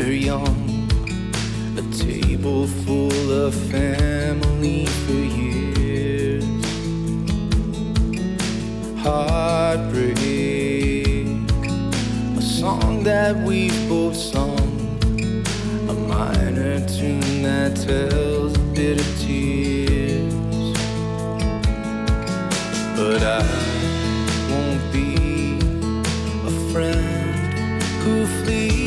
we're young. A table full of family for years. Heartbreak, a song that we've both sung, a minor tune that tells a bit of tears. But I won't be a friend who flees.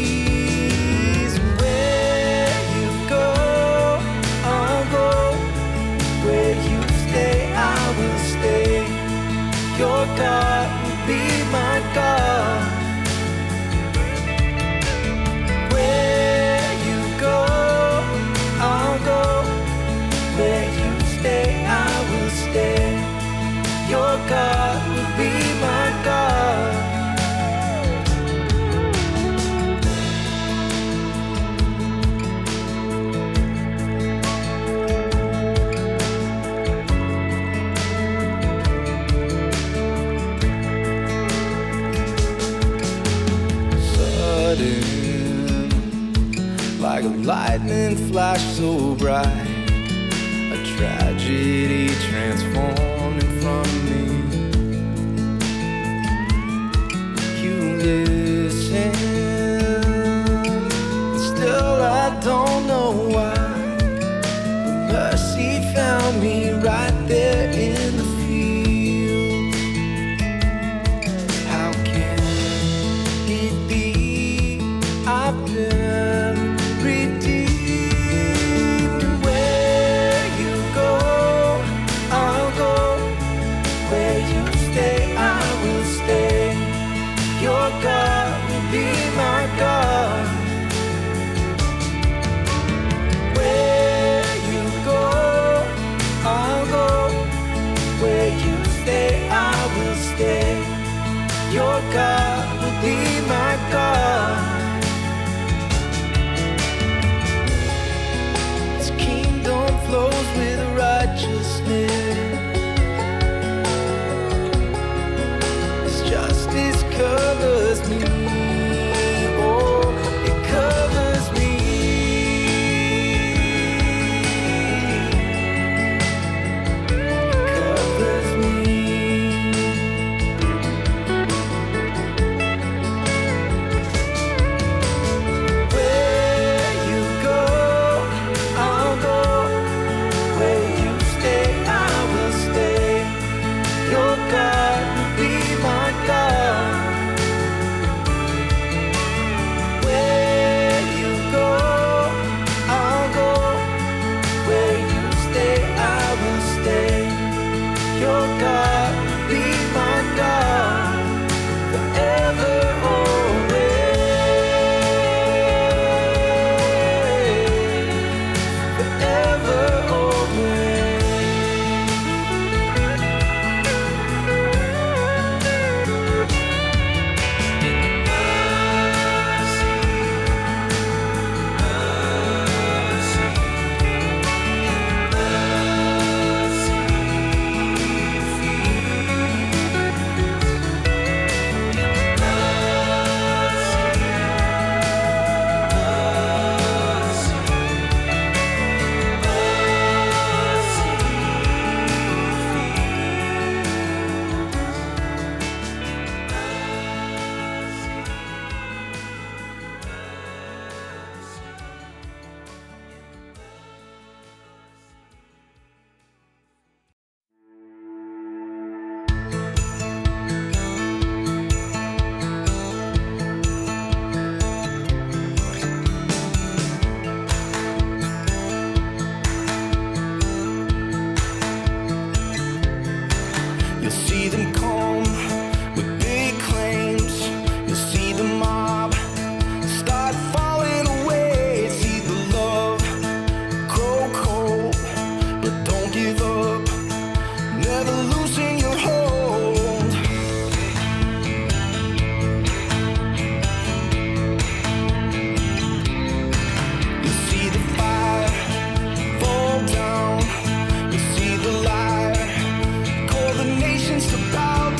Where you go, I'll go. Where you stay, I will stay. Your God will be my God. Where you go, I'll go. Where you stay, I will stay. Your God will be my God. Like a lightning flash so bright, a tragedy transformed in front of me. You listen, still I don't know why, but mercy found me right there in the field. How can it be I've been redeemed? Where you go, I'll go. Where you stay, I will stay. Your God will be my God. Where you go, I'll go. Where you stay, I will stay. Your God will be my God. Flows with righteousness. His justice covers me. Oh, it covers me. It covers me. Where you go, I'll go. Where you stay, I will stay. Your God will be my God. Where you go, I'll go. Where you stay, I will stay. Your God will be my God. Forever, always. Forever, nations to bow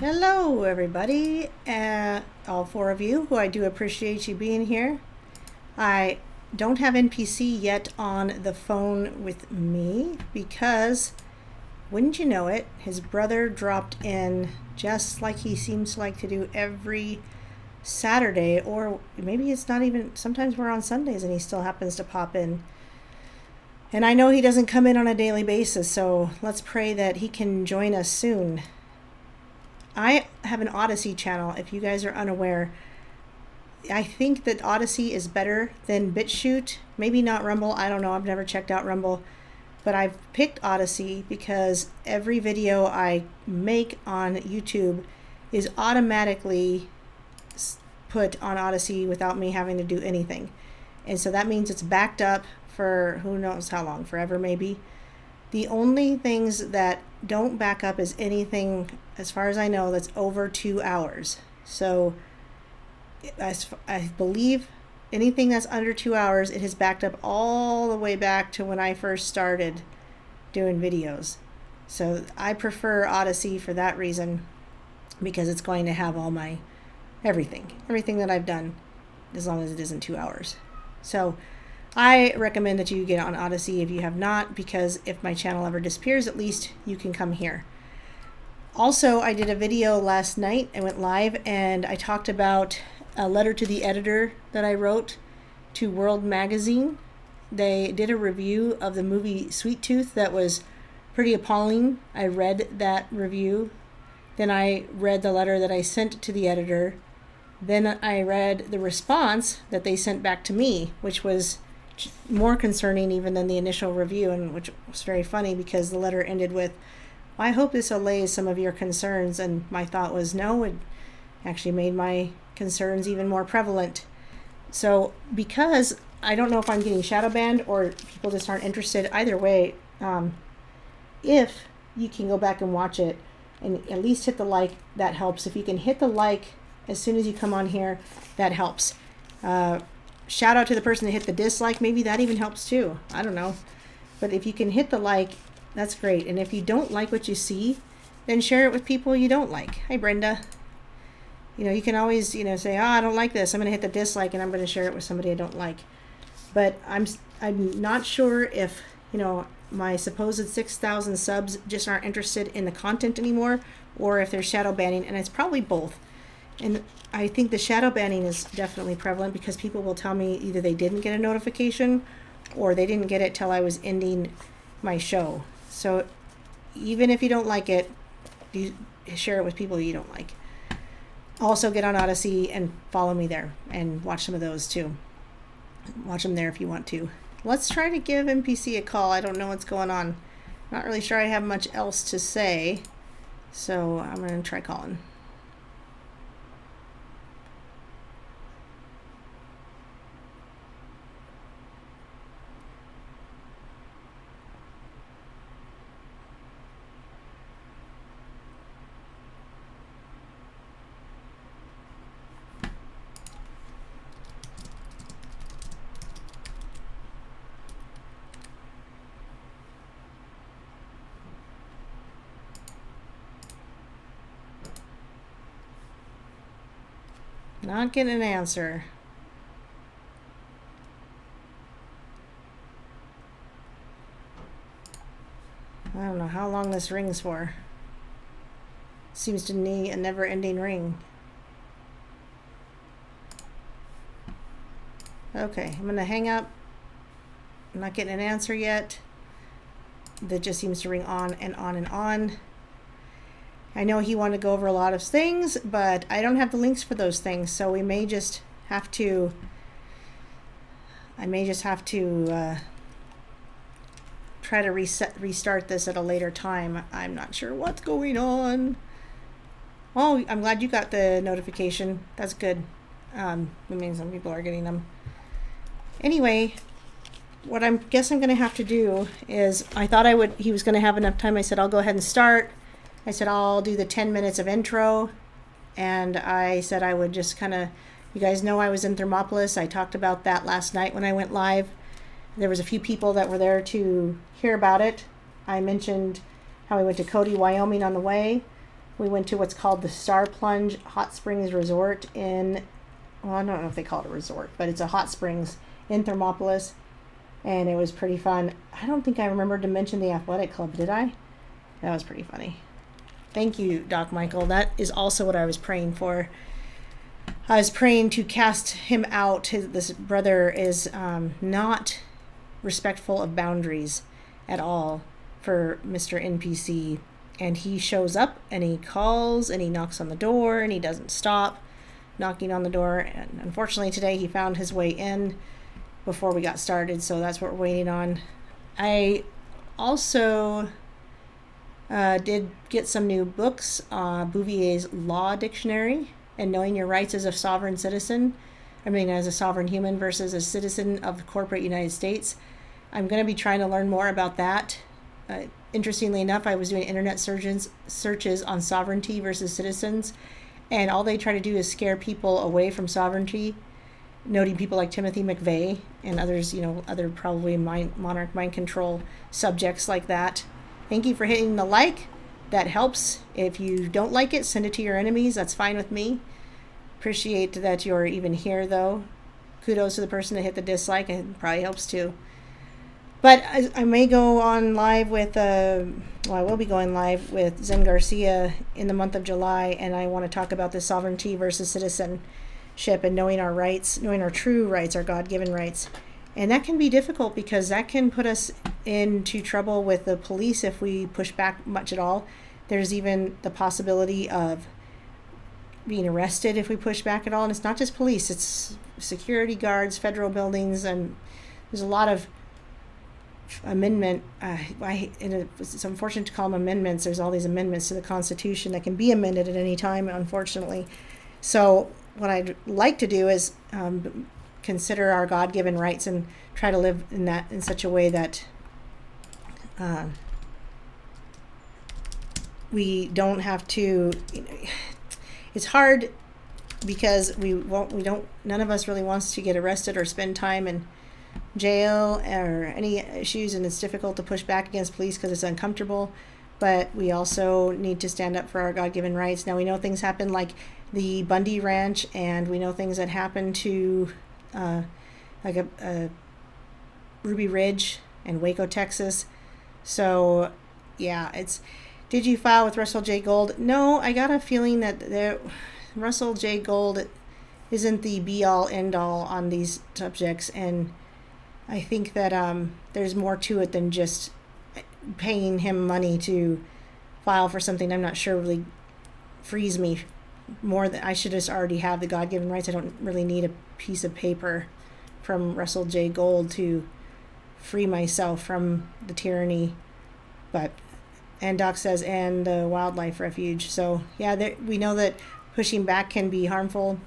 Hello, everybody, all four of you, who I do appreciate you being here. I don't have NPC yet on the phone with me because, wouldn't you know it, his brother dropped in just like he seems to like to do every Saturday, or maybe it's not even, sometimes we're on Sundays and he still happens to pop in. And I know he doesn't come in on a daily basis, so let's pray that he can join us soon. I have an Odyssey channel, if you guys are unaware. I think that Odyssey is better than BitChute. Maybe not Rumble, I don't know, I've never checked out Rumble. But I've picked Odyssey because every video I make on YouTube is automatically put on Odyssey without me having to do anything. And so that means it's backed up for who knows how long, forever maybe. The only things that don't back up is anything, as far as I know, that's over 2 hours. So I believe anything that's under 2 hours, it has backed up all the way back to when I first started doing videos. So I prefer Odyssey for that reason, because it's going to have all my everything that I've done, as long as it isn't 2 hours. So I recommend that you get on Odyssey if you have not, because if my channel ever disappears, at least you can come here. Also, I did a video last night. I went live and I talked about a letter to the editor that I wrote to World Magazine. They did a review of the movie Sweet Tooth that was pretty appalling. I read that review. Then I read the letter that I sent to the editor. Then I read the response that they sent back to me, which was more concerning even than the initial review, and which was very funny because the letter ended with, I hope this allays some of your concerns. And my thought was, no, it actually made my concerns even more prevalent. So because I don't know if I'm getting shadow banned or people just aren't interested, either way, if you can go back and watch it and at least hit the like, that helps. If you can hit the like as soon as you come on here, that helps. Shout out to the person that hit the dislike. Maybe that even helps too. I don't know. But if you can hit the like, that's great. And if you don't like what you see, then share it with people you don't like. Hi, Brenda. You know, you can always, say, oh, I don't like this. I'm going to hit the dislike and I'm going to share it with somebody I don't like. But I'm not sure if, my supposed 6,000 subs just aren't interested in the content anymore, or if they're shadow banning, and it's probably both. And I think the shadow banning is definitely prevalent because people will tell me either they didn't get a notification or they didn't get it till I was ending my show. So even if you don't like it, you share it with people you don't like. Also get on Odyssey and follow me there and watch some of those too. Watch them there if you want to. Let's try to give NPC a call. I don't know what's going on. Not really sure I have much else to say. So I'm going to try calling. Not getting an answer. I don't know how long this rings for. Seems to need a never-ending ring. Okay, I'm gonna hang up. I'm not getting an answer yet. That just seems to ring on and on and on. I know he wanted to go over a lot of things, but I don't have the links for those things, so we may just have to, try to restart this at a later time. I'm not sure what's going on. Oh, I'm glad you got the notification. That's good. I mean, some people are getting them. Anyway, what I guess I'm going to have to do is, I thought he was going to have enough time. I said, I'll go ahead and start. I said, I'll do the 10 minutes of intro. And I said I would just kind of, you guys know I was in Thermopolis. I talked about that last night when I went live. There was a few people that were there to hear about it. I mentioned how I went to Cody, Wyoming on the way, We went to what's called the Star Plunge Hot Springs Resort in, well, I don't know if they call it a resort, but it's a hot springs in Thermopolis, and it was pretty fun. I don't think I remembered to mention the athletic club, did I? That was pretty funny. Thank you, Doc Michael. That is also what I was praying for. I was praying to cast him out. This brother is not respectful of boundaries at all for Mr. NPC. And he shows up and he calls and he knocks on the door and he doesn't stop knocking on the door. And unfortunately today he found his way in before we got started. So that's what we're waiting on. I also did get some new books, Bouvier's Law Dictionary and Knowing Your Rights as a Sovereign Citizen. As a sovereign human versus a citizen of the corporate United States. I'm going to be trying to learn more about that. Interestingly enough, I was doing internet searches on sovereignty versus citizens, and all they try to do is scare people away from sovereignty, noting people like Timothy McVeigh and others, other probably monarch mind control subjects like that. Thank you for hitting the like. That helps. If you don't like it, send it to your enemies. That's fine with me. Appreciate that you're even here, though. Kudos to the person that hit the dislike. It probably helps, too. But I may go on live with, I will be going live with Zen Garcia in the month of July, and I want to talk about the sovereignty versus citizenship and knowing our rights, knowing our true rights, our God-given rights. And that can be difficult because that can put us into trouble with the police if we push back much at all. There's even the possibility of being arrested if we push back at all. And it's not just police, it's security guards, federal buildings, and there's a lot of it's unfortunate to call them amendments. There's all these amendments to the Constitution that can be amended at any time, unfortunately. So what I'd like to do is consider our God-given rights and try to live in such a way that we don't have to. It's hard because none of us really wants to get arrested or spend time in jail or any issues, and it's difficult to push back against police because it's uncomfortable, but we also need to stand up for our God-given rights. Now we know things happen like the Bundy Ranch, and we know things that happen to like a Ruby Ridge and Waco, Texas. So yeah, did you file with Russell J. Gold? No, I got a feeling that Russell J. Gold isn't the be-all end-all on these subjects, and I think that there's more to it than just paying him money to file for something I'm not sure really frees me more. Than I should just already have the God-given rights. I don't really need a piece of paper from Russell J. Gold to free myself from the tyranny. And Doc says, and the wildlife refuge. So yeah, we know that pushing back can be harmful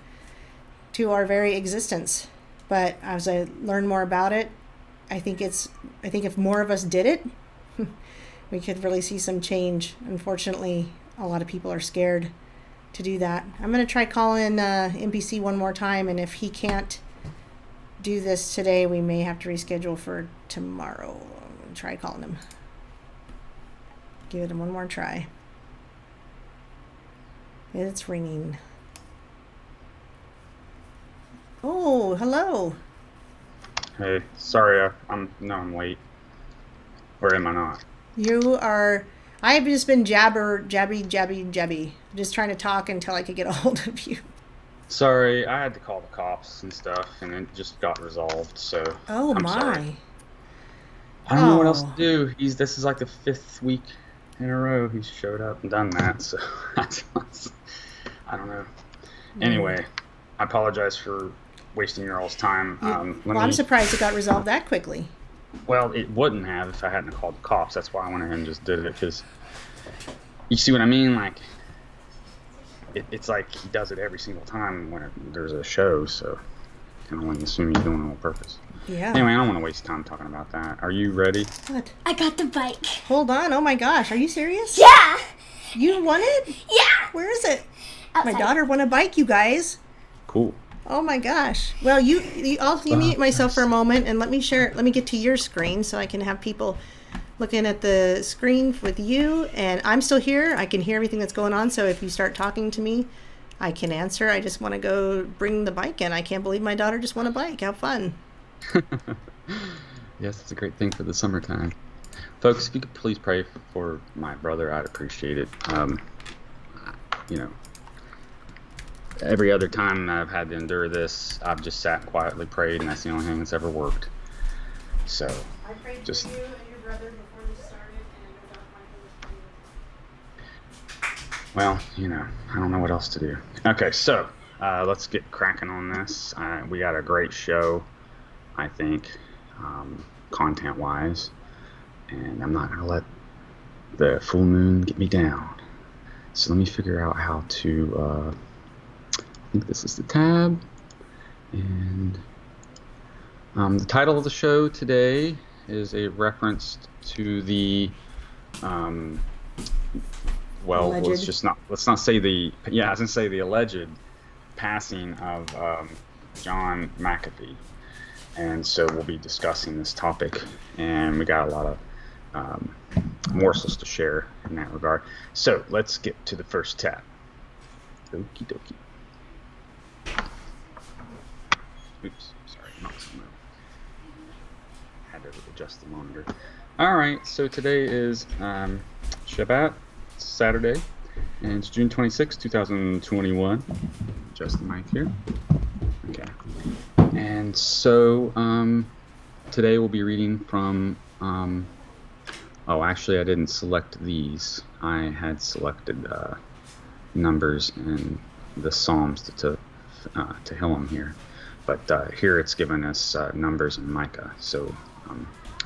to our very existence. But as I learn more about it, I think if more of us did it, we could really see some change. Unfortunately, a lot of people are scared to do that. I'm going to try calling NPC one more time, and if he can't do this today, we may have to reschedule for tomorrow. I'm going to try calling him. Give it one more try. It's ringing. Oh, hello. Hey, sorry, I'm late. Or am I not? You are. I have just been jabby, just trying to talk until I could get a hold of you. Sorry, I had to call the cops and stuff, and it just got resolved. So. Oh I'm my. Sorry. I don't know what else to do. This is like the 5th week in a row he's showed up and done that. So I don't know. Anyway, I apologize for wasting your all's time. I'm surprised it got resolved that quickly. Well, it wouldn't have if I hadn't called the cops. That's why I went ahead and just did it, because you see what I mean? Like, it's like he does it every single time when there's a show, so kind of want to assume he's doing it on purpose. Yeah. Anyway, I don't want to waste time talking about that. Are you ready? What? I got the bike. Hold on. Oh my gosh. Are you serious? Yeah. You won it? Yeah. Where is it? Outside. My daughter won a bike, you guys. Cool. Oh my gosh. Well, I'll mute myself for a moment and let me get to your screen so I can have people looking at the screen with you, and I'm still here. I can hear everything that's going on, so if you start talking to me, I can answer. I just want to go bring the bike in. I can't believe my daughter just won a bike. How fun. Yes, it's a great thing for the summertime. Folks, if you could please pray for my brother, I'd appreciate it. You know, every other time I've had to endure this, I've just sat and quietly prayed, and that's the only thing that's ever worked. So, I prayed just, for you and your brother before this started, and I got Michael was praying. well, you know, I don't know what else to do. Okay, so let's get cracking on this. We got a great show, I think, content-wise, and I'm not going to let the full moon get me down. So let me figure out how to, I think this is the tab, and the title of the show today is a reference to the, well, Alleged. let's not say the, yeah, I was going to say the alleged passing of John McAfee. And so we'll be discussing this topic, and we got a lot of morsels to share in that regard. So let's get to the first tab. Okie dokie. Oops, sorry, not so much. Had to adjust the monitor. All right, so today is Shabbat, Saturday, and it's June 26, 2021. Adjust the mic here. Okay. And so today we'll be reading from, actually I didn't select these. I had selected Numbers and the Psalms to Tehillim here. But here it's given us Numbers and Micah. So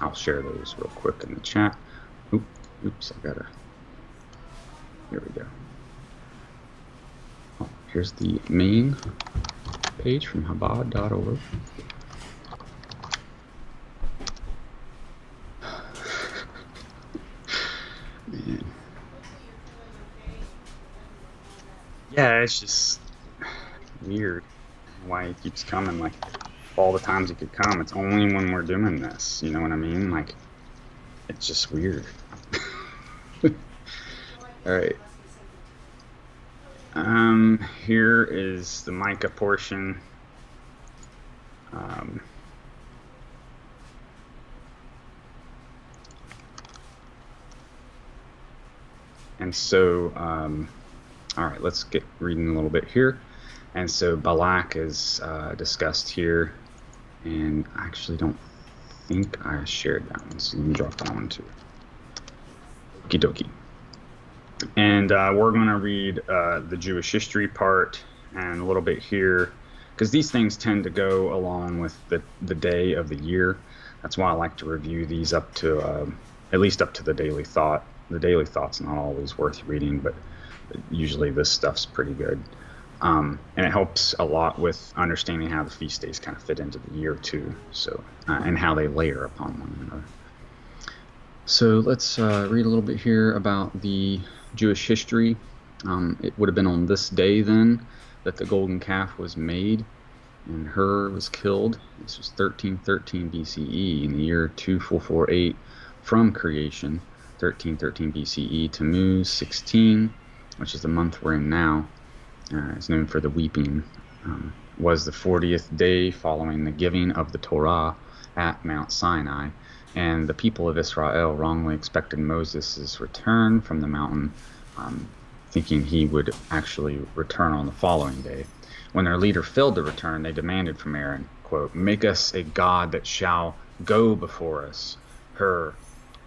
I'll share those real quick in the chat. Oops, here we go. Oh, here's the main page from Chabad.org. Man. Yeah, it's just weird why it keeps coming, like all the times it could come. It's only when we're doing this, you know what I mean? Like, it's just weird. All right. Here is the Micah portion. And so, all right, let's get reading a little bit here. And so Balak is discussed here, and I actually don't think I shared that one, so let me drop that one too. Okie dokie. And we're going to read the Jewish history part and a little bit here, because these things tend to go along with the day of the year. That's why I like to review these up to at least up to the daily thought. The daily thought's not always worth reading, but usually this stuff's pretty good. And it helps a lot with understanding how the feast days kind of fit into the year too, so and how they layer upon one another. So let's read a little bit here about the Jewish history. It would have been on this day then that the golden calf was made and Hur was killed. This was 1313 BCE in the year 2448 from creation. 1313 BCE. Tammuz 16, which is the month we're in now, is known for the weeping, was the 40th day following the giving of the Torah at Mount Sinai. And the people of Israel wrongly expected Moses' return from the mountain, thinking he would actually return on the following day. When their leader failed to return, they demanded from Aaron, quote, "Make us a god that shall go before us." Hur,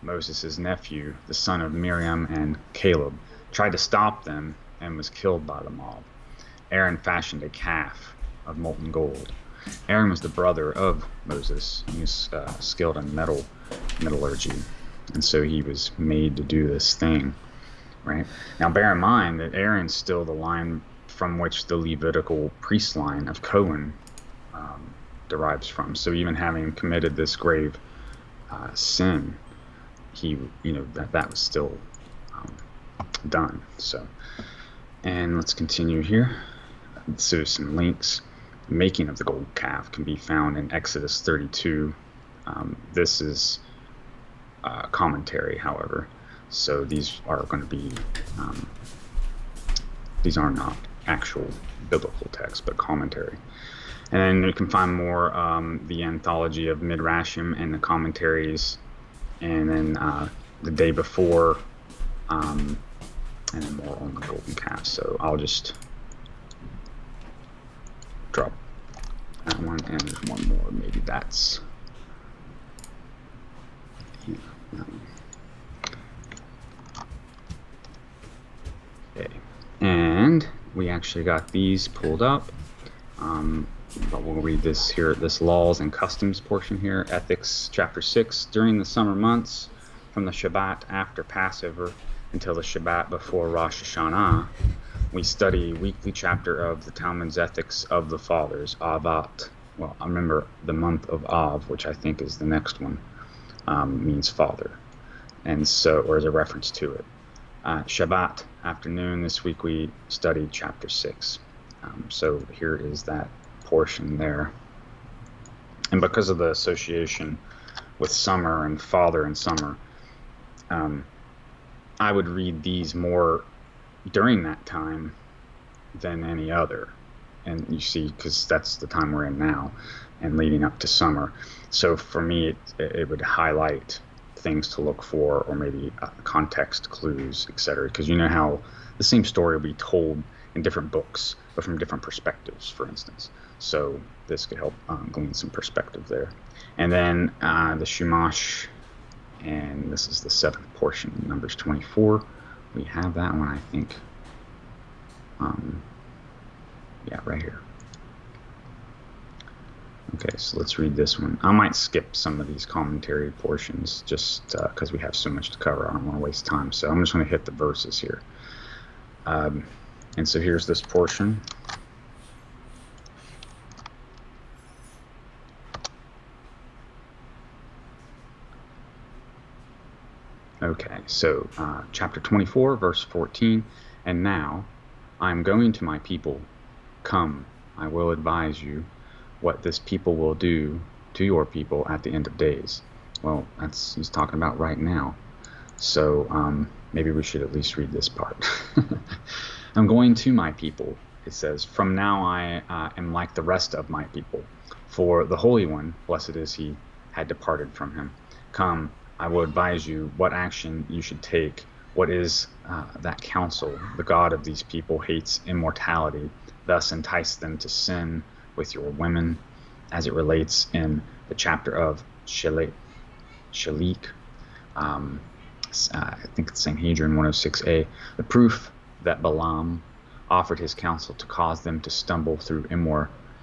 Moses' nephew, the son of Miriam and Caleb, tried to stop them and was killed by the mob. Aaron fashioned a calf of molten gold. Aaron was the brother of Moses. He was skilled in metallurgy, and so he was made to do this thing, right? Now bear in mind that Aaron's still the line from which the Levitical priest line of Cohen derives from. So even having committed this grave sin, he, that was still done. So, and let's continue here. So some links. The making of the gold calf can be found in Exodus 32. This is commentary, however. So these are going to be, these are not actual biblical texts, but commentary. And then you can find more, the anthology of Midrashim and the commentaries, and then the day before, and then more on the golden calf. So I'll just drop that one, and there's one more. Maybe that's, yeah, that one. Okay, and we actually got these pulled up, but we'll read this here, this laws and customs portion here, ethics chapter 6. During the summer months, from the Shabbat after Passover until the Shabbat before Rosh Hashanah, we study weekly chapter of the Talmud's ethics of the fathers, Avat. Well, I remember the month of Av, which I think is the next one, means father, and so, or is a reference to it. Shabbat afternoon this week we studied chapter 6. So here is that portion there. And because of the association with summer and father and summer, I would read these more during that time than any other. And you see, because that's the time we're in now and leading up to summer. So for me, it would highlight things to look for, or maybe context clues, etc. Because you know how the same story will be told in different books, but from different perspectives, for instance. So this could help glean some perspective there. And then the Shumash, and this is the 7th portion, Numbers 24. We have that one, I think. Yeah, right here. Okay, so let's read this one. I might skip some of these commentary portions just because we have so much to cover. I don't want to waste time. So I'm just going to hit the verses here. And so here's this portion. Okay, so chapter 24, verse 14. And now I am going to my people. Come, I will advise you what this people will do to your people at the end of days. Well, he's talking about right now. So maybe we should at least read this part. I'm going to my people, it says, from now I am like the rest of my people. For the Holy One, blessed is he, had departed from him. Come, I will advise you what action you should take. What is that counsel? The God of these people hates immortality, thus entice them to sin with your women, as it relates in the chapter of Shalik. I think it's Sanhedrin 106a. The proof that Balaam offered his counsel to cause them to stumble through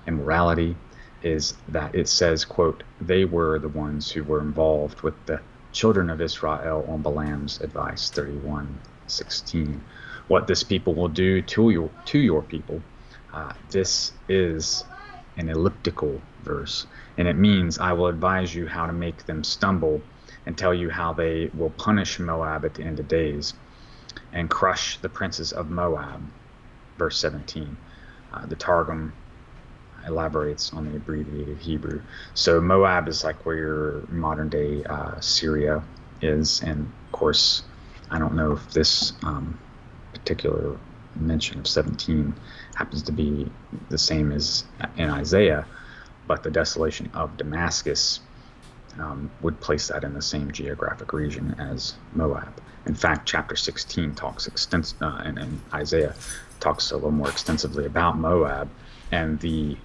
immorality is that it says, quote, they were the ones who were involved with the children of Israel on Balaam's advice, 31:16. What this people will do to your people. This is an elliptical verse, and it means I will advise you how to make them stumble and tell you how they will punish Moab at the end of days and crush the princes of Moab, verse 17. The Targum elaborates on the abbreviated Hebrew. So Moab is like where your modern day Syria is, and of course I don't know if this particular mention of 17 happens to be the same as in Isaiah, but the desolation of Damascus would place that in the same geographic region as Moab. In fact, chapter 16 talks and Isaiah talks a little more extensively about Moab and the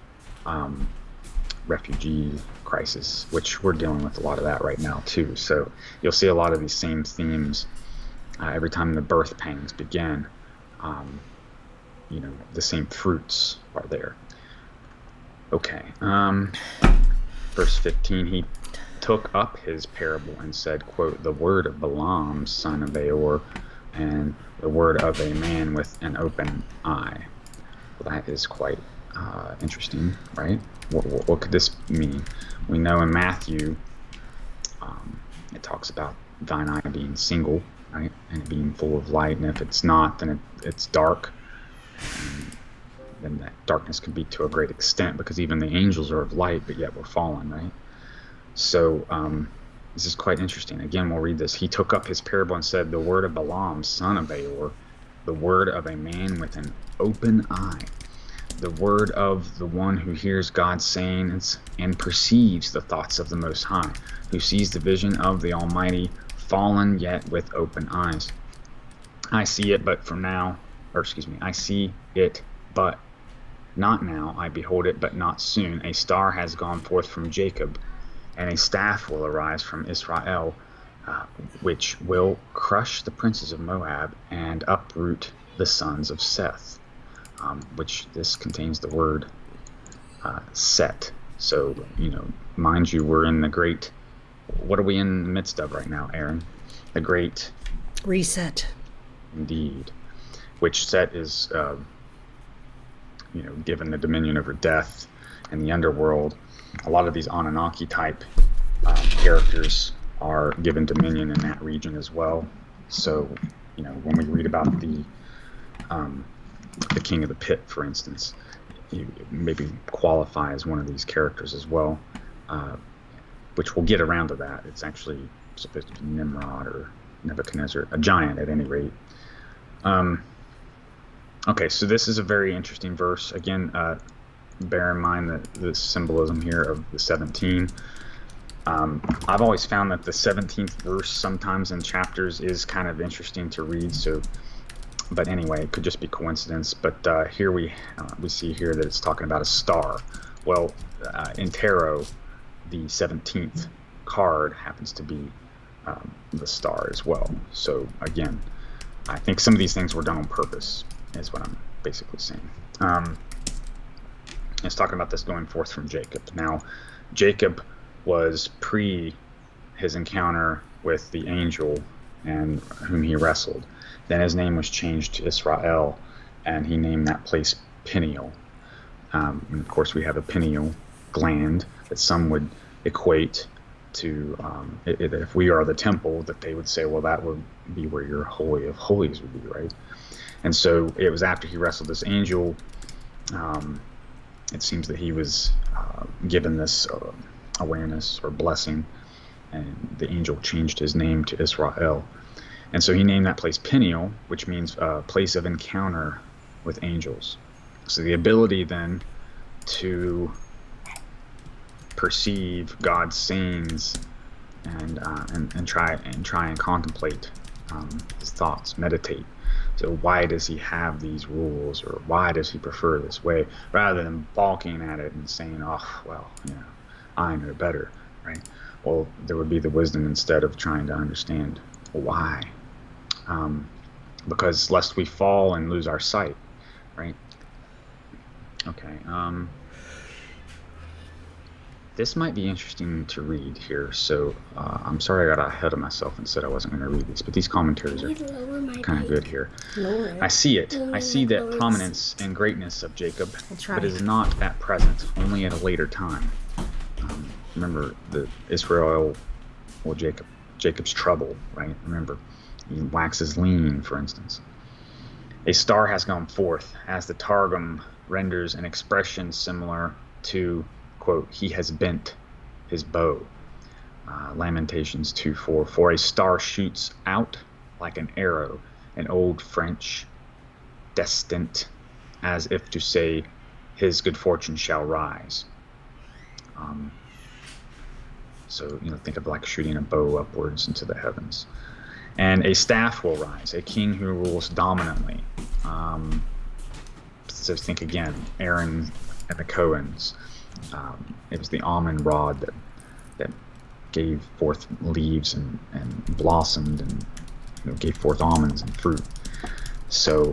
refugee crisis, which we're dealing with a lot of that right now too. So you'll see a lot of these same themes every time the birth pangs begin. The same fruits are there. Okay. Verse 15, he took up his parable and said, quote, the word of Balaam, son of Beor, and the word of a man with an open eye. Well, that is quite interesting, right? What could this mean? We know in Matthew, it talks about thine eye being single, right, and it being full of light, and if it's not, then it's dark. And then that darkness can be to a great extent because even the angels are of light, but yet we're fallen, right? So This is quite interesting. Again, we'll read this. He took up his parable and said, the word of Balaam, son of Beor, the word of a man with an open eye, the word of the one who hears God's sayings and perceives the thoughts of the Most High, who sees the vision of the Almighty, fallen yet with open eyes. I see it, but from now, I see it, but not now. I behold it, but not soon. A star has gone forth from Jacob, and a staff will arise from Israel, which will crush the princes of Moab and uproot the sons of Seth, which this contains the word set. So, mind you, we're in the great, what are we in the midst of right now, Aaron? The great reset. Indeed. Which Set is, given the dominion over death and the underworld. A lot of these Anunnaki type characters are given dominion in that region as well. So, when we read about the king of the pit, for instance, you maybe qualify as one of these characters as well, which we'll get around to that. It's actually supposed to be Nimrod or Nebuchadnezzar, a giant at any rate. Okay, so this is a very interesting verse. Again, bear in mind that the symbolism here of the 17. I've always found that the 17th verse sometimes in chapters is kind of interesting to read. So, but anyway, it could just be coincidence. But here we see here that it's talking about a star. Well, in tarot, the 17th card happens to be the star as well. So again, I think some of these things were done on purpose, is what I'm basically saying. It's talking about this going forth from Jacob. Now, Jacob was pre his encounter with the angel and whom he wrestled. Then his name was changed to Israel, and he named that place Peniel. And of course, we have a pineal gland that some would equate to, if we are the temple, that they would say, well, that would be where your Holy of Holies would be, right? And so it was after he wrestled this angel, it seems that he was given this awareness or blessing, and the angel changed his name to Israel. And so he named that place Peniel, which means a place of encounter with angels. So the ability then to perceive God's sayings and try and contemplate his thoughts, meditate. So why does he have these rules, or why does he prefer this way, rather than balking at it and saying, oh, well, I know better, right? Well, there would be the wisdom instead of trying to understand why. Because lest we fall and lose our sight, right? Okay. This might be interesting to read here. So I'm sorry I got ahead of myself and said I wasn't going to read these, but these commentaries are kind of good here. I see it. I see that prominence and greatness of Jacob, but is not at present, only at a later time. Remember the Israel, or Jacob's trouble, right? Remember, he waxes lean, for instance. A star has gone forth, as the Targum renders an expression similar to, quote, he has bent his bow. Lamentations 2:4. For a star shoots out like an arrow, an old French destined, as if to say, his good fortune shall rise. So, think of like shooting a bow upwards into the heavens. And a staff will rise, a king who rules dominantly. So think again, Aaron and the Cohens. It was the almond rod that gave forth leaves and blossomed and gave forth almonds and fruit. So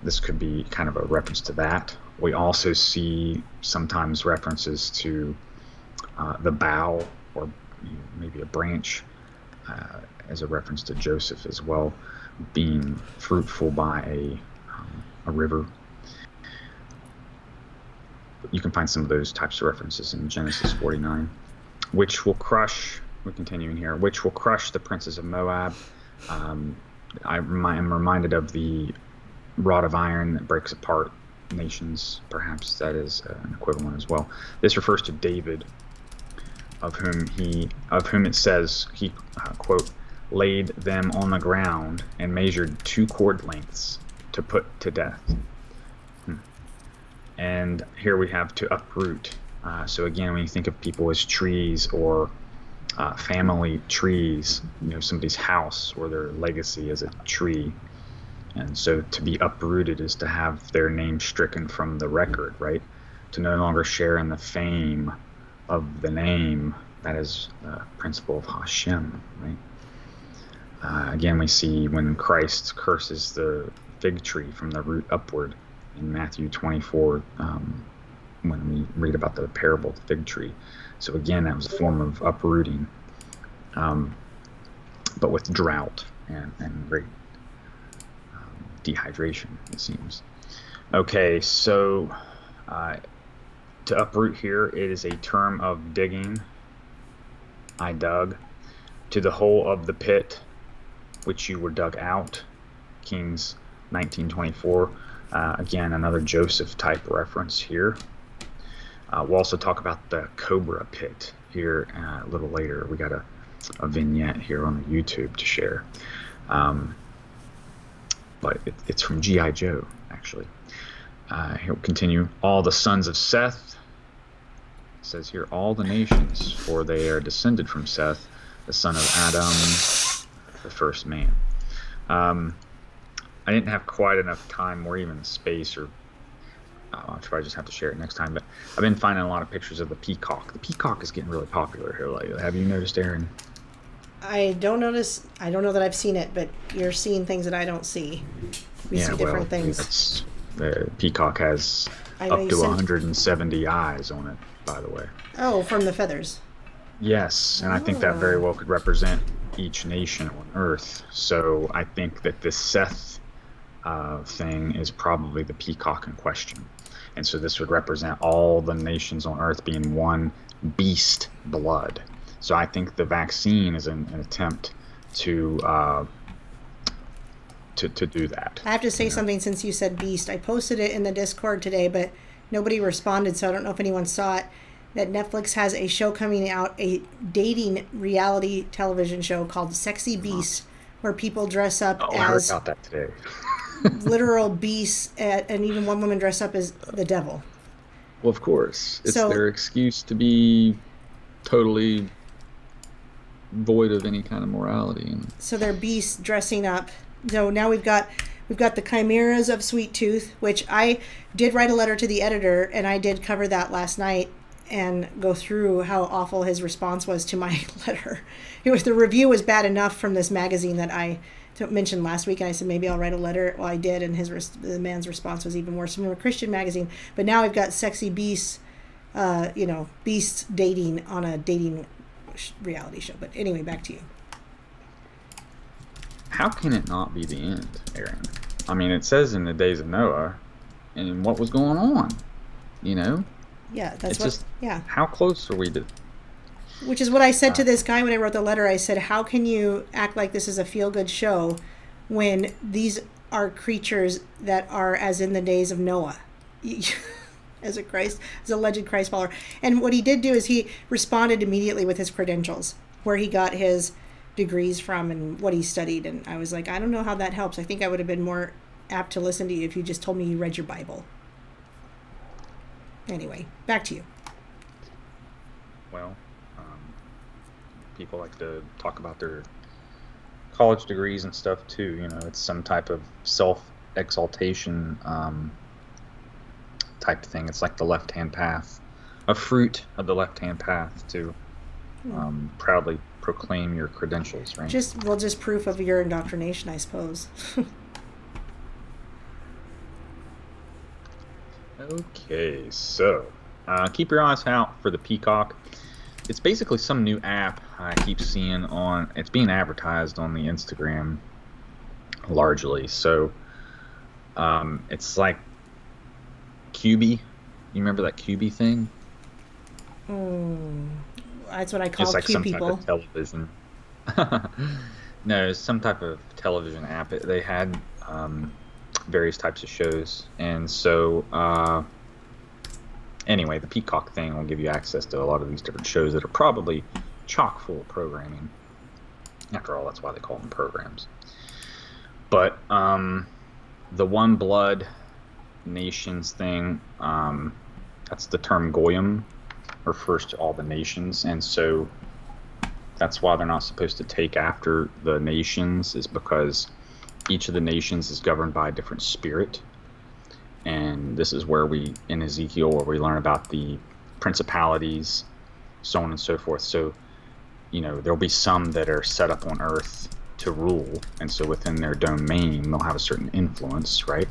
this could be kind of a reference to that. We also see sometimes references to the bough, or maybe a branch, as a reference to Joseph as well, being fruitful by a river. You can find some of those types of references in Genesis 49. Which will crush, we're continuing here, which will crush the princes of Moab. I am reminded of the rod of iron that breaks apart nations. Perhaps that is an equivalent as well. This refers to David of whom it says he quote laid them on the ground and measured 2 cord lengths to put to death. And here we have to uproot. So again, when you think of people as trees or family trees, somebody's house or their legacy as a tree. And so to be uprooted is to have their name stricken from the record, right? To no longer share in the fame of the name. That is the principle of Hashem, right? Again, we see when Christ curses the fig tree from the root upward in Matthew 24, when we read about the parable of the fig tree. So again, that was a form of uprooting, but with drought and great dehydration, it seems. Okay, so to uproot here, it is a term of digging. I dug to the hole of the pit which you were dug out. Kings 19:24. Again, another Joseph type reference here. We'll also talk about the Cobra pit here a little later. We got a vignette here on the YouTube to share. But it's from G.I. Joe, actually. Here we'll continue. All the sons of Seth. It says here, all the nations, for they are descended from Seth, the son of Adam, the first man. I didn't have quite enough time or even space, or I'll try just have to share it next time, but I've been finding a lot of pictures of the peacock. The peacock is getting really popular here lately. Have you noticed, Aaron? I don't notice. I don't know that I've seen it, but you're seeing things that I don't see. We see different things. The peacock has up to 170 eyes on it, by the way. Oh, from the feathers. Yes, and I think that very well could represent each nation on Earth. So I think that this Seth thing is probably the peacock in question. And so this would represent all the nations on Earth being one beast blood. So I think the vaccine is an attempt to do that. I have to say something since you said beast. I posted it in the Discord today, but nobody responded, so I don't know if anyone saw it. That Netflix has a show coming out, a dating reality television show called Sexy Beasts, where people dress up as I heard about that today. literal beasts, and even one woman dressed up as the devil. Well, of course. It's their excuse to be totally void of any kind of morality. So they're beasts dressing up. So now we've got the chimeras of Sweet Tooth, which I did write a letter to the editor, and I did cover that last night and go through how awful his response was to my letter. The review was bad enough from this magazine that I mentioned last week, and I said maybe I'll write a letter. Well, I did, and the man's response was even worse from a Christian magazine. But now I've got Sexy Beasts, beasts dating on a dating reality show. But anyway, back to you. How can it not be the end, Aaron? I mean, it says in the days of Noah, and what was going on, Yeah, that's How close are we to? Which is what I said to this guy when I wrote the letter. I said, how can you act like this is a feel-good show when these are creatures that are as in the days of Noah, as a alleged Christ follower? And what he did do is he responded immediately with his credentials, where he got his degrees from and what he studied. And I was like, I don't know how that helps. I think I would have been more apt to listen to you if you just told me you read your Bible. Anyway, back to you. Well, people like to talk about their college degrees and stuff too. It's some type of self-exaltation type thing. It's like the left-hand path, a fruit of the left-hand path to proudly proclaim your credentials, right? Just proof of your indoctrination, I suppose. Okay, so keep your eyes out for the Peacock. It's basically some new app I keep seeing it's being advertised on the Instagram largely. So it's like QB. You remember that QB thing? That's what I call it's like Q some people. Type of television. No, it's some type of television app. They had various types of shows, and so Anyway, the Peacock thing will give you access to a lot of these different shows that are probably chock full of programming. After all, that's why they call them programs. But the One Blood Nations thing, that's the term Goyim, refers to all the nations, and so that's why they're not supposed to take after the nations, is because each of the nations is governed by a different spirit. And this is where in Ezekiel, where we learn about the principalities, so on and so forth. So, there'll be some that are set up on earth to rule, and so within their domain, they'll have a certain influence, right?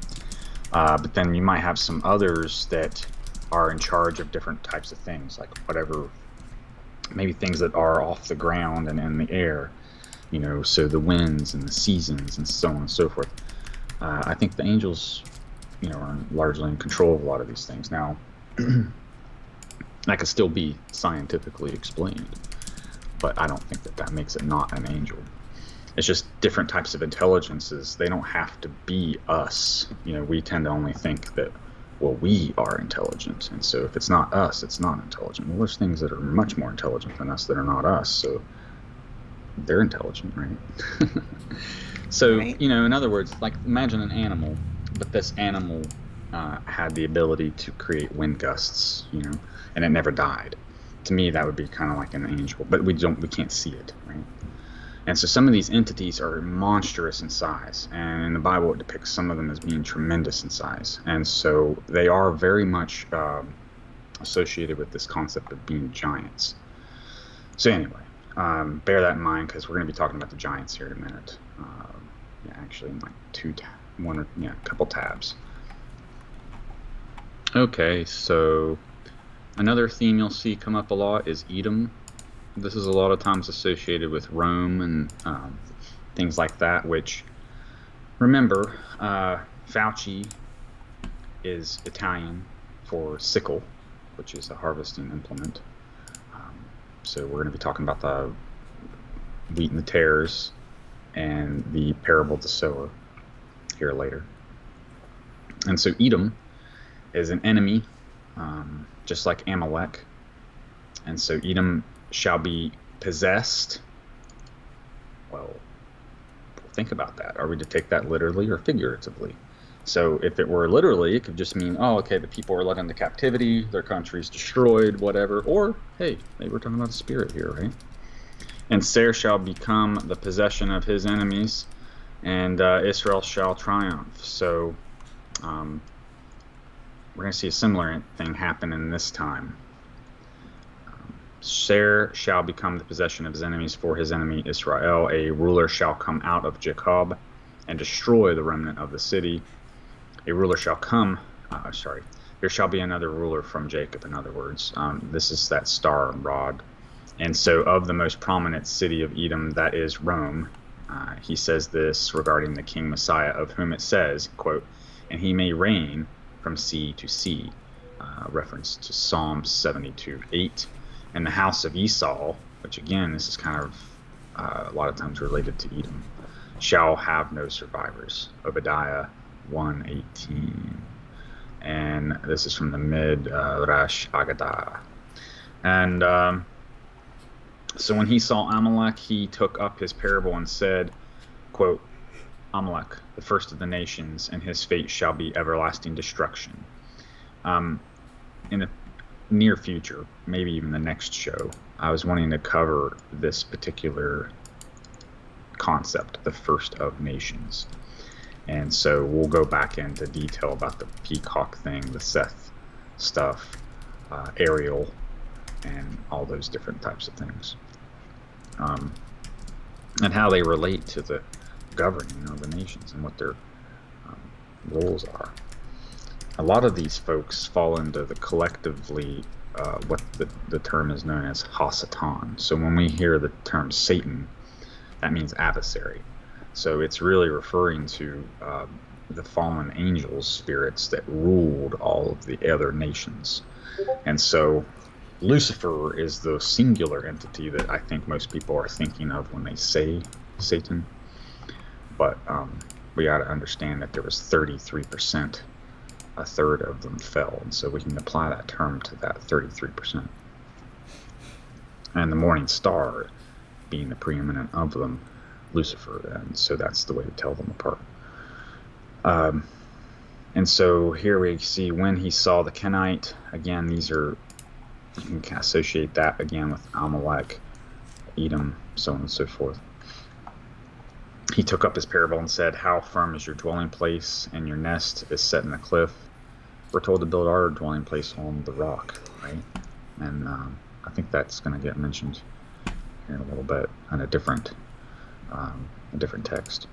But then you might have some others that are in charge of different types of things, like whatever, maybe things that are off the ground and in the air, so the winds and the seasons and so on and so forth. I think the angels, are largely in control of a lot of these things. Now, that could still be scientifically explained, but I don't think that makes it not an angel. It's just different types of intelligences. They don't have to be us. We tend to only think that, well, we are intelligent, and so if it's not us, it's not intelligent. Well, there's things that are much more intelligent than us that are not us, so they're intelligent, right? So, Right. in other words, like, imagine an animal, but this animal had the ability to create wind gusts, and it never died. To me, that would be kind of like an angel, but we can't see it, right? And so some of these entities are monstrous in size, and in the Bible it depicts some of them as being tremendous in size. And so they are very much associated with this concept of being giants. So anyway, bear that in mind, because we're going to be talking about the giants here in a minute. Actually, in like a couple tabs. Okay, so another theme you'll see come up a lot is Edom. This is a lot of times associated with Rome and things like that, which, remember, Fauci is Italian for sickle, which is a harvesting implement. So we're going to be talking about the wheat and the tares and the parable of the sower here later. And so Edom is an enemy, just like Amalek. And so Edom shall be possessed. Well, think about that. Are we to take that literally or figuratively? So if it were literally, it could just mean, oh, okay, the people are led into captivity, their country's destroyed, whatever. Or, hey, maybe we're talking about the spirit here, right? And Seir shall become the possession of his enemies, and Israel shall triumph. So we're going to see a similar thing happen in this time. Seir shall become the possession of his enemies for his enemy Israel. A ruler shall come out of Jacob and destroy the remnant of the city. A ruler shall come, there shall be another ruler from Jacob, in other words. This is that star and rod. And so of the most prominent city of Edom, that is Rome, he says this regarding the King Messiah, of whom it says, quote, and he may reign from sea to sea, reference to Psalm 72:8. And the house of Esau, which again, this is kind of a lot of times related to Edom, shall have no survivors. Obadiah 1:18. And this is from the Midrash Agadah. And so when he saw Amalek, he took up his parable and said, quote, Amalek, the first of the nations, and his fate shall be everlasting destruction. In the near future, maybe even the next show, I was wanting to cover this particular concept, the first of nations. And so we'll go back into detail about the peacock thing, the Seth stuff, Ariel, and all those different types of things. And how they relate to the governing of the nations and what their roles are. A lot of these folks fall into the collectively what the term is known as Hasatan. So when we hear the term Satan, that means adversary. So it's really referring to the fallen angels, spirits that ruled all of the other nations. And so Lucifer is the singular entity that I think most people are thinking of when they say Satan. But we got to understand that there was 33% a third of them fell. And so we can apply that term to that 33%. And the morning star being the preeminent of them, Lucifer. And so that's the way to tell them apart. And so here we see when he saw the Kenite. Again, these are, you can associate that again with Amalek, Edom, so on and so forth. He took up his parable and said, how firm is your dwelling place, and your nest is set in the cliff. We're told to build our dwelling place on the rock, right? And I think that's going to get mentioned here in a little bit in a different text.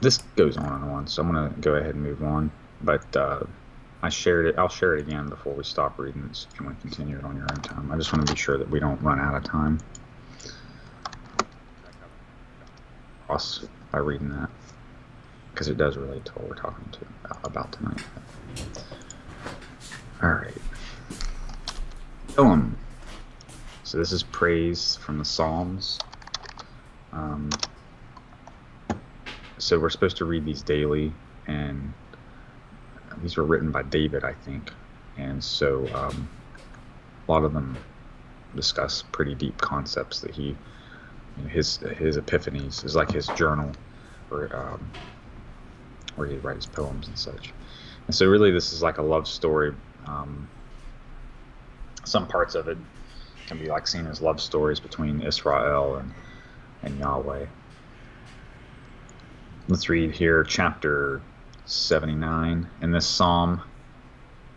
This goes on and on, so I'm going to go ahead and move on. But I shared it. I'll share it again before we stop reading this if you want to continue it on your own time. I just want to be sure that we don't run out of time by reading that, because it does relate to what we're talking about tonight. All right. So this is praise from the Psalms. So we're supposed to read these daily, and these were written by David, I think. And so a lot of them discuss pretty deep concepts that he, his epiphanies is like his journal, where he writes poems and such. And so really this is like a love story. Some parts of it can be like seen as love stories between Israel and Yahweh. Let's read here chapter 79. In this psalm,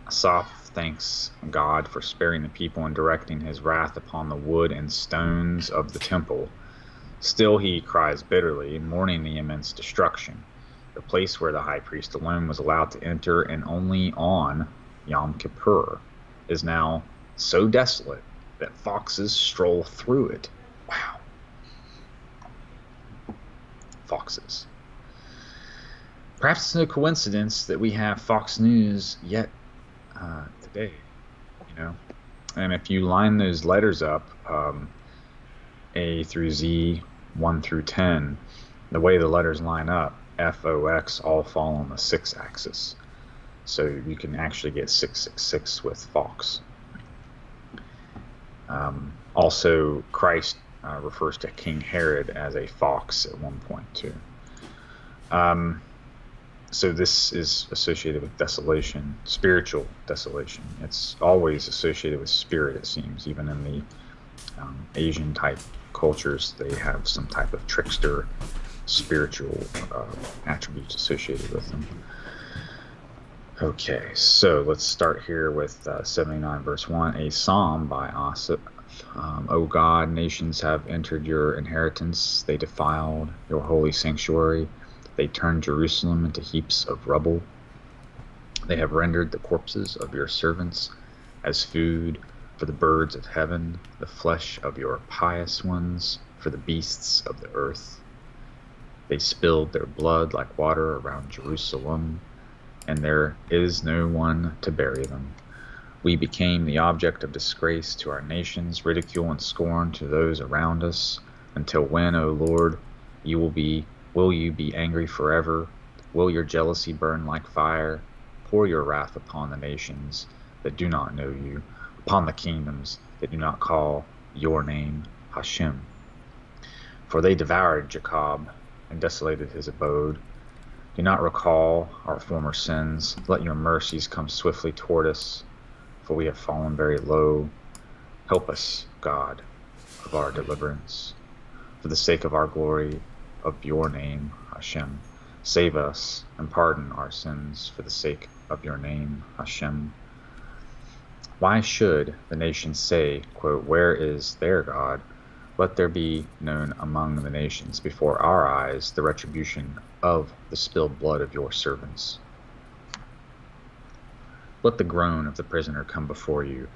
Asaph thanks God for sparing the people and directing his wrath upon the wood and stones of the temple. Still he cries bitterly, mourning the immense destruction. The place where the high priest alone was allowed to enter, and only on Yom Kippur, is now so desolate that foxes stroll through it. Wow. Foxes. Perhaps it's no coincidence that we have Fox News yet today, And if you line those letters up, A through Z, 1 through 10, the way the letters line up, F, O, X, all fall on the 6 axis. So you can actually get 666 with Fox. Also, Christ refers to King Herod as a fox at one point too. So this is associated with desolation, spiritual desolation. It's always associated with spirit, it seems. Even in the Asian type cultures, they have some type of trickster spiritual attributes associated with them. Okay, so let's start here with 79 verse 1. A psalm by Asaph. O God, nations have entered your inheritance. They defiled your holy sanctuary. They turned Jerusalem into heaps of rubble. They have rendered the corpses of your servants as food for the birds of heaven, the flesh of your pious ones for the beasts of the earth. They spilled their blood like water around Jerusalem, and there is no one to bury them. We became the object of disgrace to our nations, ridicule and scorn to those around us. Until when, O Lord, will you be angry forever? Will your jealousy burn like fire? Pour your wrath upon the nations that do not know you, upon the kingdoms that do not call your name, Hashem. For they devoured Jacob and desolated his abode. Do not recall our former sins. Let your mercies come swiftly toward us, for we have fallen very low. Help us, God, of our deliverance, for the sake of our glory, of your name, Hashem. Save us and pardon our sins for the sake of your name, Hashem. Why should the nations say, quote, where is their God? Let there be known among the nations before our eyes the retribution of the spilled blood of your servants. Let the groan of the prisoner come before you.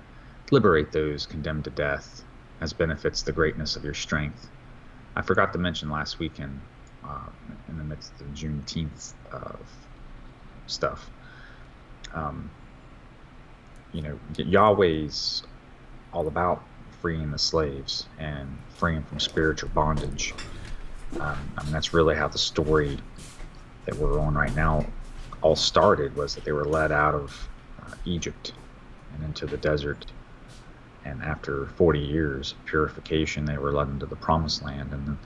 Liberate those condemned to death, as benefits the greatness of your strength. I forgot to mention last weekend, in the midst of Juneteenth stuff, Yahweh's all about freeing the slaves and freeing from spiritual bondage. That's really how the story that we're on right now all started was that they were led out of Egypt and into the desert. And after 40 years of purification, they were led into the promised land. And,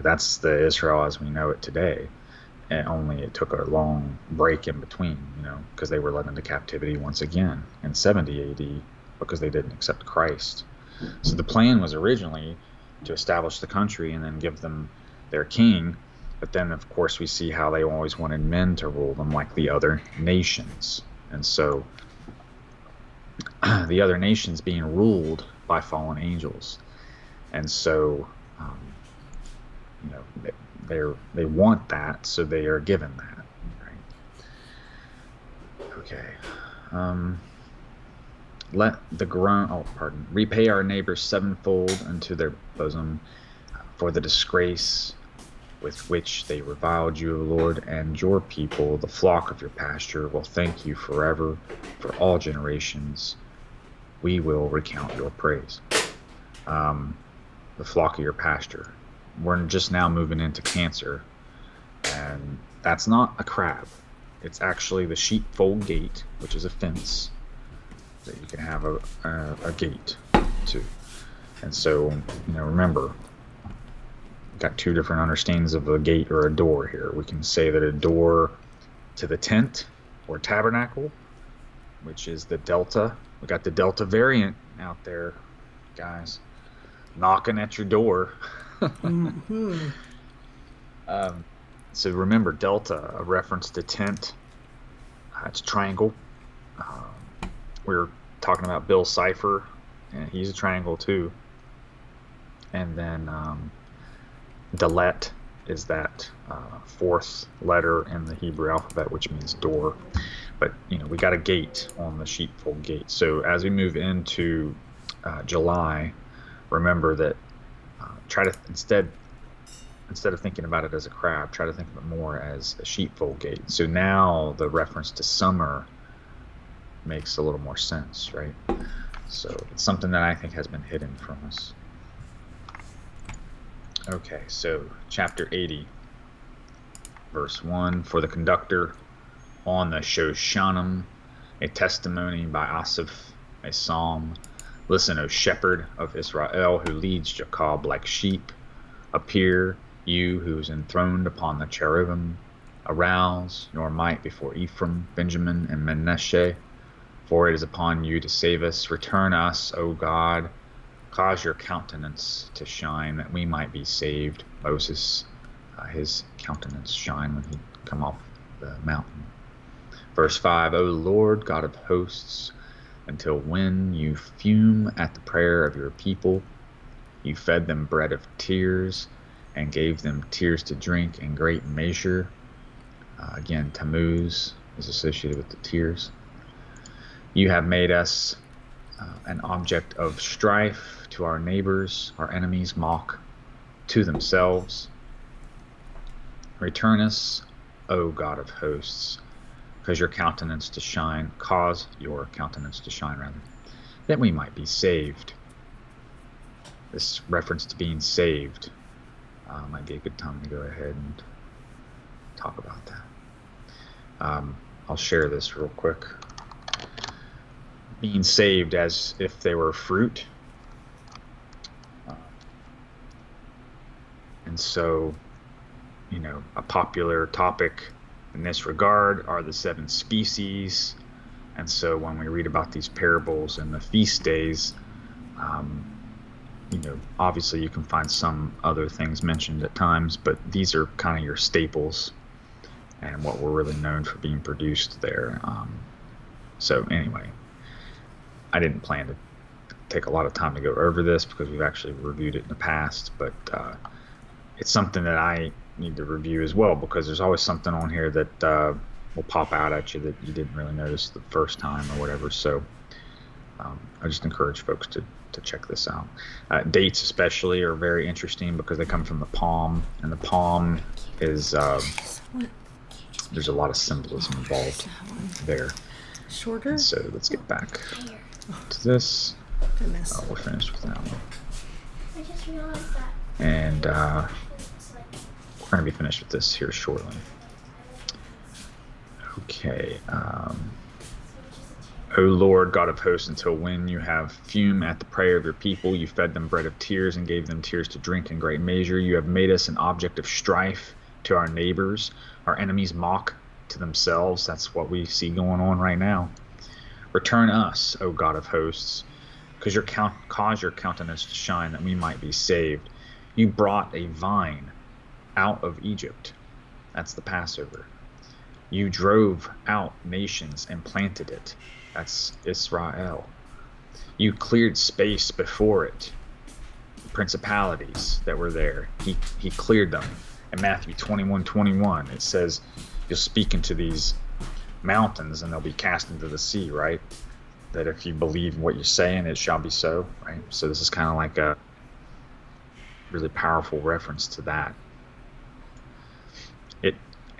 that's the Israel as we know it today. And only it took a long break in between, because they were led into captivity once again in 70 AD because they didn't accept Christ. So the plan was originally to establish the country and then give them their king. But then, of course, we see how they always wanted men to rule them like the other nations. And so the other nations being ruled by fallen angels. And so, they want that, so they are given that, right? Okay. Repay our neighbors sevenfold unto their bosom for the disgrace with which they reviled you, O Lord, and your people, the flock of your pasture, will thank you forever. For all generations, we will recount your praise. The flock of your pasture. We're just now moving into Cancer, and that's not a crab. It's actually the sheepfold gate, which is a fence that you can have a gate to. And so, remember, we've got two different understandings of a gate or a door here. We can say that a door to the tent or tabernacle, which is the Delta. We got the Delta variant out there, guys, knocking at your door. Mm-hmm. So remember, Delta, a reference to tent. It's a triangle. We're talking about Bill Cipher, and he's a triangle too. And then Dalet is that fourth letter in the Hebrew alphabet, which means door. But we got a gate on the sheepfold gate. So as we move into July, remember that try to instead of thinking about it as a crab, try to think of it more as a sheepfold gate. So now the reference to summer makes a little more sense, right? So it's something that I think has been hidden from us. Okay, so chapter 80, verse 1, for the conductor on the Shoshanim, a testimony by Asaph, a psalm. Listen, O shepherd of Israel, who leads Jacob like sheep. Appear, you who is enthroned upon the cherubim. Arouse your might before Ephraim, Benjamin, and Manasseh, for it is upon you to save us. Return us, O God. Cause your countenance to shine, that we might be saved. Moses, his countenance shine when he come off the mountain. Verse 5, O Lord, God of hosts, until when you fume at the prayer of your people, you fed them bread of tears and gave them tears to drink in great measure. Again, Tammuz is associated with the tears. You have made us an object of strife to our neighbors. Our enemies mock to themselves. Return us, O God of hosts, cause your countenance to shine, rather, that we might be saved. This reference to being saved might be a good time to go ahead and talk about that. I'll share this real quick. Being saved as if they were fruit. And so, a popular topic in this regard are the 7 species. And so when we read about these parables and the feast days, obviously you can find some other things mentioned at times, but these are kind of your staples and what we're really known for being produced there. So anyway, I didn't plan to take a lot of time to go over this because we've actually reviewed it in the past, but it's something that I need to review as well, because there's always something on here that will pop out at you that you didn't really notice the first time or whatever. So I just encourage folks to check this out. Dates especially are very interesting because they come from the palm, and the palm is there's a lot of symbolism involved there. Shorter? And so let's get back to this. Goodness. We're finished with that one. I just realized that. And we're going to be finished with this here shortly. Okay. O Lord, God of hosts, until when you have fumed at the prayer of your people, you fed them bread of tears and gave them tears to drink in great measure. You have made us an object of strife to our neighbors. Our enemies mock to themselves. That's what we see going on right now. Return us, O God of hosts, cause your countenance to shine that we might be saved. You brought a vine out of Egypt. That's the Passover. You drove out nations and planted it. That's Israel. You cleared space before it. Principalities that were there, he cleared them. In Matthew 21:21, it says, you'll speak into these mountains and they'll be cast into the sea, right? That if you believe what you're saying, it shall be so, right? So this is kind of like a really powerful reference to that.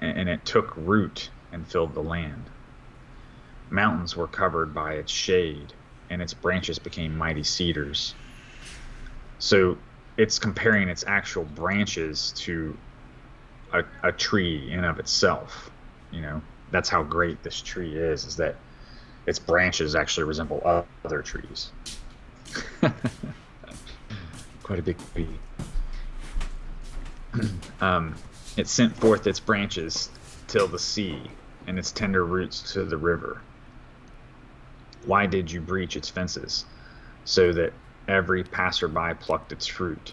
It took root and filled the land. Mountains were covered by its shade, and its branches became mighty cedars. So it's comparing its actual branches to a tree in of itself. You know, that's how great this tree is that its branches actually resemble other trees. Quite a big tree. It sent forth its branches till the sea, and its tender roots to the river. Why did you breach its fences, so that every passerby plucked its fruit?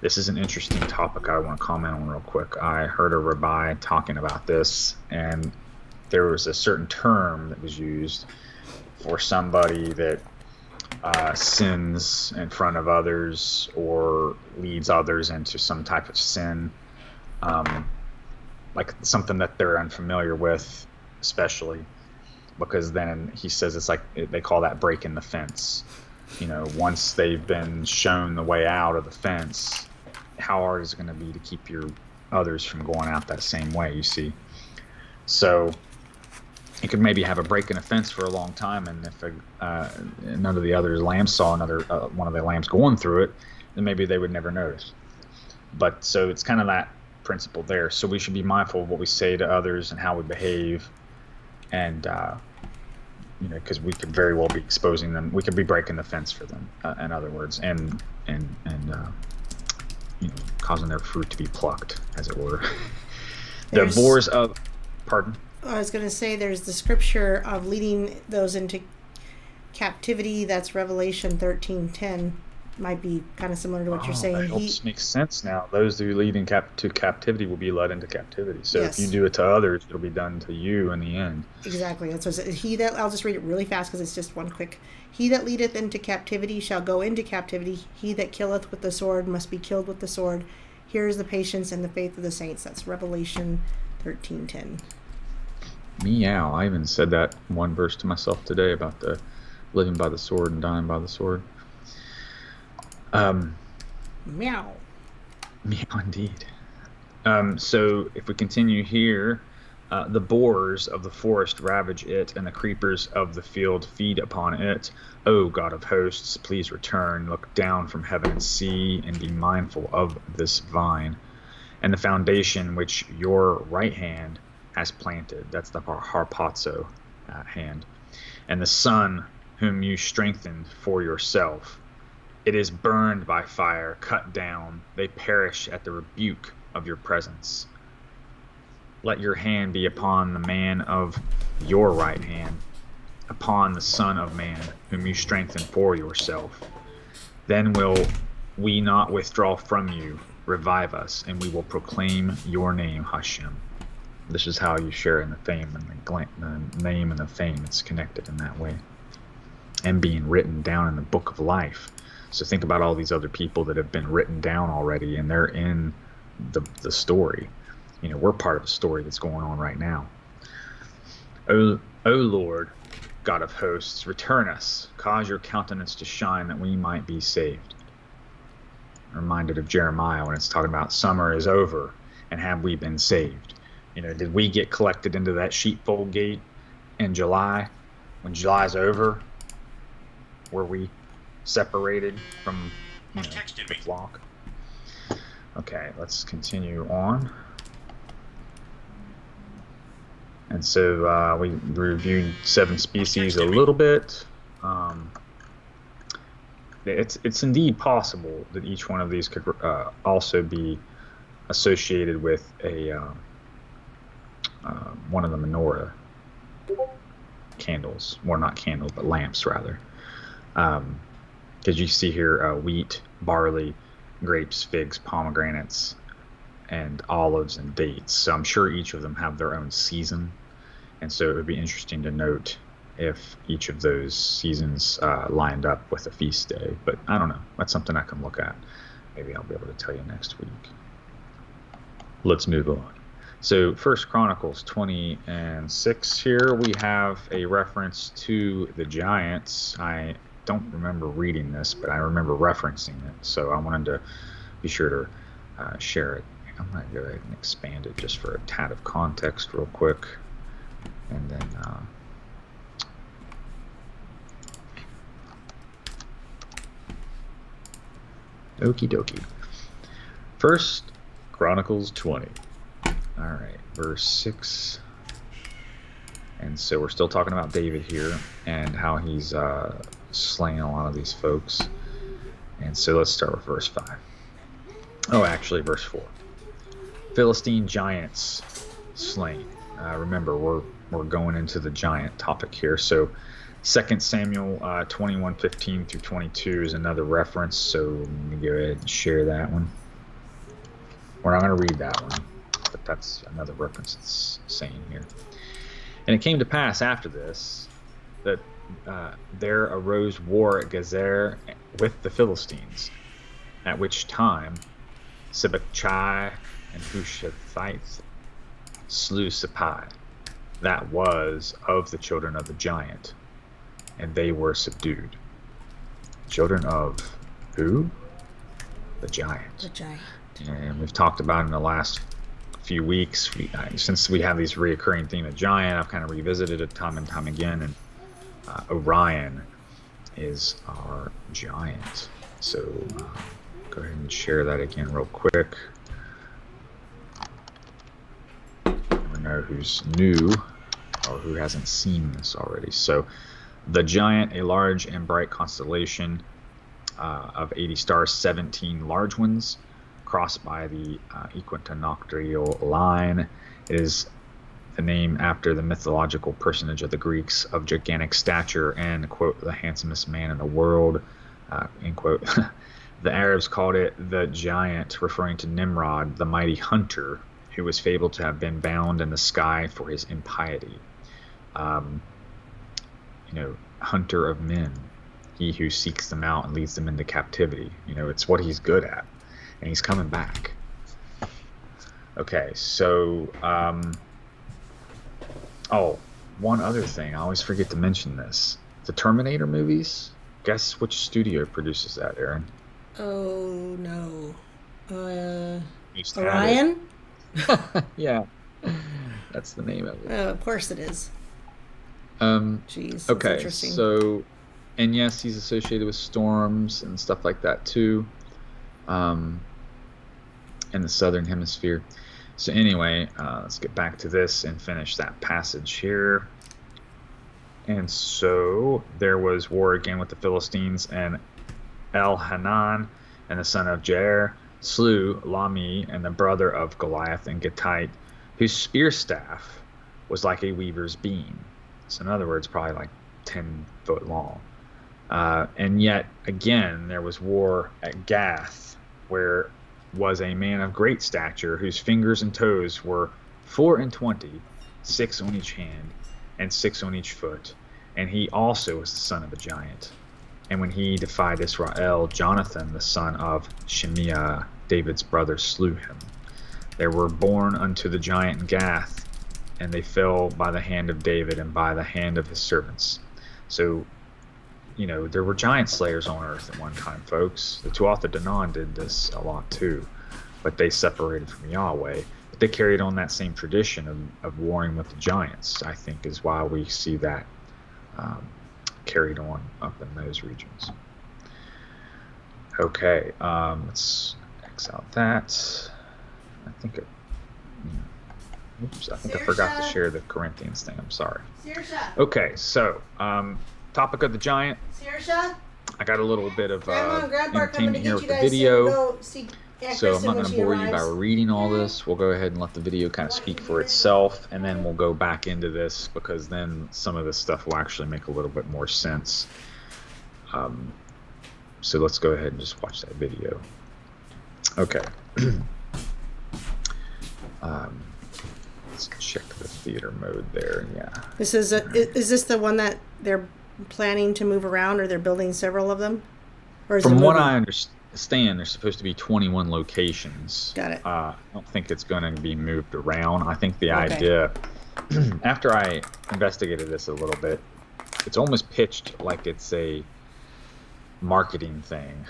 This is an interesting topic I want to comment on real quick. I heard a rabbi talking about this, and there was a certain term that was used for somebody that sins in front of others or leads others into some type of sin, like something that they're unfamiliar with, especially because then he says it's like they call that breaking the fence. You know, once they've been shown the way out of the fence, how hard is it going to be to keep your others from going out that same way, you see? So you could maybe have a break in a fence for a long time, and if none of the other lambs saw another one of the lambs going through it, then maybe they would never notice. But so it's kind of that principle there. So we should be mindful of what we say to others and how we behave, and you know, because we could very well be exposing them. We could be breaking the fence for them, in other words, and you know, causing their fruit to be plucked, as it were. The boars of, pardon? I was going to say there's the scripture of leading those into captivity. That's Revelation 13:10. Might be kind of similar to what you're saying. That helps make sense now. Those who lead to captivity will be led into captivity. So yes. If you do it to others, it'll be done to you in the end. Exactly. That's what it says. I'll just read it really fast because it's just one quick. He that leadeth into captivity shall go into captivity. He that killeth with the sword must be killed with the sword. Here is the patience and the faith of the saints. That's Revelation 13:10. Meow. I even said that one verse to myself today about the living by the sword and dying by the sword. Meow. Meow indeed. So if we continue here, the boars of the forest ravage it, and the creepers of the field feed upon it. O God of hosts, please return, look down from heaven and see, and be mindful of this vine, and the foundation which your right hand has planted. That's the harpazo hand. And the son whom you strengthened for yourself. It is burned by fire, cut down. They perish at the rebuke of your presence. Let your hand be upon the man of your right hand, upon the Son of Man, whom you strengthen for yourself. Then will we not withdraw from you. Revive us, and we will proclaim your name, Hashem. This is how you share in the fame and the name and the fame. It's connected in that way. And being written down in the book of life. So think about all these other people that have been written down already, and they're in the story. You know, we're part of a story that's going on right now. O Lord, God of hosts, return us, cause your countenance to shine that we might be saved. I'm reminded of Jeremiah when it's talking about summer is over and have we been saved. You know, did we get collected into that sheepfold gate in July? When July's over, were we separated from the flock? Okay, let's continue on. And so we reviewed 7 species a little bit. It's indeed possible that each one of these could also be associated with a one of the menorah candles, or not candles, but lamps rather. Because you see here wheat, barley, grapes, figs, pomegranates, and olives and dates. So I'm sure each of them have their own season, and so it would be interesting to note if each of those seasons lined up with a feast day. But I don't know. That's something I can look at. Maybe I'll be able to tell you next week. Let's move on. So 1 Chronicles 20:6 here, we have a reference to the giants. I don't remember reading this, but I remember referencing it. So I wanted to be sure to share it. I'm going to go ahead and expand it just for a tad of context real quick. And then okie dokie. 1 Chronicles 20. All right, verse 6. And so we're still talking about David here and how he's slaying a lot of these folks. And so let's start with verse 5. Oh, actually, verse 4. Philistine giants slain. Remember, we're going into the giant topic here. So 2 Samuel 21:15 through 22 is another reference. So let me go ahead and share that one. We're not going to read that one, but that's another reference it's saying here. And it came to pass after this that there arose war at Gezer with the Philistines, at which time Sibbachai and Hushathite slew Sippai, that was of the children of the giant, and they were subdued. Children of who? The giant. The giant. And we've talked about in the last few weeks, since we have these reoccurring theme of giant, I've kind of revisited it time and time again, and Orion is our giant. So go ahead and share that again real quick. Never know who's new or who hasn't seen this already. So the giant, a large and bright constellation of 80 stars, 17 large ones, crossed by the equinoctial line. It is the name after the mythological personage of the Greeks of gigantic stature and, quote, the handsomest man in the world, end quote. The Arabs called it the giant, referring to Nimrod, the mighty hunter, who was fabled to have been bound in the sky for his impiety. Hunter of men, he who seeks them out and leads them into captivity. It's what he's good at. And he's coming back. Okay, so, one other thing. I always forget to mention this. The Terminator movies, guess which studio produces that, Aaron? Oh, no. Orion? Yeah, that's the name of it. Of course it is. Jeez, that's okay, interesting. So, and yes, he's associated with storms and stuff like that, too. In the southern hemisphere. So anyway, let's get back to this and finish that passage here. And so there was war again with the Philistines, and Elhanan and the son of Jair slew Lami and the brother of Goliath and Gittite, whose spear staff was like a weaver's beam. So in other words, probably like 10 foot long. And yet again, there was war at Gath, where was a man of great stature, whose fingers and toes were 24, 6 on each hand, and 6 on each foot. And he also was the son of a giant. And when he defied Israel, Jonathan, the son of Shemiah, David's brother, slew him. There were born unto the giant in Gath, and they fell by the hand of David and by the hand of his servants. So, there were giant slayers on earth at one time, folks. The Tuatha De Danann did this a lot too, but they separated from Yahweh. But they carried on that same tradition of warring with the giants, I think, is why we see that carried on up in those regions. Okay, let's X out that. I think Oops, I think I forgot to share the Corinthians thing. I'm sorry. Saoirse, Okay, so topic of the giant. Saoirse, I got a little bit of Grandma and Grandpa are coming entertainment to here get with you the guys soon to video. go see Aunt So I'm Kristen not when going to she bore you by arrives. reading all this. We'll go ahead and let the video kind of speak for itself, and then we'll go back into this because then some of this stuff will actually make a little bit more sense. So let's go ahead and just watch that video. Okay. Let's check the theater mode there. Yeah. This is this the one that they're planning to move around, or they're building several of them? Or is it From what moving? I understand, there's supposed to be 21 locations. Got it. I don't think it's going to be moved around. I think the Okay. idea, after I investigated this a little bit, it's almost pitched like it's a marketing thing.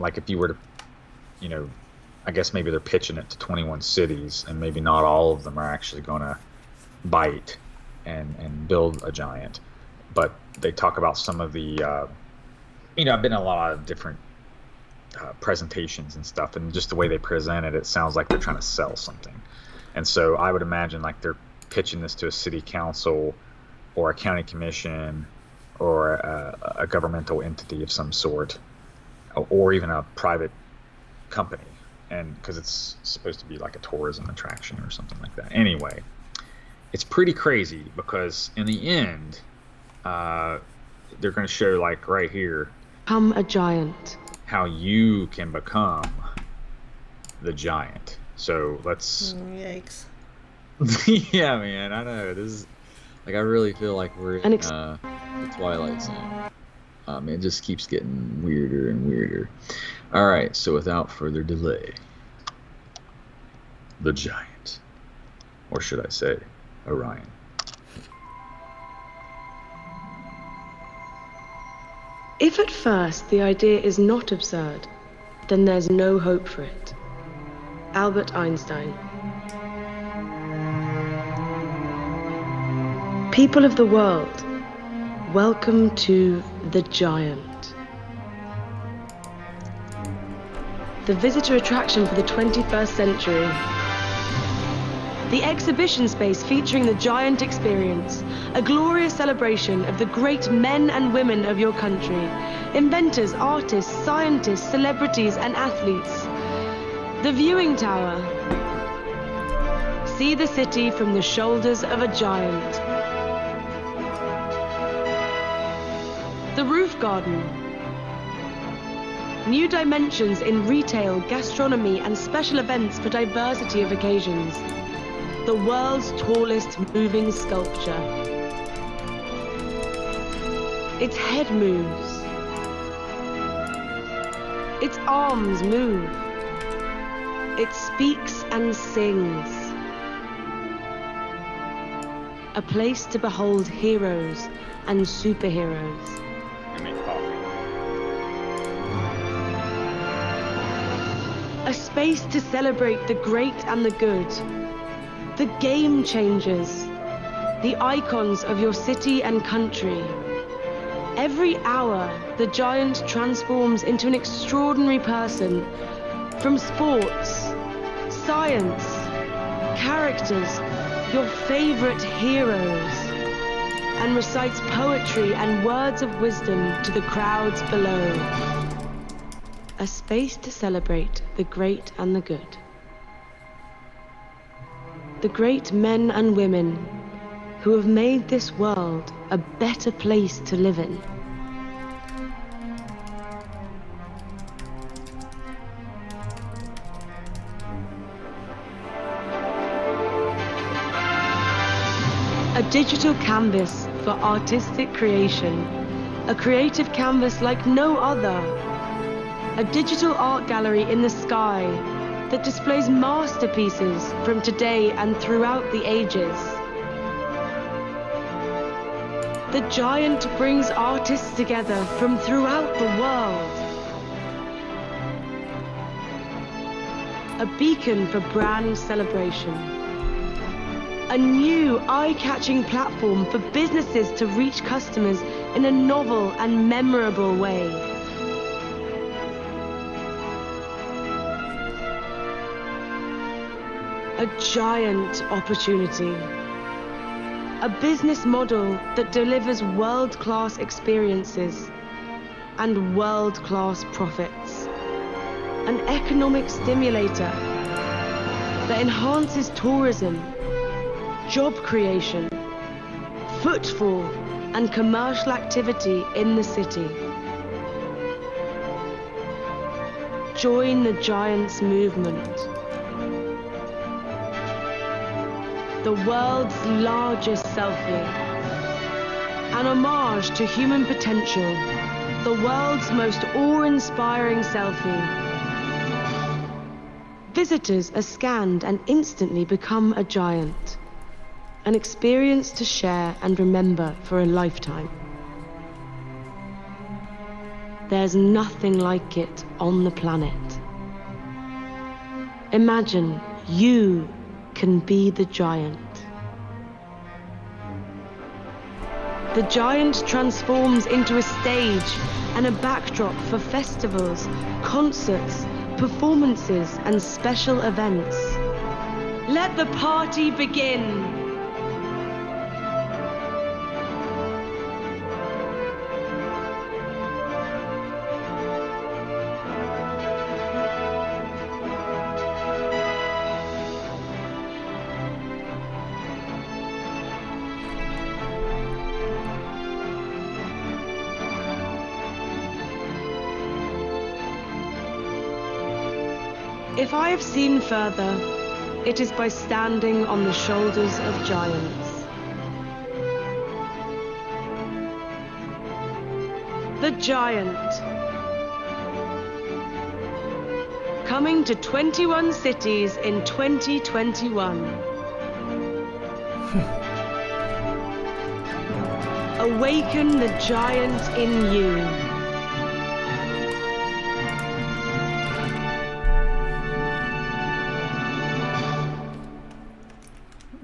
Like if you were to, you know, I guess maybe they're pitching it to 21 cities, and maybe not all of them are actually going to bite and build a giant. But they talk about some of the, I've been in a lot of different presentations and stuff, and just the way they present it, it sounds like they're trying to sell something. And so I would imagine like they're pitching this to a city council or a county commission or a governmental entity of some sort, or even a private company, and because it's supposed to be like a tourism attraction or something like that. Anyway, it's pretty crazy because in the end, they're going to show, like right here, Become a giant. how you can become the giant. So let's Yikes. yeah, man, I know this is like, I really feel like we're in the Twilight Zone. It just keeps getting weirder and weirder. All right, so without further delay, the giant, or should I say Orion. If at first the idea is not absurd, then there's no hope for it. Albert Einstein. People of the world, welcome to the giant. The visitor attraction for the 21st century. The exhibition space featuring the giant experience, a glorious celebration of the great men and women of your country, inventors, artists, scientists, celebrities, and athletes. The viewing tower. See the city from the shoulders of a giant. The roof garden. New dimensions in retail, gastronomy, and special events for diversity of occasions. The world's tallest moving sculpture. Its head moves. Its arms move. It speaks and sings. A place to behold heroes and superheroes. And make coffee. A space to celebrate the great and the good. The game changers. The icons of your city and country. Every hour, the giant transforms into an extraordinary person. From sports, science, characters, your favorite heroes, and recites poetry and words of wisdom to the crowds below. A space to celebrate the great and the good. The great men and women who have made this world a better place to live in. A digital canvas for artistic creation. A creative canvas like no other. A digital art gallery in the sky that displays masterpieces from today and throughout the ages. The giant brings artists together from throughout the world. A beacon for brand celebration. A new eye-catching platform for businesses to reach customers in a novel and memorable way. a giant opportunity. A business model that delivers world-class experiences and world-class profits. An economic stimulator that enhances tourism, job creation, footfall, and commercial activity in the city. Join the Giants movement. The world's largest selfie. An homage to human potential. The world's most awe-inspiring selfie. Visitors are scanned and instantly become a giant. An experience to share and remember for a lifetime. There's nothing like it on the planet. Imagine you can be the giant. The giant transforms into a stage and a backdrop for festivals, concerts, performances, and special events. Let the party begin! If I have seen further, it is by standing on the shoulders of giants. The Giant. Coming to 21 cities in 2021. Awaken the giant in you.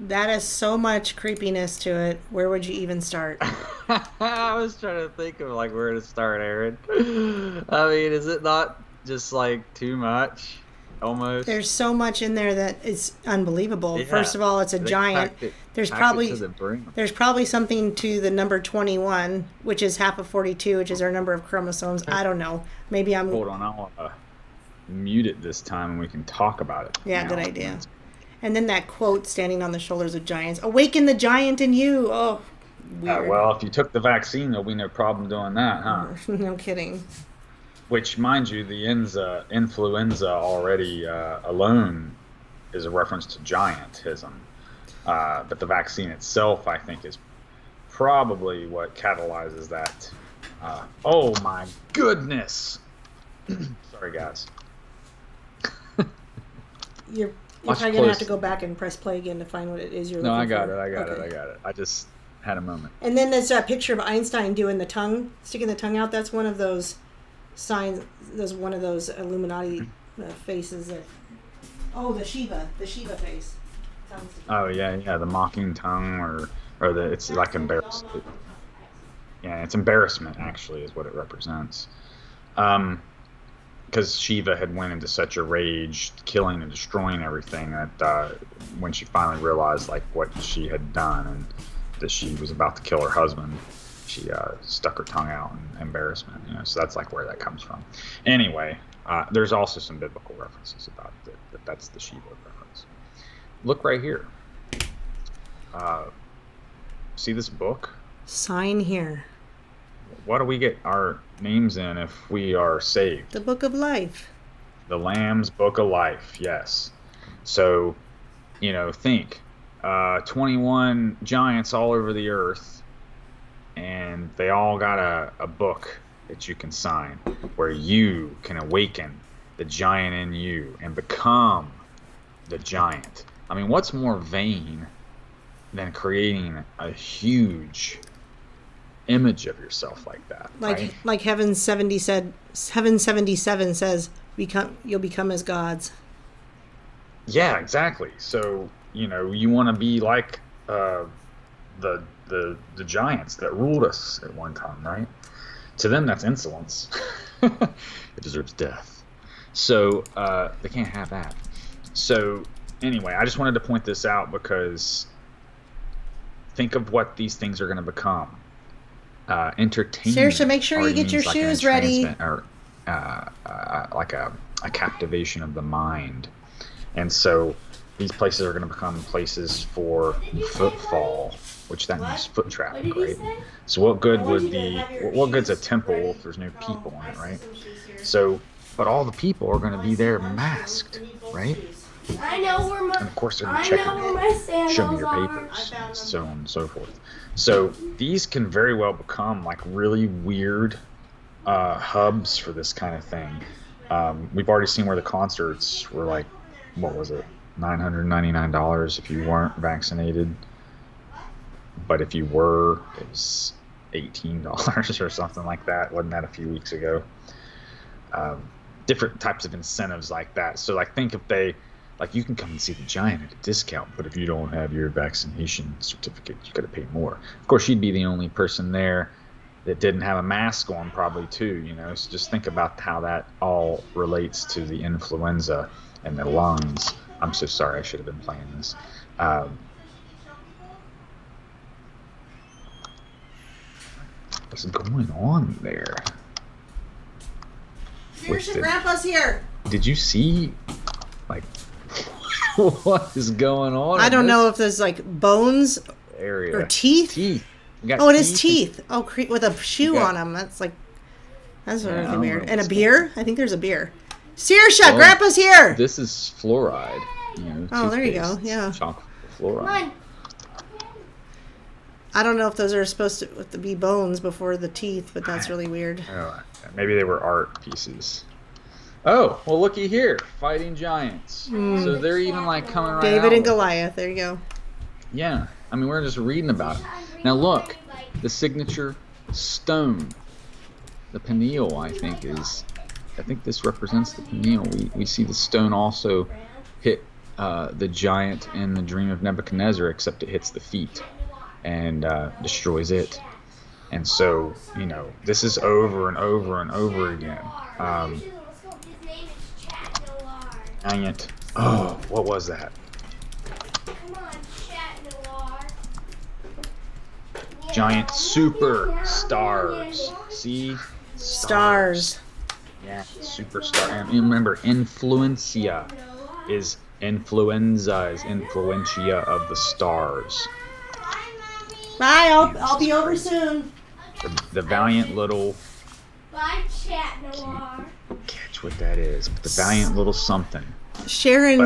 That is so much creepiness to it. Where would you even start? I was trying to think of like where to start, Aaron. I mean, is it not just like too much? Almost. There's so much in there that is unbelievable. Yeah. First of all, it's a They giant. packed it- There's packed it probably to the brim. there's probably something to the number 21, which is half of 42, which is our number of chromosomes. I don't know. Maybe I'm. Hold on, I'll mute it this time and we can talk about it. Yeah, now. good idea. And then that quote, standing on the shoulders of giants, awaken the giant in you. Oh, weird. Well, if you took the vaccine, there'll be no problem doing that, huh? No kidding. Which, mind you, the influenza already alone is a reference to giantism. But the vaccine itself, I think, is probably what catalyzes that. Oh, my goodness. Sorry, guys. You're Watch probably going to have to close. go back and press play again to find what it is you're No, looking I for. got Okay. it. I just had a moment. And then there's a picture of Einstein doing the tongue, sticking the tongue out. That's one of those signs. There's one of those Illuminati faces that. Oh, the Shiva face. Oh, yeah, the mocking tongue or the, it's like embarrassment. Yeah, it's embarrassment, actually, is what it represents. Because Shiva had went into such a rage, killing and destroying everything, that when she finally realized like what she had done and that she was about to kill her husband, she stuck her tongue out in embarrassment. So that's like where that comes from. Anyway, there's also some biblical references about that's the Shiva reference. Look right here. See this book? Sign here. What do we get our names in if we are saved? The Book of Life. The Lamb's Book of Life, yes. So, think 21 giants all over the earth, and they all got a book that you can sign where you can awaken the giant in you and become the giant. I mean, what's more vain than creating a huge image of yourself like that? Right? Like Heaven 77 says, you'll become as gods. Yeah, exactly. So you want to be like the giants that ruled us at one time, right? To them, that's insolence. It deserves death. So they can't have that. So anyway, I just wanted to point this out because think of what these things are going to become. Entertainment. Saoirse, make sure you already get your means like an shoes ready. entrancement or like a captivation of the mind. And so these places are going to become places for footfall, which that means foot traffic, right? So what good's a temple if there's no people in it, right? So, but all the people are going to be there masked, right? I know where my. And of course they're going to I check know where it. my sandals Show me your are. papers, so on and so forth. So these can very well become like really weird hubs for this kind of thing. We've already seen where the concerts were like, what was it, $999 if you weren't vaccinated, but if you were, it was $18 or something like that. Wasn't that a few weeks ago? Different types of incentives like that. So like think if they, like you can come and see the Giant at a discount, but if you don't have your vaccination certificate, you got to pay more. Of course, you'd be the only person there that didn't have a mask on probably too, you know. So just think about how that all relates to the influenza and the lungs. I'm so sorry, I should have been playing this. What's going on there? Saoirse, Grandpa's here. Did you see, like, what is going on? I in don't this know if there's like bones area or teeth. Teeth. You got Oh, it is and- teeth. Oh, with a shoe got- on them. That's like, that's Yeah, I really don't weird. know And a what's beer. I think there's a beer. Saoirse, Well, Grandpa's here. This is fluoride. You know, Oh, there you go, toothpaste. yeah. Chocolate fluoride. Come on. I don't know if those are supposed to be bones before the teeth, but that's really weird. Oh, maybe they were art pieces. Oh, well, looky here, fighting giants. So they're even like coming right out. David and with it. Goliath. There you go. Yeah, I mean we're just reading about it. Now look, the signature stone, the pineal. I think this represents the pineal. We see the stone also hit the giant in the dream of Nebuchadnezzar, except it hits the feet and destroys it. And so, you know, this is over and over and over again. His name is Chat Noir. Giant. Oh, what was that? Come on, Chat Noir. Giant super stars. See? Stars. Yeah, superstar. And remember, influenza is influenza of the stars. Bye. I'll be over soon. The valiant little, Bye, Chat Noir. catch what that is, but the valiant little something. Sherry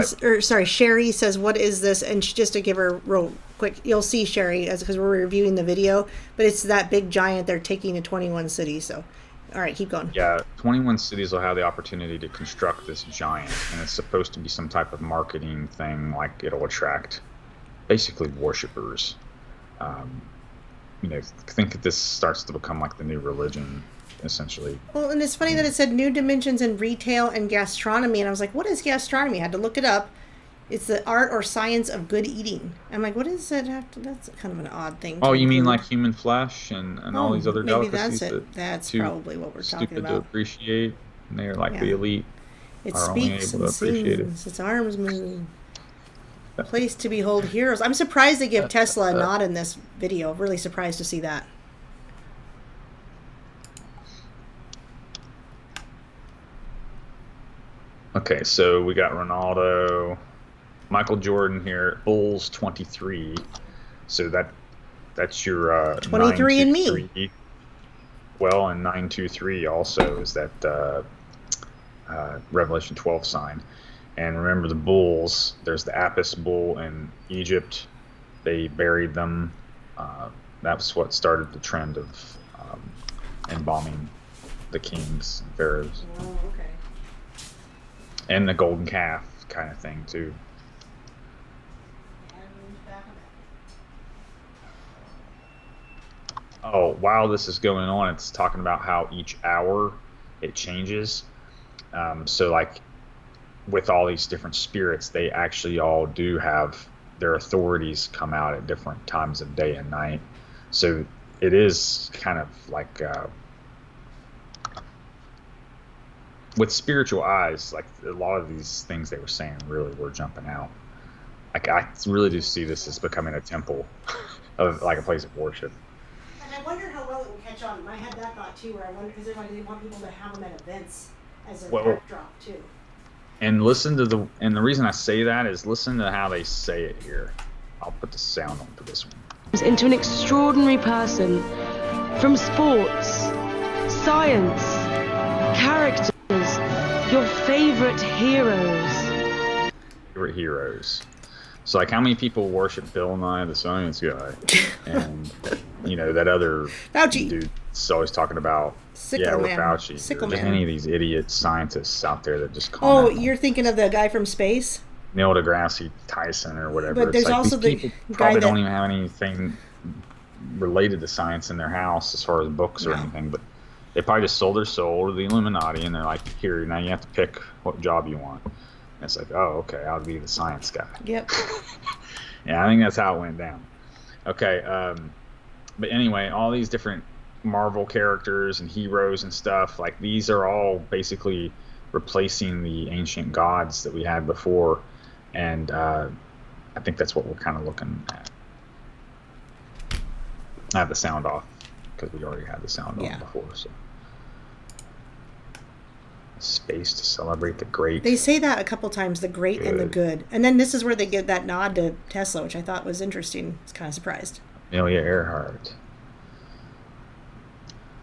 says, "What is this?" And just to give her real quick, you'll see Sherry because we're reviewing the video, but it's that big giant they're taking to 21 cities. So, all right, keep going. Yeah, 21 cities will have the opportunity to construct this giant, and it's supposed to be some type of marketing thing, like it'll attract basically worshipers. You know, think that this starts to become like the new religion, essentially. Well, and it's funny that it said new dimensions in retail and gastronomy, and I was like, what is gastronomy? I had to look it up. It's the art or science of good eating. I'm like, what is it? That's kind of an odd thing. Oh, to you mean include. like human flesh and all these other maybe delicacies that's it. that That's too probably what we're talking stupid to about. appreciate, and they're like Yeah. the elite. It are only speaks able and to appreciate sings. Its arms move. Place to behold heroes. I'm surprised they give Tesla a nod in this video. Really surprised to see that. Okay, so we got Ronaldo, Michael Jordan here, Bulls 23. So that's your 23 and me. 923. Well, and 923 also is that Revelation 12 sign. And remember the bulls, there's the Apis bull in Egypt. They buried them. That's what started the trend of embalming the kings and pharaohs. Oh, okay. And the golden calf kind of thing too. Oh, while this is going on, it's talking about how each hour it changes. So like with all these different spirits, they actually all do have their authorities come out at different times of day and night. So it is kind of like with spiritual eyes, like a lot of these things they were saying really were jumping out. Like I really do see this as becoming a temple of like a place of worship. And I wonder how well it will catch on. I had that thought too, where I wonder because they want people to have them at events as a Well, backdrop too. And the reason I say that is listen to how they say it here. I'll put the sound on for this one. Into an extraordinary person from sports, science, characters, your favorite heroes. Favorite heroes. So like how many people worship Bill Nye the Science Guy? And that other Fauci. dude is always talking about Sickle man. Fauci. Sickle Or just man. any of these idiot scientists out there that just Oh, comment on you're thinking of the guy from space? Neil deGrasse Tyson or whatever. But there's it's like also these the people guy probably that- don't even have anything related to science in their house as far as books or No. anything, but they probably just sold their soul to the Illuminati and they're like, here, now you have to pick what job you want. And it's like, oh, okay, I'll be the science guy. Yep. Yeah, I think that's how it went down. Okay, but anyway, all these different Marvel characters and heroes and stuff, like these are all basically replacing the ancient gods that we had before, and I think that's what we're kind of looking at. I have the sound off because we already had the sound on before. So, space to celebrate the great. They say that a couple times, the great and the good. And then this is where they give that nod to Tesla, which I thought was interesting. I was kind of surprised. Amelia Earhart.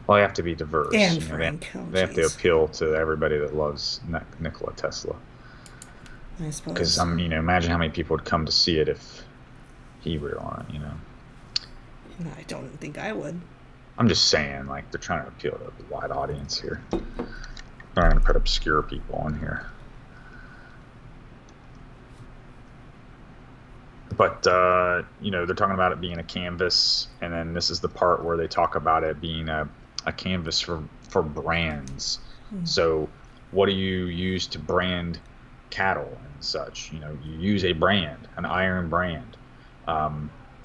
Well, they have to be diverse. And you know, Frank. they have to geez. appeal to everybody that loves Nikola Tesla. I suppose. Because imagine how many people would come to see it if he were on it. I don't think I would. I'm just saying, like they're trying to appeal to a wide audience here. They're not going to put obscure people on here. But they're talking about it being a canvas, and then this is the part where they talk about it being a canvas for brands. So what do you use to brand cattle and such? You use a brand, an iron brand.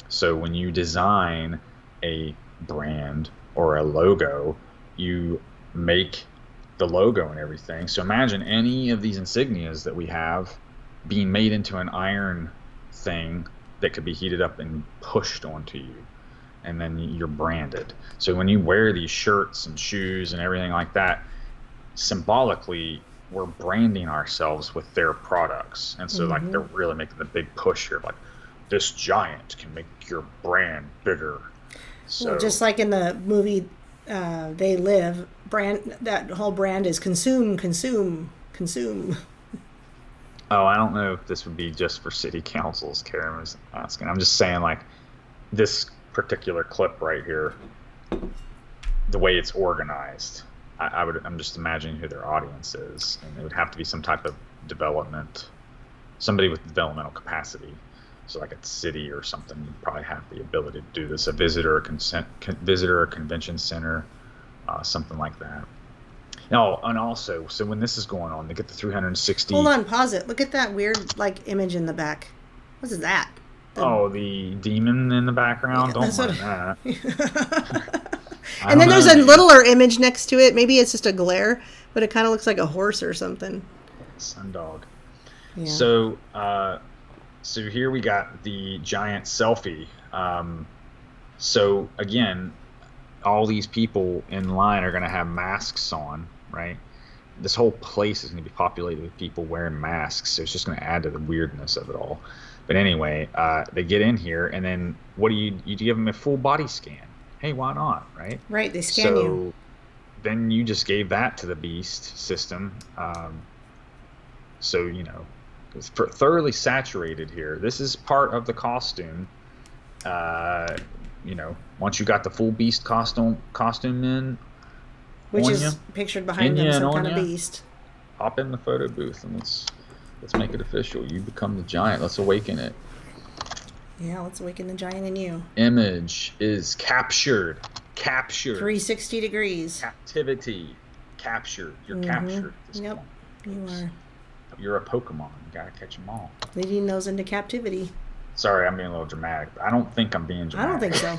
So when you design a brand or a logo, you make the logo and everything. So imagine any of these insignias that we have being made into an iron thing that could be heated up and pushed onto you, and then you're branded. So when you wear these shirts and shoes and everything like that, symbolically we're branding ourselves with their products. And so like they're really making the big push here, like this giant can make your brand bigger. So Well, just like in the movie They Live, that whole brand is consume. Oh, I don't know if this would be just for city councils, Karen was asking. I'm just saying, like, this particular clip right here, the way it's organized, I'm just imagining who their audience is. And it would have to be some type of development, somebody with developmental capacity. So like a city or something would probably have the ability to do this, a visitor or convention center, something like that. No, and also, so when this is going on, they get the 360. Hold on, pause it. Look at that weird image in the back. What is that? The demon in the background. Yeah, Don't mind that. And then there's a littler image next to it. Maybe it's just a glare, but it kind of looks like a horse or something. Sundog. Yeah. So here we got the giant selfie. So again, all these people in line are going to have masks on, right? This whole place is going to be populated with people wearing masks, so it's just going to add to the weirdness of it all. But anyway, they get in here, and then what do you give them a full body scan? Hey, why not, right? Right, they scan you. Then you just gave that to the beast system. So, it's thoroughly saturated here. This is part of the costume. Once you got the full beast costume in, Which on is ya, pictured behind in them, ya some and kind on of ya. beast. hop in the photo booth and let's make it official. You become the giant. Let's awaken it. Yeah, let's awaken the giant in you. Image is captured. Captured. 360 degrees. Captivity. Captured. You're captured at this Yep, point. you are. You're a Pokemon. You gotta catch them all. Leading those into captivity. Sorry, I'm being a little dramatic. But I don't think I'm being I dramatic. don't think so.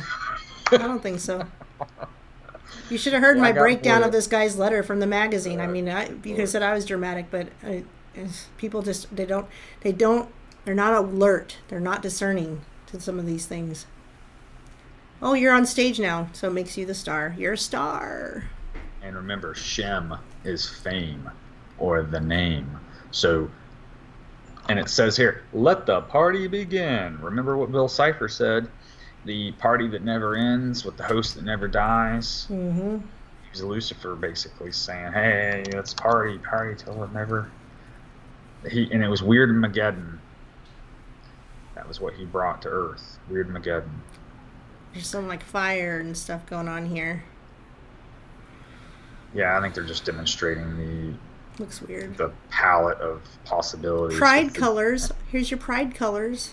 I don't think so. You should have heard Well, I my got breakdown more- of this guy's letter from the magazine. I mean, you could have said I was dramatic, but people just they don't They're not alert. They're not discerning to some of these things. Oh, you're on stage now, so it makes you the star. You're a star. And remember, Shem is fame, or the name. So, and it says here, let the party begin. Remember what Bill Cipher said? The party that never ends with the host that never dies. Mm-hmm. He was Lucifer basically saying, hey, let's party till it never... And it was Weird Mageddon. That was what he brought to Earth. Weird Mageddon. There's some like fire and stuff going on here. Yeah, I think they're just demonstrating Looks weird. the palette of possibilities. Pride colors. Here's your pride colors.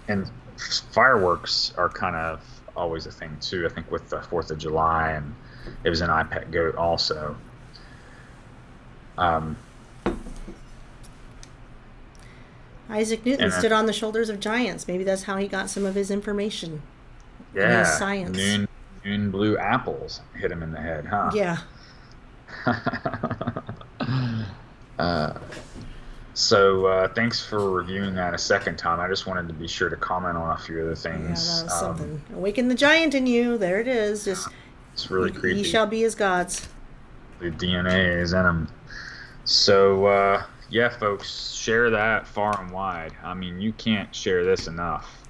And fireworks are kind of always a thing too. I think with the 4th of July, and it was an iPet goat also. Isaac Newton And, stood on the shoulders of giants. Maybe that's how he got some of his information. And Yeah, his science. noon blue apples hit him in the head, huh? Yeah. So thanks for reviewing that a second time. I just wanted to be sure to comment on a few other Yeah, things. that was something. Awaken the giant in you. There it is. Just It's really creepy. ye shall be as gods. The DNA is in them. So yeah, folks, share that far and wide. I mean, you can't share this enough.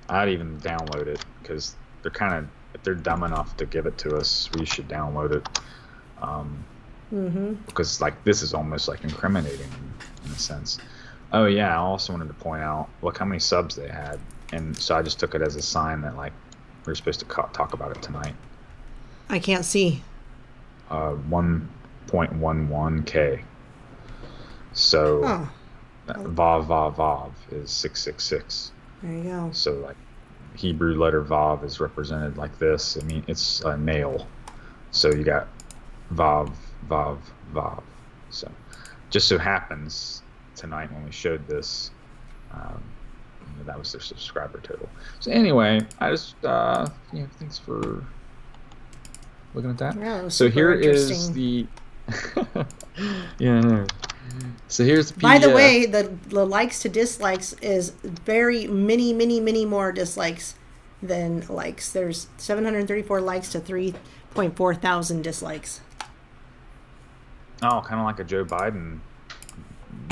I'd even download it because they're kind of, if they're dumb enough to give it to us, we should download it. Because like this is almost like incriminating in a sense. Oh yeah, I also wanted to point out, look how many subs they had, and so I just took it as a sign that like we're supposed to talk about it tonight. I can't see. 1.11K. So Oh, Vav is 666. there you go. So like Hebrew letter Vav is represented like this. I mean, it's a male. So you got Vav. So just so happens tonight when we showed this, that was their subscriber total. So anyway, I just thanks for looking at that. Yeah, that was So super here is interesting. the yeah. I know. So here's the PDF. By the way, the likes to dislikes is very many more dislikes than likes. There's 734 likes to 3.4 thousand dislikes. Oh, kind of like a Joe Biden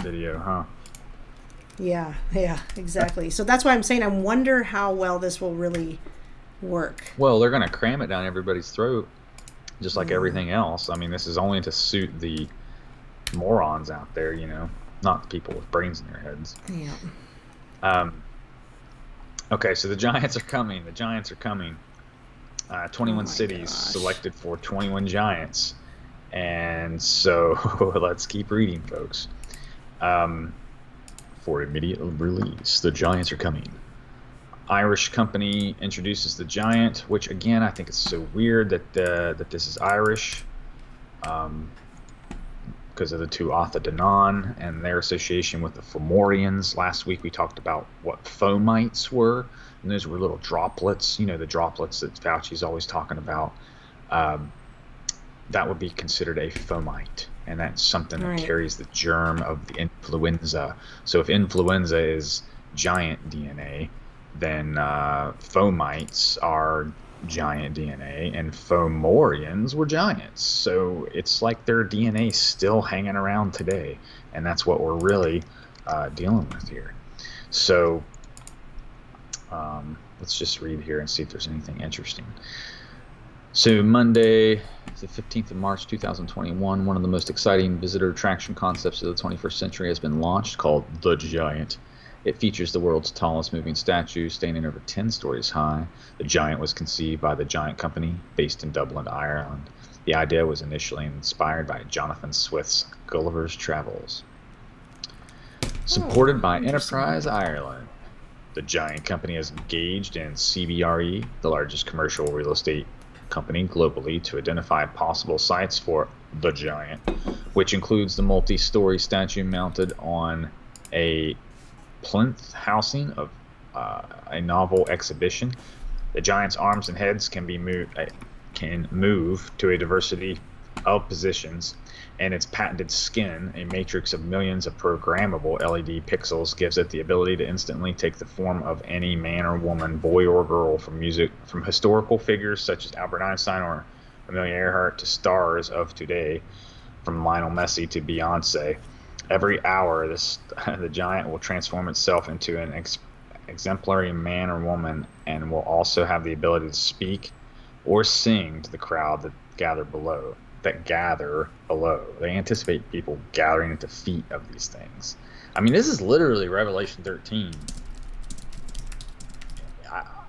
video, huh? Yeah, exactly. So that's why I'm saying I wonder how well this will really work. Well, they're going to cram it down everybody's throat, just like everything else. I mean, this is only to suit the morons out there, not the people with brains in their heads. Yeah. Okay, so the Giants are coming. 21 cities gosh. selected for 21 Giants. And so let's keep reading, folks. For immediate release, the Giants are coming. Irish company introduces the Giant, which again I think it's so weird that this is Irish, because of the two Atha Danann and their association with the Fomorians. Last week we talked about what fomites were, and those were little droplets. The droplets that Fauci's always talking about. That would be considered a fomite, and that's something that carries the germ of the influenza. So if influenza is giant DNA, then fomites are giant DNA, and Fomorians were giants. So it's like their DNA still hanging around today, and that's what we're really dealing with here. So let's just read here and see if there's anything interesting. So Monday, the 15th of March 2021, one of the most exciting visitor attraction concepts of the 21st century has been launched, called The Giant. It features the world's tallest moving statue, standing over 10 stories high. The Giant was conceived by the Giant Company, based in Dublin, Ireland. The idea was initially inspired by Jonathan Swift's Gulliver's Travels. Supported by Enterprise Ireland, the Giant Company is engaged in CBRE, the largest commercial real estate company globally, to identify possible sites for the Giant, which includes the multi-story statue mounted on a plinth housing of a novel exhibition. The Giant's arms and heads can move to a diversity of positions, and its patented skin, a matrix of millions of programmable LED pixels, gives it the ability to instantly take the form of any man or woman, boy or girl, from historical figures such as Albert Einstein or Amelia Earhart to stars of today, from Lionel Messi to Beyonce. Every hour, the giant will transform itself into an exemplary man or woman, and will also have the ability to speak or sing to the crowd that gather below. They anticipate people gathering at the feet of these things. I mean, this is literally Revelation 13.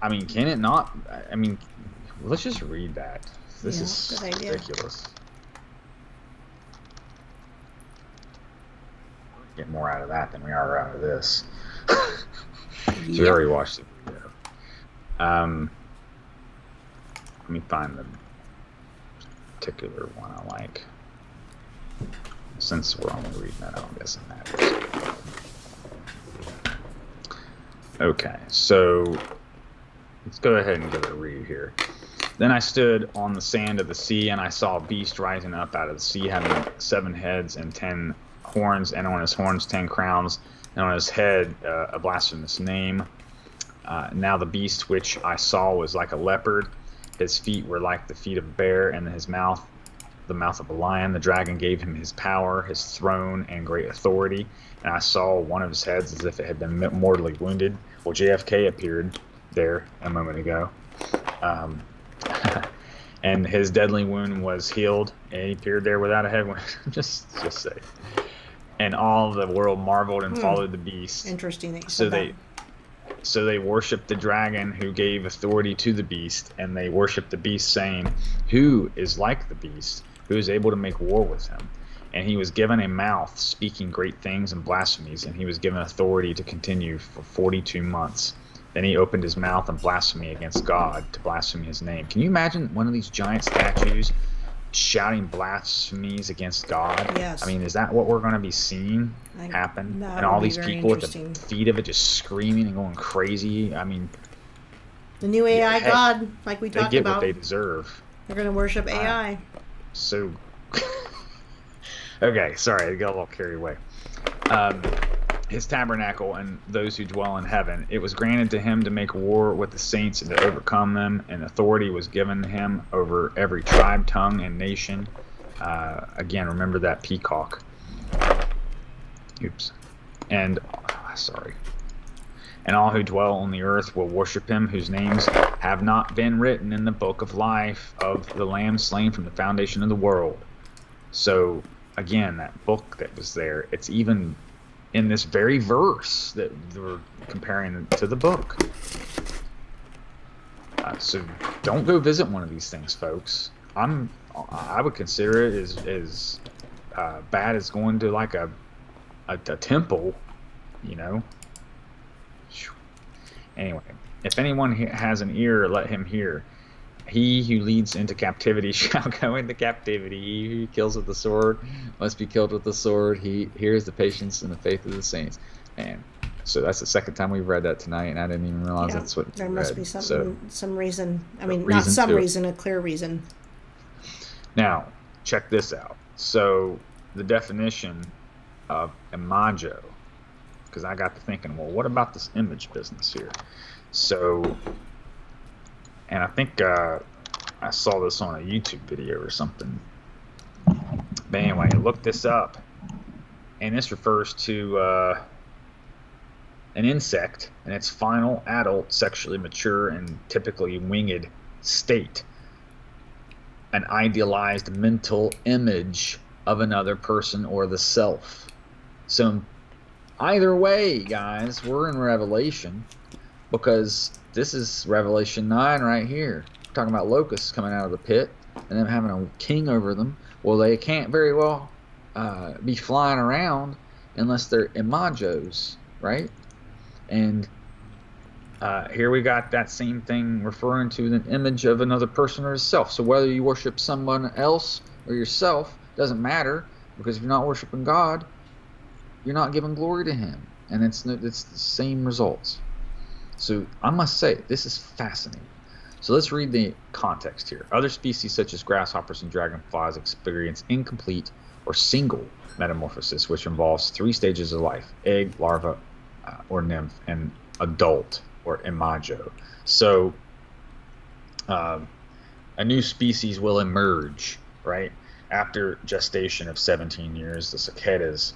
I mean, can it not? I mean, let's just read that. This is ridiculous. Get more out of that than we are out of this. So we already watched the video. Let me find the particular one I like. Since we're only reading that, I don't guess it matters. Okay, so let's go ahead and give it a read here. Then I stood on the sand of the sea, and I saw a beast rising up out of the sea, having 7 heads and 10 horns, and on his horns 10 crowns, and on his head a blasphemous name. Now the beast which I saw was like a leopard. His feet were like the feet of a bear, and his mouth the mouth of a lion. The dragon gave him his power, his throne, and great authority. And I saw one of his heads as if it had been mortally wounded. Well, JFK appeared there a moment ago. And his deadly wound was healed, and he appeared there without a head wound. just say. And all the world marveled and followed the beast. Interesting that you said that. So they worshipped the dragon who gave authority to the beast, and they worshipped the beast, saying, "Who is like the beast, who is able to make war with him?" And he was given a mouth, speaking great things and blasphemies, and he was given authority to continue for 42 months. Then he opened his mouth in blasphemy against God, to blaspheme his name. Can you imagine one of these giant statues shouting blasphemies against God? Yes. I mean, is that what we're going to be seeing happen? And all these people at the feet of it just screaming and going crazy. I mean, the new AI God, like we talked about. They get what they deserve. They're going to worship AI. So, okay, sorry, I got a little carried away. His tabernacle and those who dwell in heaven, it was granted to him to make war with the saints and to overcome them, and authority was given him over every tribe, tongue, and nation. Again, remember that peacock. Oops. And, sorry. And all who dwell on the earth will worship him, whose names have not been written in the book of life of the Lamb slain from the foundation of the world. So, again, that book that was there, it's even in this very verse that we're comparing to the book. So don't go visit one of these things, folks. I would consider it as bad as going to like a temple, you know. Anyway, if anyone has an ear, let him hear. He who leads into captivity shall go into captivity. He who kills with the sword must be killed with the sword. Here is the patience and the faith of the saints. And so that's the second time we've read that tonight, and I didn't even realize that's what there must be some reason. I mean, not some reason, a clear reason. Now, check this out. So the definition of imago, because I got to thinking, well, what about this image business here? So, and I think I saw this on a YouTube video or something. But anyway, I looked this up, and this refers to an insect in its final adult, sexually mature, and typically winged state. An idealized mental image of another person or the self. So either way, guys, we're in Revelation, because this is Revelation 9 right here. We're talking about locusts coming out of the pit and them having a king over them. Well, they can't very well be flying around unless they're imagos, right? And here we got that same thing referring to the image of another person or self. So whether you worship someone else or yourself doesn't matter, because if you're not worshiping God, you're not giving glory to him, and it's the same results. So I must say, this is fascinating. So let's read the context here. Other species such as grasshoppers and dragonflies experience incomplete or single metamorphosis, which involves 3 stages of life: egg, larva, or nymph, and adult or imago. So a new species will emerge, right? After gestation of 17 years, the cicadas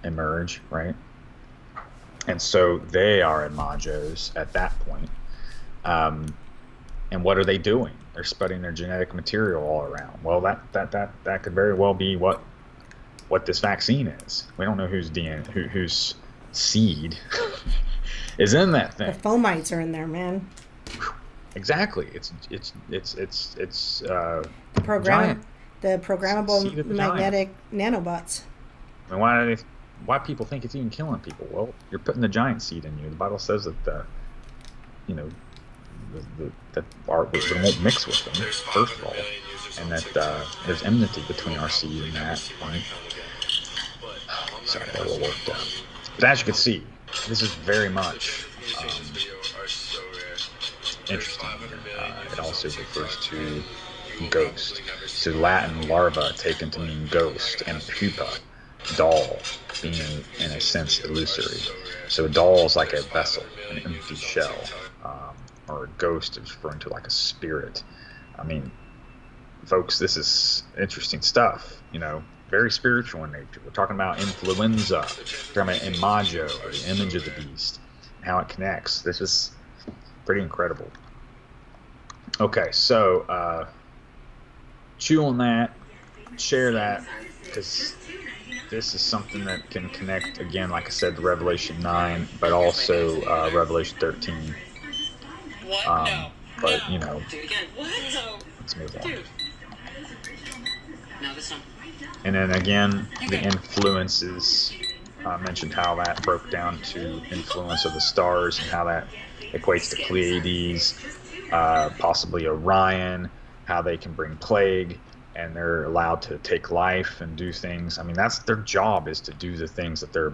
emerge, right? And so they are imagos at that point. And what are they doing? They're spreading their genetic material all around. Well, that could very well be what this vaccine is. We don't know whose DNA, whose seed is in that The thing. fomites are in there, man. Exactly. It's The program, giant. the programmable Seed of the magnetic nanobots. I mean, why people think it's even killing people? Well, you're putting the giant seed in you. The Bible says that that we won't mix with them, first of all, and that there's enmity between our seed and that. Right? Sorry, I got a little worked up. But as you can see, this is very much interesting here. It also refers to ghost. So Latin larva taken to mean ghost, and pupa, doll, being in a sense illusory. So a doll is like a vessel, an empty shell, or a ghost is referring to like a spirit. I mean, folks, this is interesting stuff, very spiritual in nature. We're talking about influenza, we're talking about imago, or the image of the beast, and how it connects. This is pretty incredible. Okay, so chew on that, share that, because this is something that can connect, again, like I said, to Revelation 9, but also Revelation 13. But, Do it again. What? No. let's move on. Dude. No, this one. And then again, the influences. I mentioned how that broke down to influence of the stars and how that equates to Pleiades, possibly Orion, how they can bring plague, and they're allowed to take life and do things. I mean, that's their job, is to do the things that they're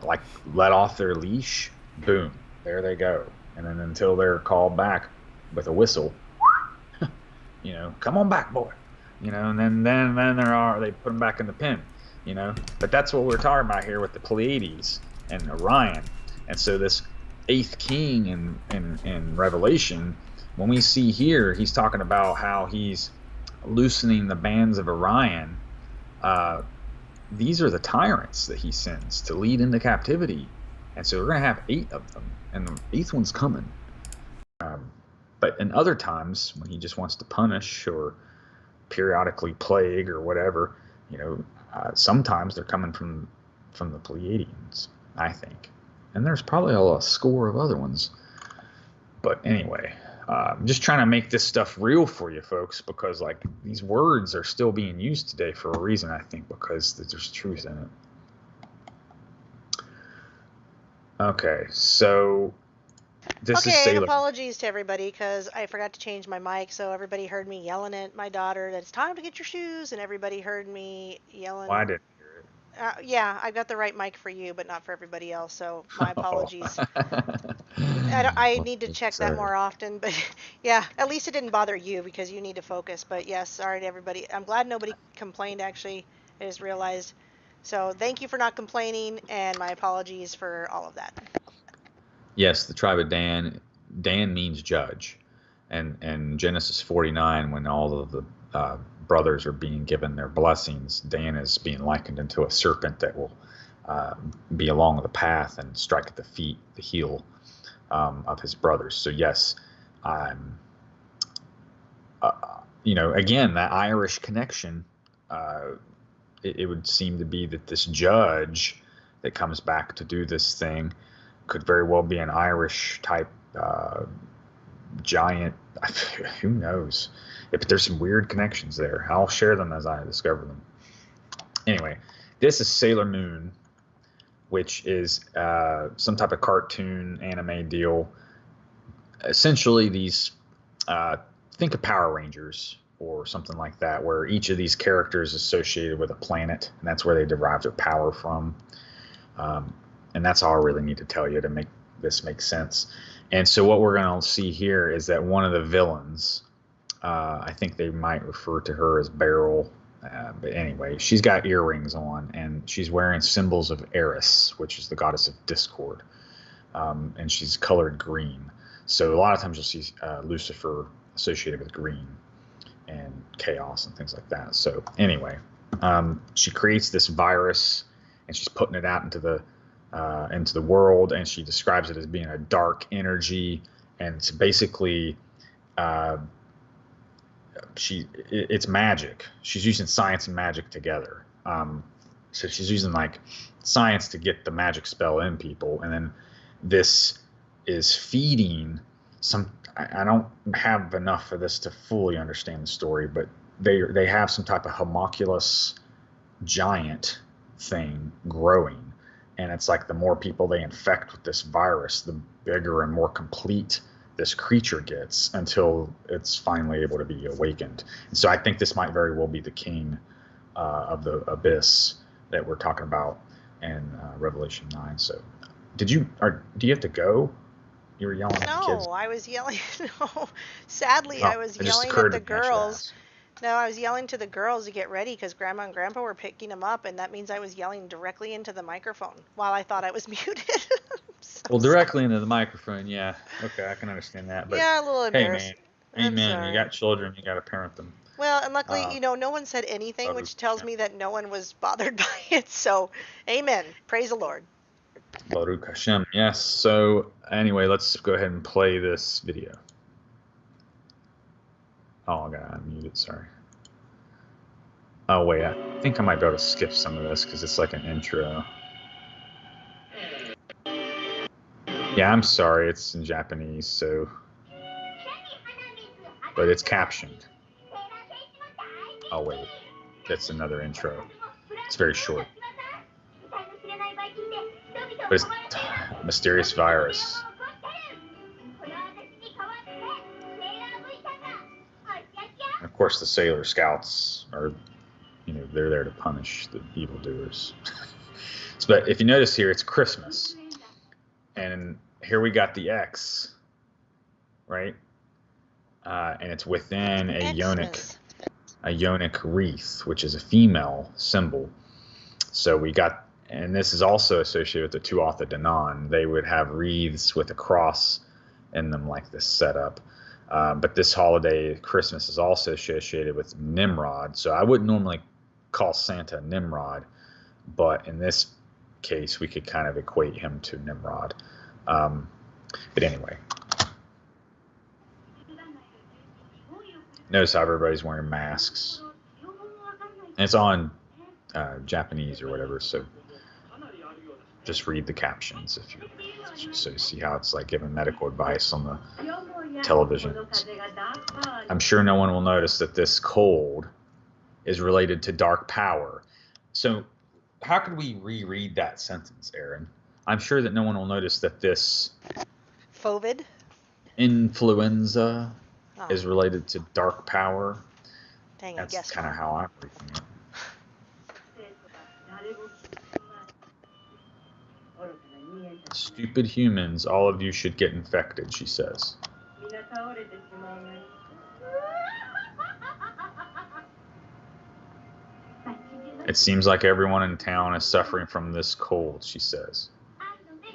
like let off their leash. Boom, there they go. And then until they're called back with a whistle, come on back, boy. And then they put them back in the pen. But that's what we're talking about here with the Pleiades and Orion. And so this 8th king in Revelation, when we see here, he's talking about how he's loosening the bands of Orion. These are the tyrants that he sends to lead into captivity. And so we're going to have 8 of them, and the 8th one's coming. But in other times, when he just wants to punish or periodically plague or whatever, sometimes they're coming from the Pleiadians, I think. And there's probably a score of other ones. But anyway, I'm just trying to make this stuff real for you folks, because these words are still being used today for a reason, I think, because there's truth in it. Okay, so this is Sailor. Apologies to everybody because I forgot to change my mic, so everybody heard me yelling at my daughter that it's time to get your shoes, and everybody heard me yelling. Well, I didn't hear it. Yeah, I've got the right mic for you, but not for everybody else, so my apologies. I need to check that more often, but yeah, at least it didn't bother you because you need to focus. But yes, sorry to everybody. I'm glad nobody complained, actually. I just realized. So thank you for not complaining, and my apologies for all of that. Yes, the tribe of Dan. Dan means judge. And Genesis 49, when all of the brothers are being given their blessings, Dan is being likened into a serpent that will be along the path and strike at the heel of his brothers. So yes, again, that Irish connection, it would seem to be that this judge that comes back to do this thing could very well be an Irish type giant. Who knows? But there's some weird connections there. I'll share them as I discover them. Anyway, this is Sailor Moon, which is some type of cartoon anime deal. Essentially, these think of Power Rangers or something like that, where each of these characters is associated with a planet, and that's where they derive their power from. And that's all I really need to tell you to make this make sense. And so what we're going to see here is that one of the villains, I think they might refer to her as Beryl, but anyway, she's got earrings on, and she's wearing symbols of Eris, which is the goddess of discord, and she's colored green. So a lot of times you'll see Lucifer associated with green and chaos and things like that. So anyway, she creates this virus, and she's putting it out into the world, and she describes it as being a dark energy, and it's basically it's magic. She's using science and magic together. So she's using like science to get the magic spell in people, and then this is feeding some. I don't have enough of this to fully understand the story, but they have some type of homunculus giant thing growing, and it's like the more people they infect with this virus, the bigger and more complete this creature gets until it's finally able to be awakened. And so I think this might very well be the king of the abyss that we're talking about in Revelation 9. So do you have to go? You were yelling at the kids. No, I was yelling. No, sadly, Oh, I was it just yelling occurred at the to me I should girls. ask. No, I was yelling to the girls to get ready because Grandma and Grandpa were picking them up, and that means I was yelling directly into the microphone while I thought I was muted. Well, directly into the microphone, yeah. Okay, I can understand that. But Yeah, a little hey, embarrassed. man, I'm amen. sorry. You got children, you got to parent them. Well, and luckily, Uh, no one said anything, which tells Baruch me that no one was bothered by it. So, amen. Praise the Lord. Baruch Hashem. Yes. So anyway, let's go ahead and play this video. Oh, I gotta unmute it. Sorry. Oh wait, I think I might be able to skip some of this because it's like an intro. Yeah, I'm sorry. It's in Japanese, so. But it's captioned. Oh wait, that's another intro. It's very short. But it's mysterious virus. And of course, the Sailor Scouts are, they're there to punish the evildoers. But if you notice here, it's Christmas. And here we got the X, right? And it's within a yonic wreath, which is a female symbol. So we got, and this is also associated with the Tuatha De Danann. They would have wreaths with a cross in them like this setup. But this holiday, Christmas, is also associated with Nimrod. So I wouldn't normally call Santa Nimrod, but in this case, we could kind of equate him to Nimrod. But anyway, notice how everybody's wearing masks. And it's on Japanese or whatever, so just read the captions so you see how it's like giving medical advice on the television. I'm sure no one will notice that this cold is related to dark power. So how could we reread that sentence, Aaron? I'm sure that no one will notice that this Fovid? influenza is related to dark power. Dang, That's I guess. kind of how I'm reading it. Stupid humans, all of you should get infected, she says. It seems like everyone in town is suffering from this cold, she says.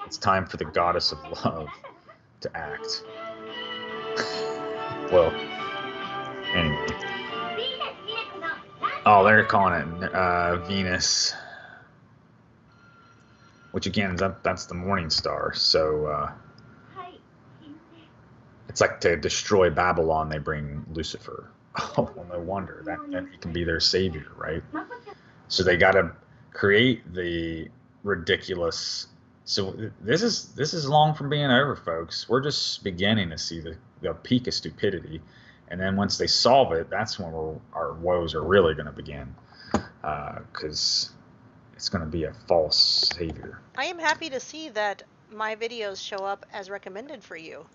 It's time for the goddess of love to act. Well, anyway. Oh, they're calling it Venus. Which again, that's the morning star. So it's like to destroy Babylon, they bring Lucifer. Oh, well, no wonder that he can be their savior, right? So they got to create the ridiculous. So this is long from being over, folks. We're just beginning to see the peak of stupidity, and then once they solve it, that's when our woes are really going to begin, because it's going to be a false savior. I am happy to see that my videos show up as recommended for you.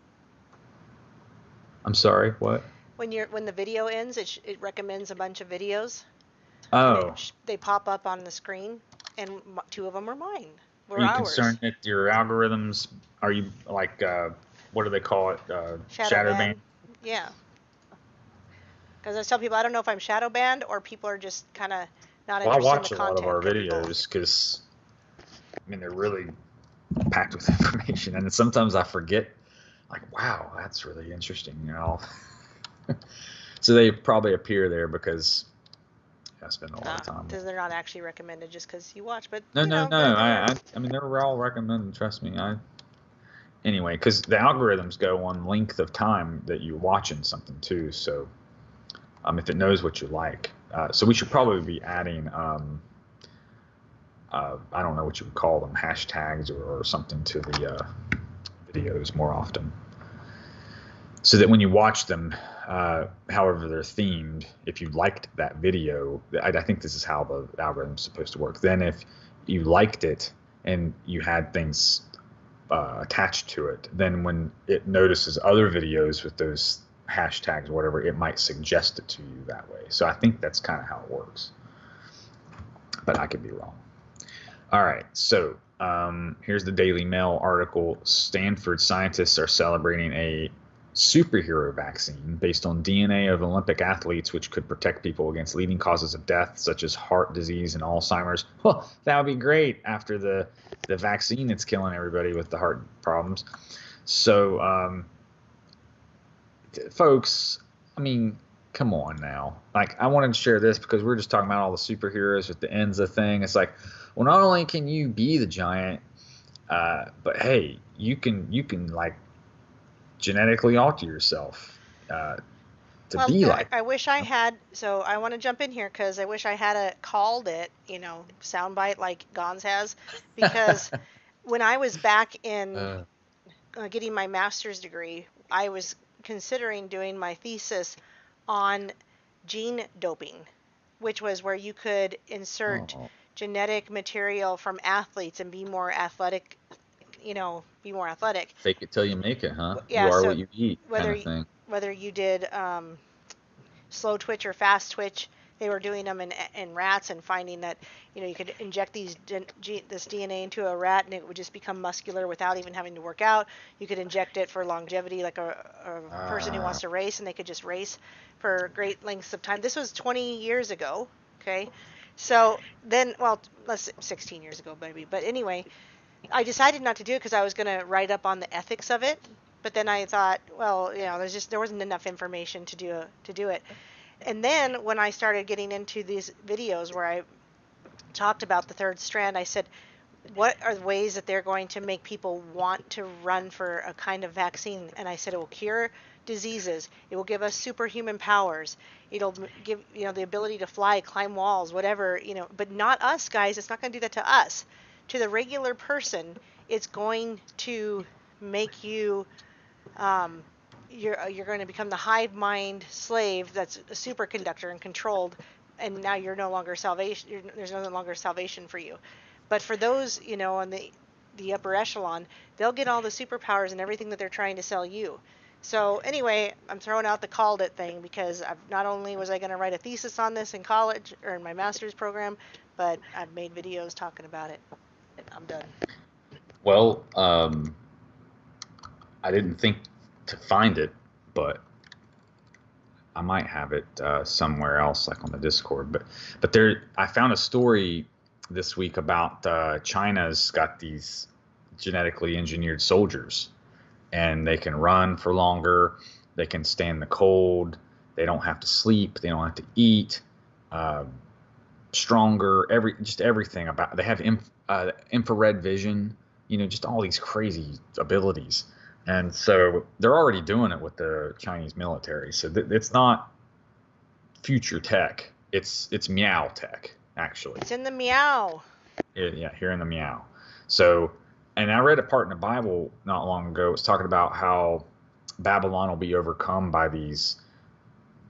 I'm sorry, what? When the video ends, it recommends a bunch of videos. Oh. They pop up on the screen, and 2 of them are mine. Are you concerned that your algorithms, are you like what do they call it? Shadow ban. Yeah. Because I tell people I don't know if I'm shadow banned or people are just kind of not Well, I interested in watch the a lot content. of our Could be both. videos because, I mean, they're really packed with information, and sometimes I forget. Like, wow, that's really interesting, you know. So they probably appear there because I spend a lot of time. Because they're not actually recommended just because you watch, but No, you know, no. I mean, they're all recommended. Trust me. Anyway, because the algorithms go on length of time that you're watching something too. So, if it knows what you like, so we should probably be adding, I don't know what you would call them, hashtags or something to the videos more often, so that when you watch them, however they're themed, if you liked that video, I think this is how the algorithm's supposed to work. Then if you liked it and you had things attached to it, then when it notices other videos with those hashtags or whatever, it might suggest it to you that way. So I think that's kind of how it works, but I could be wrong. All right, so here's the Daily Mail article. Stanford scientists are celebrating a superhero vaccine based on DNA of Olympic athletes, which could protect people against leading causes of death, such as heart disease and Alzheimer's. Well, that would be great after the vaccine that's killing everybody with the heart problems. So, folks, I mean, come on now. Like, I wanted to share this because we're just talking about all the superheroes with the Enza thing. It's like, well, not only can you be the giant, but hey, you can like genetically alter yourself to be like. I wish I had. So I want to jump in here because I wish I had called it, soundbite like Gons has, because when I was back in getting my master's degree, I was considering doing my thesis on gene doping, which was where you could insert genetic material from athletes and be more athletic. Be more athletic. Fake it till you make it, huh? Yeah, You are so what you eat, kind of thing. Whether you did slow twitch or fast twitch, they were doing them in rats and finding that you could inject this DNA into a rat and it would just become muscular without even having to work out. You could inject it for longevity, like a person who wants to race, and they could just race for great lengths of time. This was 20 years ago, okay? So then, well, let's say 16 years ago maybe, but anyway, I decided not to do it because I was going to write up on the ethics of it. But then I thought, well, there wasn't enough information to do it. And then when I started getting into these videos where I talked about the third strand, I said, what are the ways that they're going to make people want to run for a kind of vaccine? And I said, it will cure diseases. It will give us superhuman powers. It'll give, the ability to fly, climb walls, whatever, but not us, guys. It's not going to do that to us. To the regular person, it's going to make you, you're going to become the hive mind slave that's a superconductor and controlled, and now you're no longer salvation. There's no longer salvation for you. But for those, on the upper echelon, they'll get all the superpowers and everything that they're trying to sell you. So anyway, I'm throwing out the called it thing because not only was I going to write a thesis on this in college or in my master's program, but I've made videos talking about it. I'm done. Well, I didn't think to find it, but I might have it somewhere else, like on the Discord. But I found a story this week about China's got these genetically engineered soldiers, and they can run for longer, they can stand the cold, they don't have to sleep, they don't have to eat, stronger, everything about. They have infrared vision, just all these crazy abilities. And so they're already doing it with the Chinese military. So it's not future tech. It's meow tech, actually. It's in the meow. Yeah, here in the meow. So, and I read a part in the Bible not long ago. It was talking about how Babylon will be overcome by these,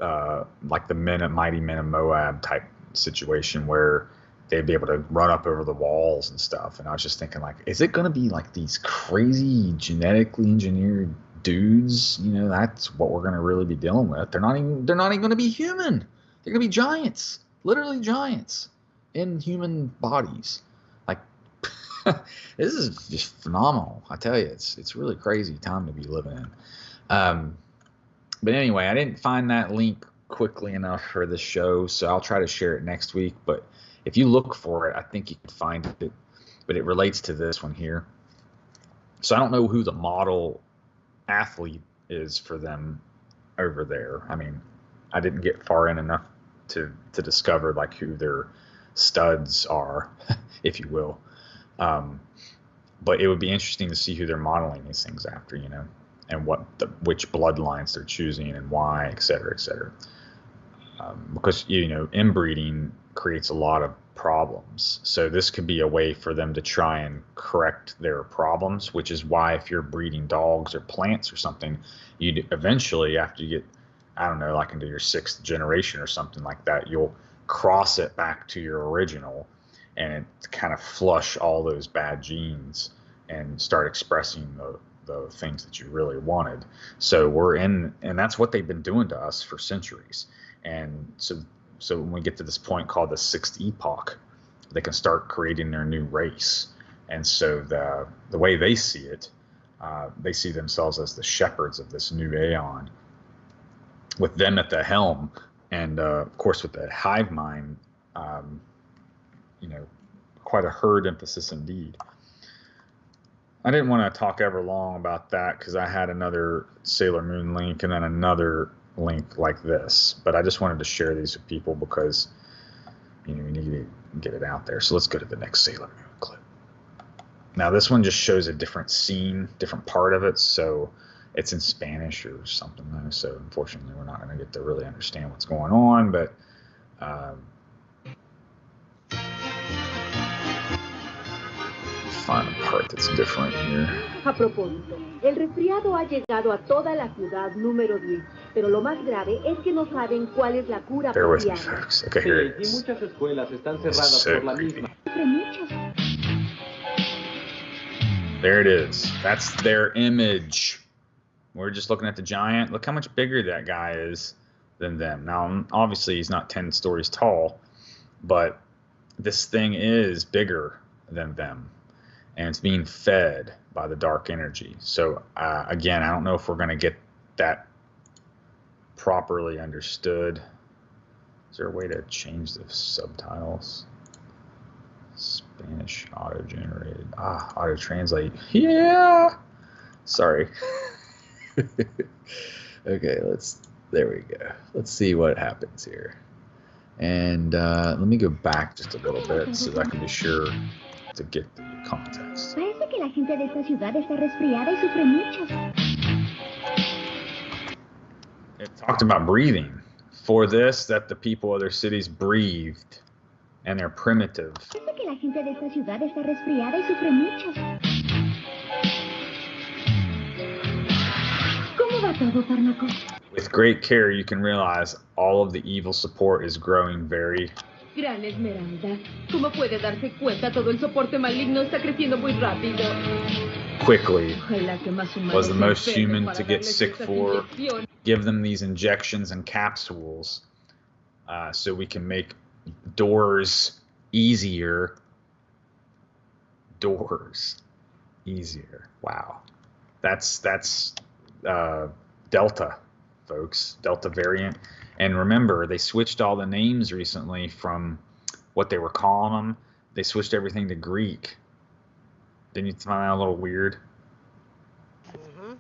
like the mighty men of Moab type situation where they'd be able to run up over the walls and stuff. And I was just thinking, like, is it going to be like these crazy genetically engineered dudes? That's what we're going to really be dealing with. They're not even going to be human. They're going to be giants, literally giants in human bodies. Like, This is just phenomenal. I tell you, it's really crazy time to be living in. But anyway, I didn't find that link quickly enough for the show, so I'll try to share it next week. But if you look for it, I think you can find it. But it relates to this one here. So I don't know who the model athlete is for them over there. I mean, I didn't get far in enough to discover like who their studs are, if you will. But it would be interesting to see who they're modeling these things after, you know, and which bloodlines they're choosing and why, et cetera, et cetera. Because, you know, inbreeding creates a lot of problems. So this could be a way for them to try and correct their problems, which is why if you're breeding dogs or plants or something, you'd eventually, after you get, I don't know, like into your 6th generation or something like that, you'll cross it back to your original and kind of flush all those bad genes and start expressing the things that you really wanted. So and that's what they've been doing to us for centuries. And so when we get to this point called the 6th epoch, they can start creating their new race. And so the way they see it, they see themselves as the shepherds of this new aeon, with them at the helm, and of course with the hive mind, you know, quite a herd emphasis indeed. I didn't want to talk ever long about that because I had another Sailor Moon link and then another link like this, but I just wanted to share these with people because, you know, we need to get it out there. So let's go to the next Sailor Moon clip. Now this one just shows a different scene, different part of it, so it's in Spanish or something though, so unfortunately we're not going to get to really understand what's going on, but find a part that's different here. A propósito, el resfriado ha llegado a toda la ciudad número 10, pero lo más grave es que no saben cuál es la cura Bear with me, apropiada. folks. Okay, here it Y is. muchas escuelas están This is cerradas so por la creepy. misma. There it is. That's their image. We're just looking at the giant. Look how much bigger that guy is than them. Now, obviously, he's not 10 stories tall, but this thing is bigger than them, and it's being fed by the dark energy. So, again, I don't know if we're going to get that properly understood. Is there a way to change the subtitles? Spanish auto-generated. Auto-translate. Yeah! Sorry. Okay, there we go. Let's see what happens here. And let me go back just a little bit so that I can be sure to get the context. Parece que la gente de esta ciudad está resfriada y sufre mucho. It talked about breathing. For this, that the people of their cities breathed, and they're primitive. Parece que la gente de esta ciudad está resfriada y sufre mucho. ¿Cómo va todo, fármaco? With great care, you can realize all of the evil support is growing very Gran Esmeralda, ¿cómo puede darse cuenta? Todo el soporte maligno está creciendo muy rápido. quickly. Ojalá que más humanos Was the se most enfermen human para to get darles sick esas for. inyecciones. Give them these injections and capsules so we can make doors easier. Doors easier. Wow. That's Delta, folks. Delta variant. And remember, they switched all the names recently from what they were calling them. They switched everything to Greek. Didn't you find that a little weird? Mm-hmm.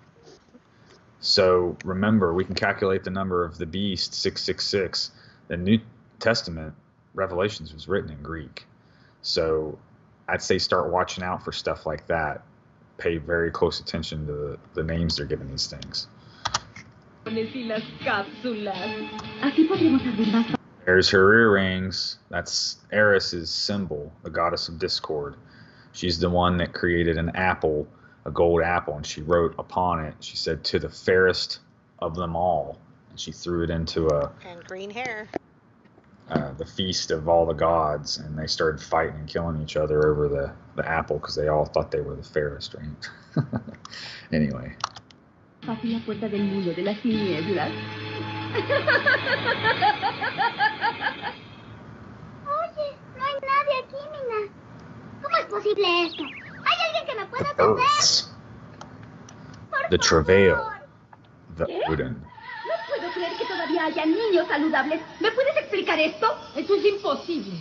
So remember, we can calculate the number of the beast, 666. The New Testament, Revelations, was written in Greek. So I'd say start watching out for stuff like that. Pay very close attention to the names they're giving these things. Y las cápsulas. Así podremos abrir más. There's her earrings. That's Eris's symbol, the goddess of discord. She's the one that created an apple, a gold apple, and she wrote upon it, she said, "To the fairest of them all." And she threw it into And green hair. the feast of all the gods, and they started fighting and killing each other over the apple because they all thought they were the fairest, right? Anyway. Fácil la puerta del mundo de las tinieblas. Oye, no hay nadie aquí, Mina. ¿Cómo es imposible esto. ¿Hay alguien que me pueda The atender? births, Por the travail, favor. the ¿Qué? Odin. No puedo creer que todavía haya niños saludables. ¿Me puedes explicar esto? Eso es imposible.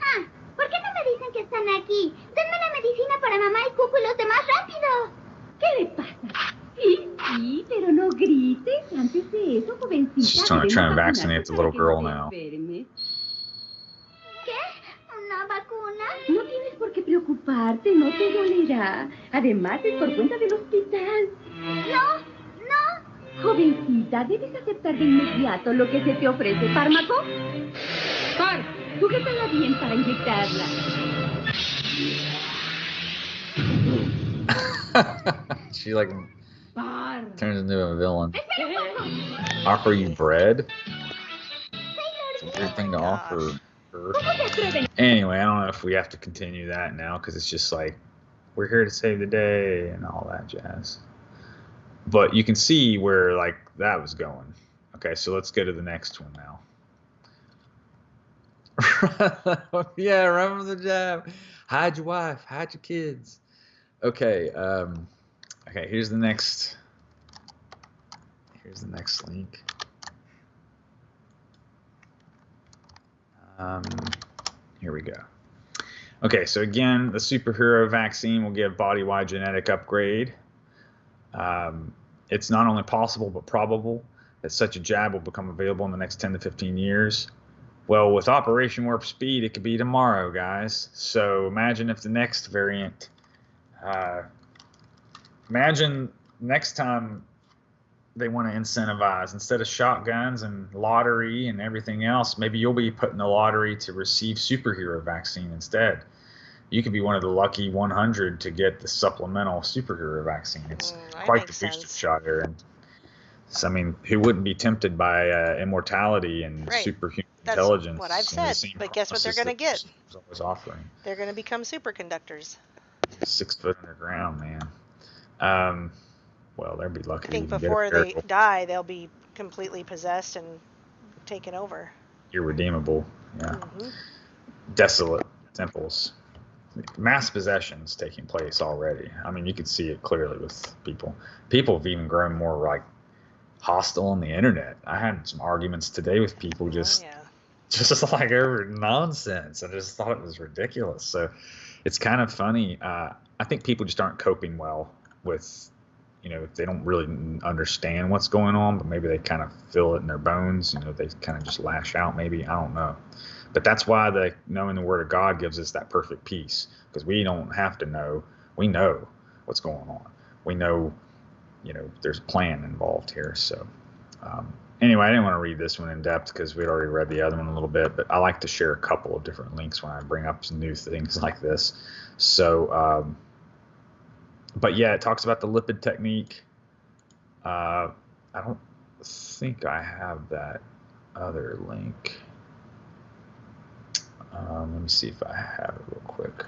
Ah, ¿por qué no me dicen que están aquí? Denme la medicina para mamá y Cuco y los demás rápido. ¿Qué le pasa? Sí, pero no grites. Antes de eso, jovencita. She's trying to debemos vaccinate the vacunarte little para que girl no te now. enfermes. ¿Qué? ¿Una vacuna? No tienes por qué preocuparte, no te dolerá. Además, es por cuenta del hospital. No, no. Jovencita, debes aceptar de inmediato lo que se te ofrece. ¿Fármaco? Car, sujétala bien para inyectarla. She like Car. turns into a villain. Offer you bread? It's a weird thing to offer her. ¿Cómo te atreven? Anyway, I don't know if we have to continue that now because it's just like we're here to save the day and all that jazz. But you can see where like that was going. Okay, so let's go to the next one now. Yeah, run from the jab. Hide your wife. Hide your kids. Okay, okay, here's the next link. Here we go. Okay, so again, the superhero vaccine will give body-wide genetic upgrade. It's not only possible but probable that such a jab will become available in the next 10 to 15 years. Well, with Operation Warp Speed, it could be tomorrow, guys. So imagine if the next variant, imagine next time they want to incentivize, instead of shotguns and lottery and everything else, maybe you'll be put in the lottery to receive superhero vaccine instead. You could be one of the lucky 100 to get the supplemental superhero vaccine. It's That quite the makes booster sense. shot, Aaron. So, I mean, who wouldn't be tempted by immortality and Right. superhuman That's intelligence? what I've and the said, same but guess what they're promises gonna that get? was always offering. They're going to become superconductors. 6 foot underground, man. Well, they'd be lucky I think to even before get a they miracle. die, they'll be completely possessed and taken over. Irredeemable. Yeah. Hmm. Desolate temples. Mass possessions taking place already. I mean, you could see it clearly with people. People have even grown more like hostile on the internet. I had some arguments today with people just like over nonsense. I just thought it was ridiculous. So it's kind of funny. I think people just aren't coping well with, they don't really understand what's going on, but maybe they kind of feel it in their bones. They kind of just lash out maybe. I don't know. But that's why knowing the Word of God gives us that perfect peace, because we don't have to know. We know what's going on. We know, there's a plan involved here. So anyway, I didn't want to read this one in depth because we'd already read the other one a little bit, but I like to share a couple of different links when I bring up some new things like this. So, but yeah, it talks about the lipid technique. I don't think I have that other link. Let me see if I have it real quick.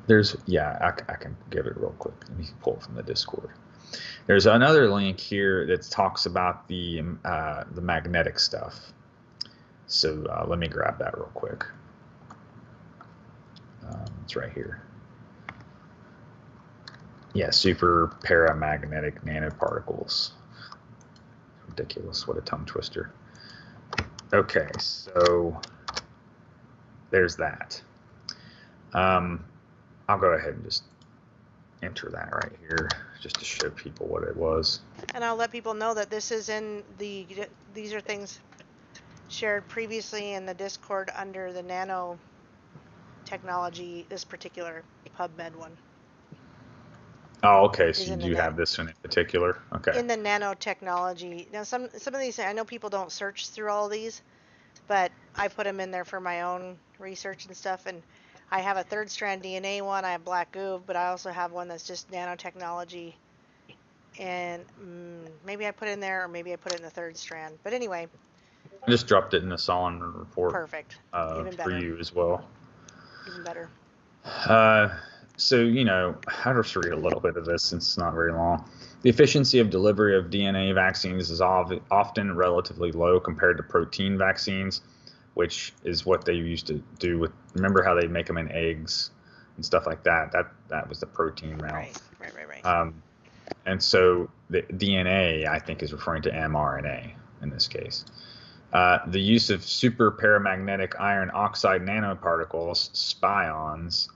I can give it real quick. Let me pull it from the Discord. There's another link here that talks about the magnetic stuff. So let me grab that real quick. It's right here. Yeah, super paramagnetic nanoparticles. Ridiculous. What a tongue twister. Okay, so there's that. I'll go ahead and just enter that right here just to show people what it was. And I'll let people know that this is these are things shared previously in the Discord under the nanotechnology, this particular PubMed one. Oh, okay, so you do have this one in particular? Okay. In the nanotechnology. Now, some of these, I know people don't search through all of these, but I put them in there for my own research and stuff. And I have a third strand DNA one. I have black goo, but I also have one that's just nanotechnology. And maybe I put it in there, or maybe I put it in the third strand. But anyway. I just dropped it in the Solon report. Perfect. Even better. For you as well. Even better. So, I'll just read a little bit of this since it's not very long. The efficiency of delivery of DNA vaccines is often relatively low compared to protein vaccines. which is what they used to do with. Remember how they make them in eggs and stuff like that? That was the protein route. Right. And so the DNA, I think, is referring to mRNA in this case. The use of super paramagnetic iron oxide nanoparticles, spions,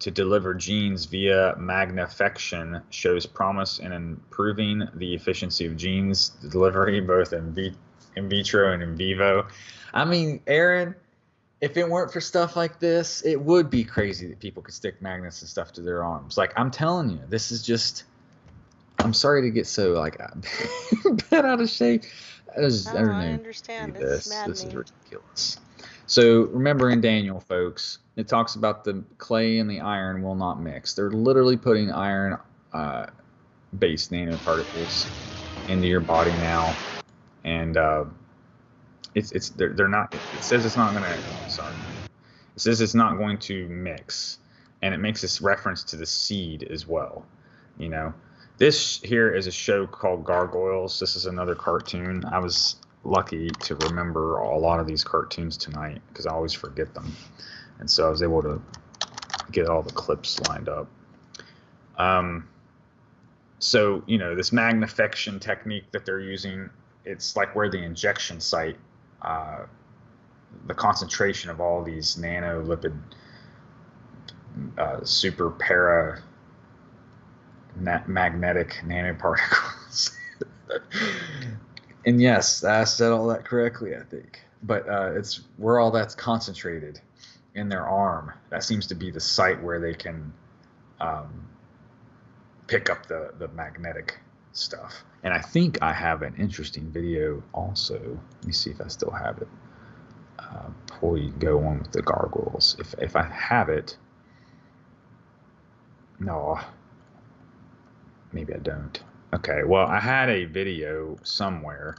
to deliver genes via magnifection shows promise in improving the efficiency of genes delivery both in vitro and in vivo. I mean, Aaron, if it weren't for stuff like this, it would be crazy that people could stick magnets and stuff to their arms. Like, I'm telling you, this is just... I'm sorry to get so, like, bent out of shape. I understand. This is ridiculous. So remember in Daniel, folks, it talks about the clay and the iron will not mix. They're literally putting iron based nanoparticles into your body now, and they're not. It says it's not going to. Sorry, it says it's not going to mix, and it makes this reference to the seed as well. You know, this here is a show called Gargoyles. This is another cartoon. I was lucky to remember a lot of these cartoons tonight because I always forget them, and so I was able to get all the clips lined up. So, you know, this magnifection technique that they're using, it's like where the injection site, the concentration of all these nanolipid super para magnetic nanoparticles. And yes, I said all that correctly, I think. But it's where all that's concentrated in their arm. That seems to be the site where they can pick up the magnetic stuff. And I think I have an interesting video also. Let me see if I still have it. Before you go on with the gargoyles. If I have it. No. Maybe I don't. Okay, well, I had a video somewhere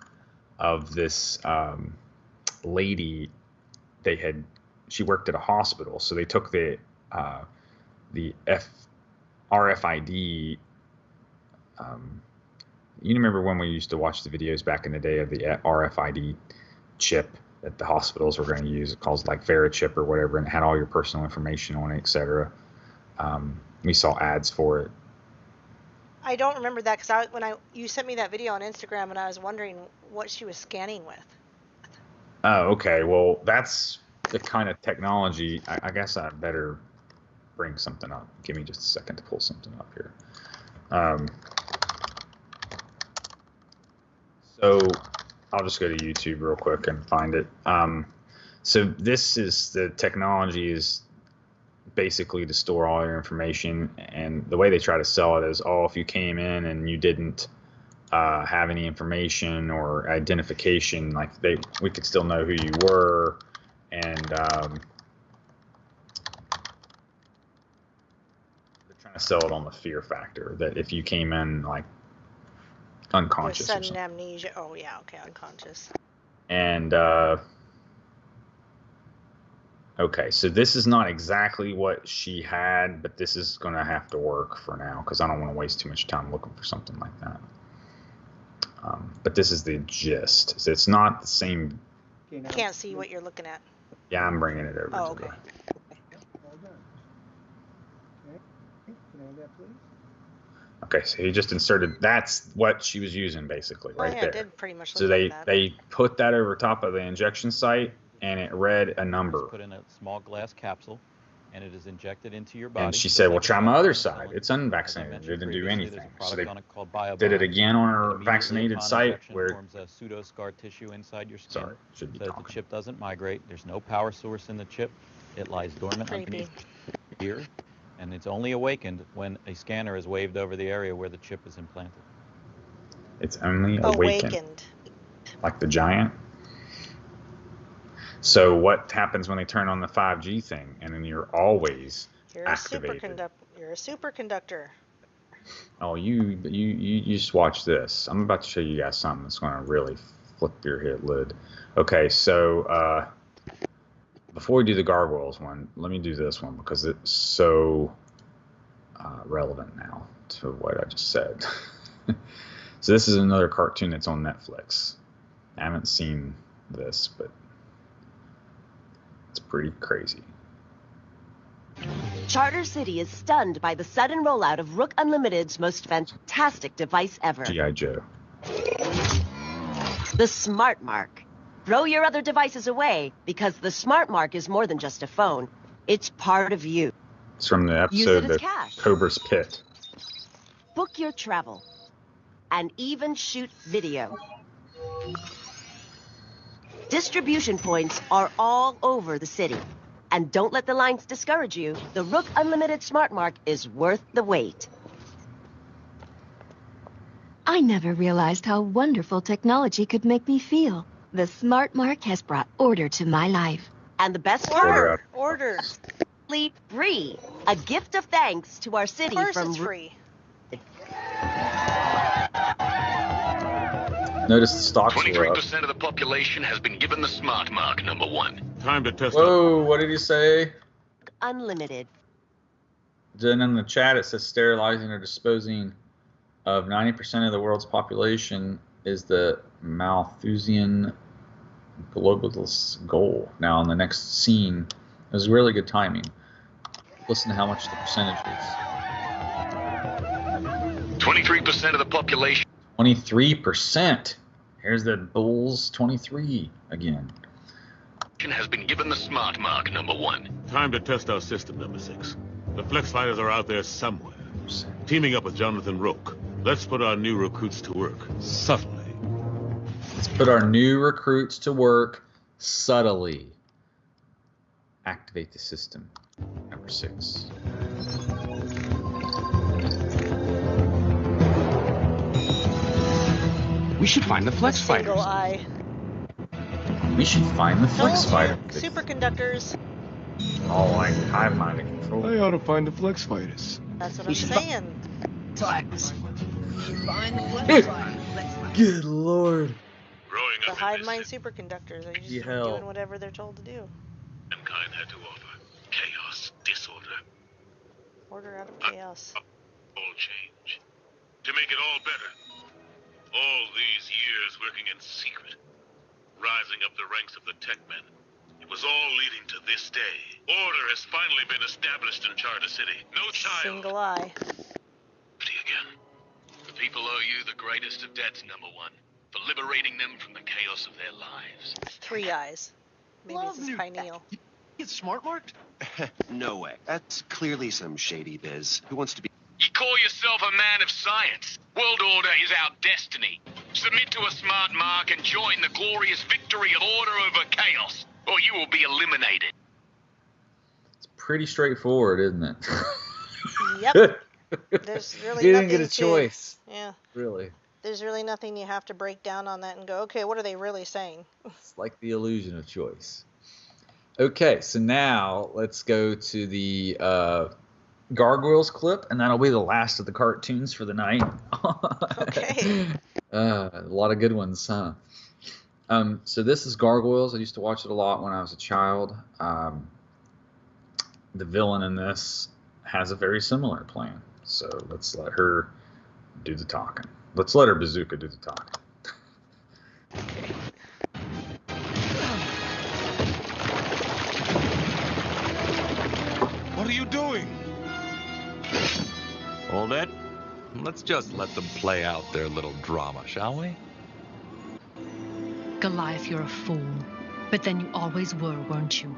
of this lady. She worked at a hospital, so they took the RFID. You remember when we used to watch the videos back in the day of the RFID chip that the hospitals were going to use? It calls like VeriChip or whatever, and it had all your personal information on it, etc. We saw ads for it. I don't remember that because you sent me that video on Instagram and I was wondering what she was scanning with. Oh, okay. Well, that's the kind of technology. I guess I better bring something up. Give me just a second to pull something up here. So I'll just go to YouTube real quick and find it. So this is the technology is basically to store all your information, and the way they try to sell it is, if you came in and you didn't have any information or identification, like we could still know who you were, and they're trying to sell it on the fear factor that if you came in like unconscious with or sudden something. amnesia. Oh yeah, okay, unconscious. And okay, so this is not exactly what she had, but this is going to have to work for now because I don't want to waste too much time looking for something like that. But this is the gist. So it's not the same. Can't see what you're looking at. Yeah, I'm bringing it over. Oh, okay. Okay, so he just inserted. That's what she was using basically right there. It did pretty much look so like that. they put that over top of the injection site, and it read a number. It's put in a small glass capsule, and it is injected into your body. And she said, well, try my other side. It's unvaccinated. It didn't do anything. So they did it again on her vaccinated site where forms a pseudo scar tissue inside your skin. Sorry, should be so that the chip doesn't migrate. There's no power source in the chip. It lies dormant underneath your ear, and it's only awakened when a scanner is waved over the area where the chip is implanted. It's only awakened. Like the giant? So what happens when they turn on the 5G thing, and then you're always activated? You're a superconductor. Oh, you just watch this. I'm about to show you guys something that's going to really flip your head lid. Okay, so before we do the gargoyles one, let me do this one because it's so relevant now to what I just said. So this is another cartoon that's on Netflix. I haven't seen this, but It's pretty crazy. Charter City is stunned by the sudden rollout of Rook Unlimited's most fantastic device ever. G.I. Joe. The Smart Mark. Throw your other devices away, because the Smart Mark is more than just a phone. It's part of you. It's from the Use it episode as of cash. Cobra's Pit. Book your travel. And even shoot video. Distribution points are all over the city. And don't let the lines discourage you. The Rook Unlimited Smart Mark is worth the wait. I never realized how wonderful technology could make me feel. The Smart Mark has brought order to my life. And the best Order. part, free. A gift of thanks to our city Of course from it's free. Notice the stocks were up. 23% of the population has been given the Smart Mark, number 1. Time to test. Whoa, what did he say? Unlimited. Then in the chat it says sterilizing or disposing of 90% of the world's population is the Malthusian globalist goal. Now in the next scene, it was really good timing. Listen to how much the percentage is. 23% of the population. 23%. Here's the Bulls 23 again. Has been given the Smart Mark, number 1. Time to test our system, number 6. The Flex Fighters are out there somewhere, teaming up with Jonathan Rook. Let's put our new recruits to work subtly. Let's put our new recruits to work subtly. Activate the system. Number 6. We should find the Flex Fighters. Single eye. We should find the Flex Told Fighter. you, superconductors. All like hive mind control. I ought to find the Flex Fighters. That's what I'm saying. Flex. Find the Flex Fighters. Good lord. The hive mind superconductors. They're just hell. doing whatever they're told to do. Mankind had to offer chaos, disorder, Order out of chaos. all change. To make it all better. All these years working in secret. Rising up the ranks of the tech men. It was all leading to this day. Order has finally been established in Charter City. No child. Single eye. Again. The people owe you the greatest of debts, number 1. For liberating them from the chaos of their lives. 3 eyes. Maybe it's his pineal. It's smart marked? No way. That's clearly some shady biz. Who wants to be... You call yourself a man of science. World order is our destiny. Submit to a smart mark and join the glorious victory of order over chaos, or you will be eliminated. It's pretty straightforward, isn't it? Yep. There's really You nothing didn't get a to- choice. Yeah. Really. There's really nothing you have to break down on that and go, okay, what are they really saying? It's like the illusion of choice. Okay, so now let's go to the Gargoyles clip, and that'll be the last of the cartoons for the night. Okay. A lot of good ones, huh? So this is Gargoyles. I used to watch it a lot when I was a child. The villain in this has a very similar plan. So let's let her do the talking. Let's let her bazooka do the talking. What are you doing? Hold it. Let's just let them play out their little drama, shall we? Goliath, you're a fool. But then you always were, weren't you?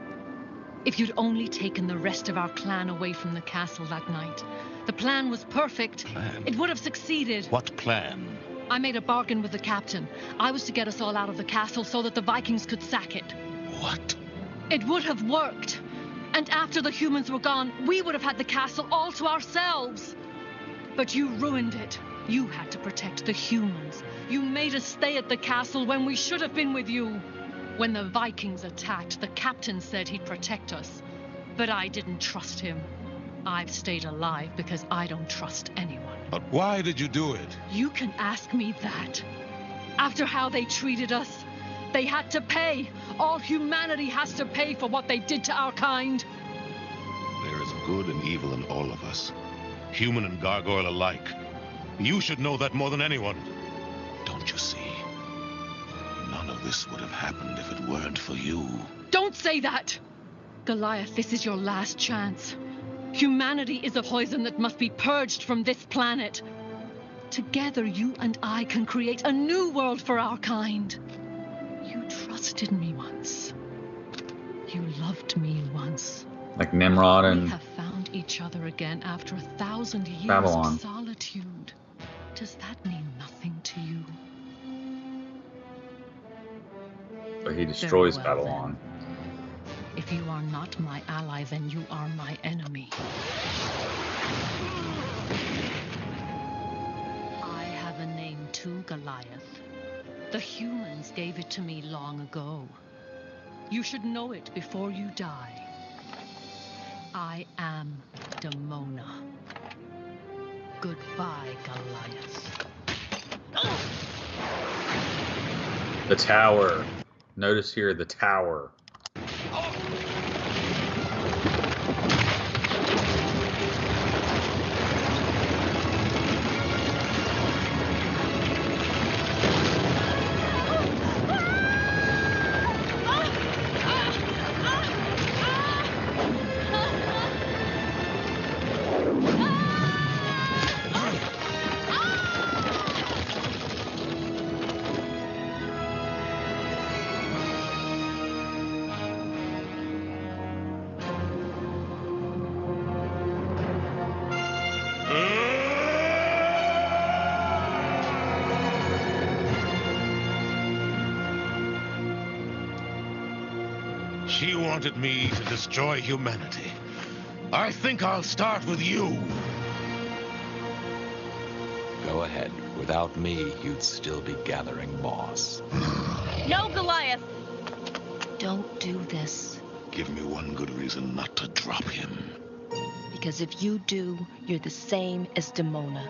If you'd only taken the rest of our clan away from the castle that night. The plan was perfect. Plan? It would have succeeded. What plan? I made a bargain with the captain. I was to get us all out of the castle so that the Vikings could sack it. What? It would have worked. And after the humans were gone, we would have had the castle all to ourselves. But you ruined it. You had to protect the humans. You made us stay at the castle when we should have been with you. When the Vikings attacked, the captain said he'd protect us. But I didn't trust him. I've stayed alive because I don't trust anyone. But why did you do it? You can ask me that. After how they treated us, they had to pay. All humanity has to pay for what they did to our kind. There is good and evil in all of us. Human and gargoyle alike. You should know that more than anyone. Don't you see? None of this would have happened if it weren't for you. Don't say that! Goliath, this is your last chance. Humanity is a poison that must be purged from this planet. Together, you and I can create a new world for our kind. You trusted me once. You loved me once. Like Nimrod We and have found each other again after 1,000 years Babylon. of solitude. Does that mean nothing to you? But he destroys Very well, Babylon. If you are not my ally, then you are my enemy. I have a name too, Goliath. The humans gave it to me long ago. You should know it before you die. I am Demona. Goodbye, Goliath. The tower. Notice here the tower. She wanted me to destroy humanity. I think I'll start with you. Go ahead. Without me, you'd still be gathering moss. No, Goliath! Don't do this. Give me one good reason not to drop him. Because if you do, you're the same as Demona.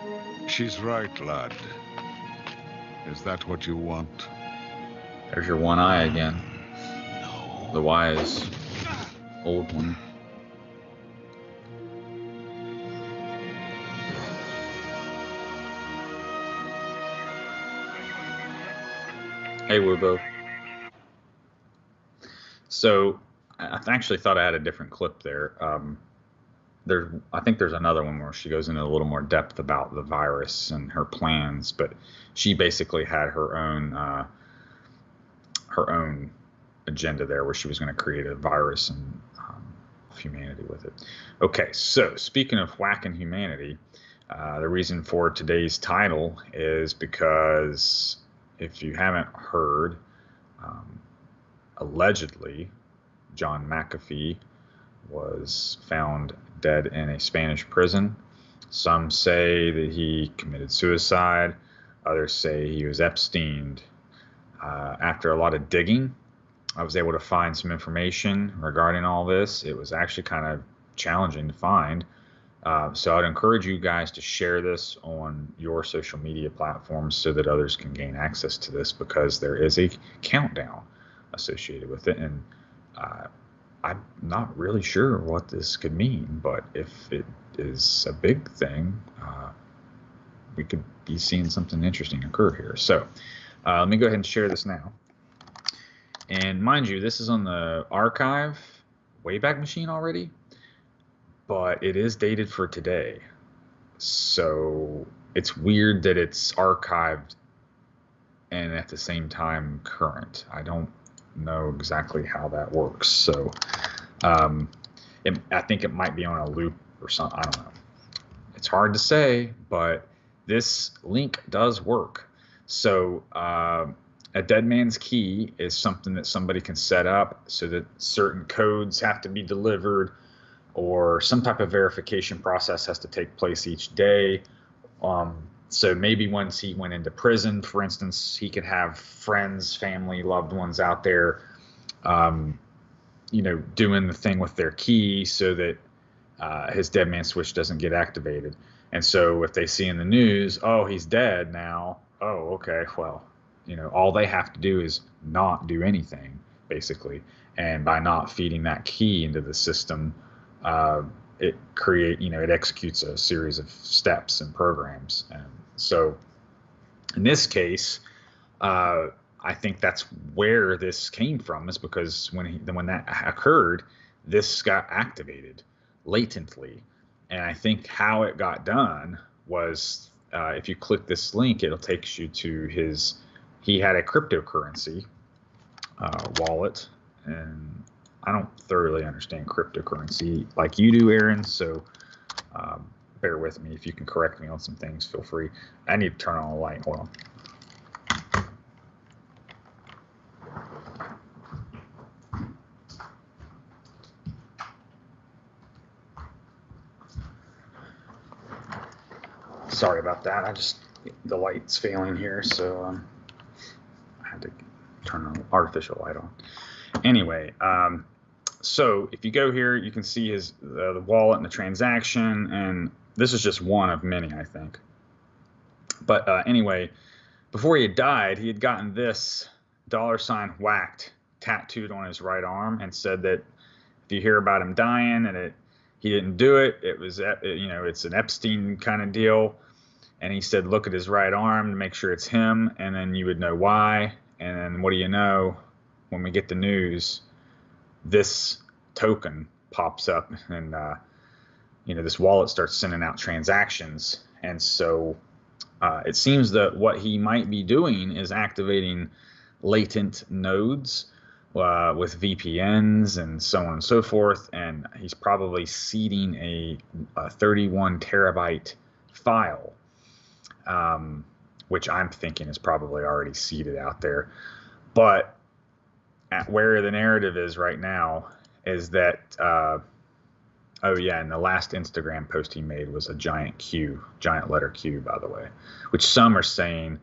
She's right, lad. Is that what you want? There's your one eye again. The wise old one. Hey, Wubo. So, I actually thought I had a different clip there. I think there's another one where she goes into a little more depth about the virus and her plans, but she basically had her own agenda there where she was going to create a virus and humanity with it. Okay, so speaking of whacking humanity, the reason for today's title is because if you haven't heard, allegedly John McAfee was found dead in a Spanish prison. Some say that he committed suicide. Others say he was Epsteined. After a lot of digging, I was able to find some information regarding all this. It was actually kind of challenging to find. So I'd encourage you guys to share this on your social media platforms so that others can gain access to this, because there is a countdown associated with it. And I'm not really sure what this could mean, but if it is a big thing, we could be seeing something interesting occur here. So let me go ahead and share this now. And mind you, this is on the archive Wayback Machine already, but it is dated for today. So it's weird that it's archived and at the same time current. I don't know exactly how that works. So I think it might be on a loop or something. I don't know. It's hard to say, but this link does work. So a dead man's key is something that somebody can set up so that certain codes have to be delivered, or some type of verification process has to take place each day. So maybe once he went into prison, for instance, he could have friends, family, loved ones out there, doing the thing with their key so that his dead man switch doesn't get activated. And so if they see in the news, oh, he's dead now. Oh, okay, well, all they have to do is not do anything, basically. And by not feeding that key into the system, it executes a series of steps and programs. And so in this case, I think that's where this came from, is because when that occurred, this got activated latently. And I think how it got done was, if you click this link, it'll take you to he had a cryptocurrency wallet, and I don't thoroughly understand cryptocurrency like you do, Aaron, so bear with me. If you can correct me on some things, feel free. I need to turn on a light. Hold on. Sorry about that. The light's failing here, so I had to turn an artificial light on. Anyway, so if you go here, you can see the wallet and the transaction, and this is just one of many, I think. But anyway, before he had died, he had gotten this $ whacked tattooed on his right arm, and said that if you hear about him dying and he didn't do it, it was, it's an Epstein kind of deal. And he said, look at his right arm to make sure it's him, and then you would know why. And then what do you know? When we get the news, this token pops up, and this wallet starts sending out transactions. And so it seems that what he might be doing is activating latent nodes with VPNs and so on and so forth. And he's probably seeding a 31 terabyte file, which I'm thinking is probably already seeded out there. But where the narrative is right now is that, and the last Instagram post he made was a giant letter Q, by the way, which some are saying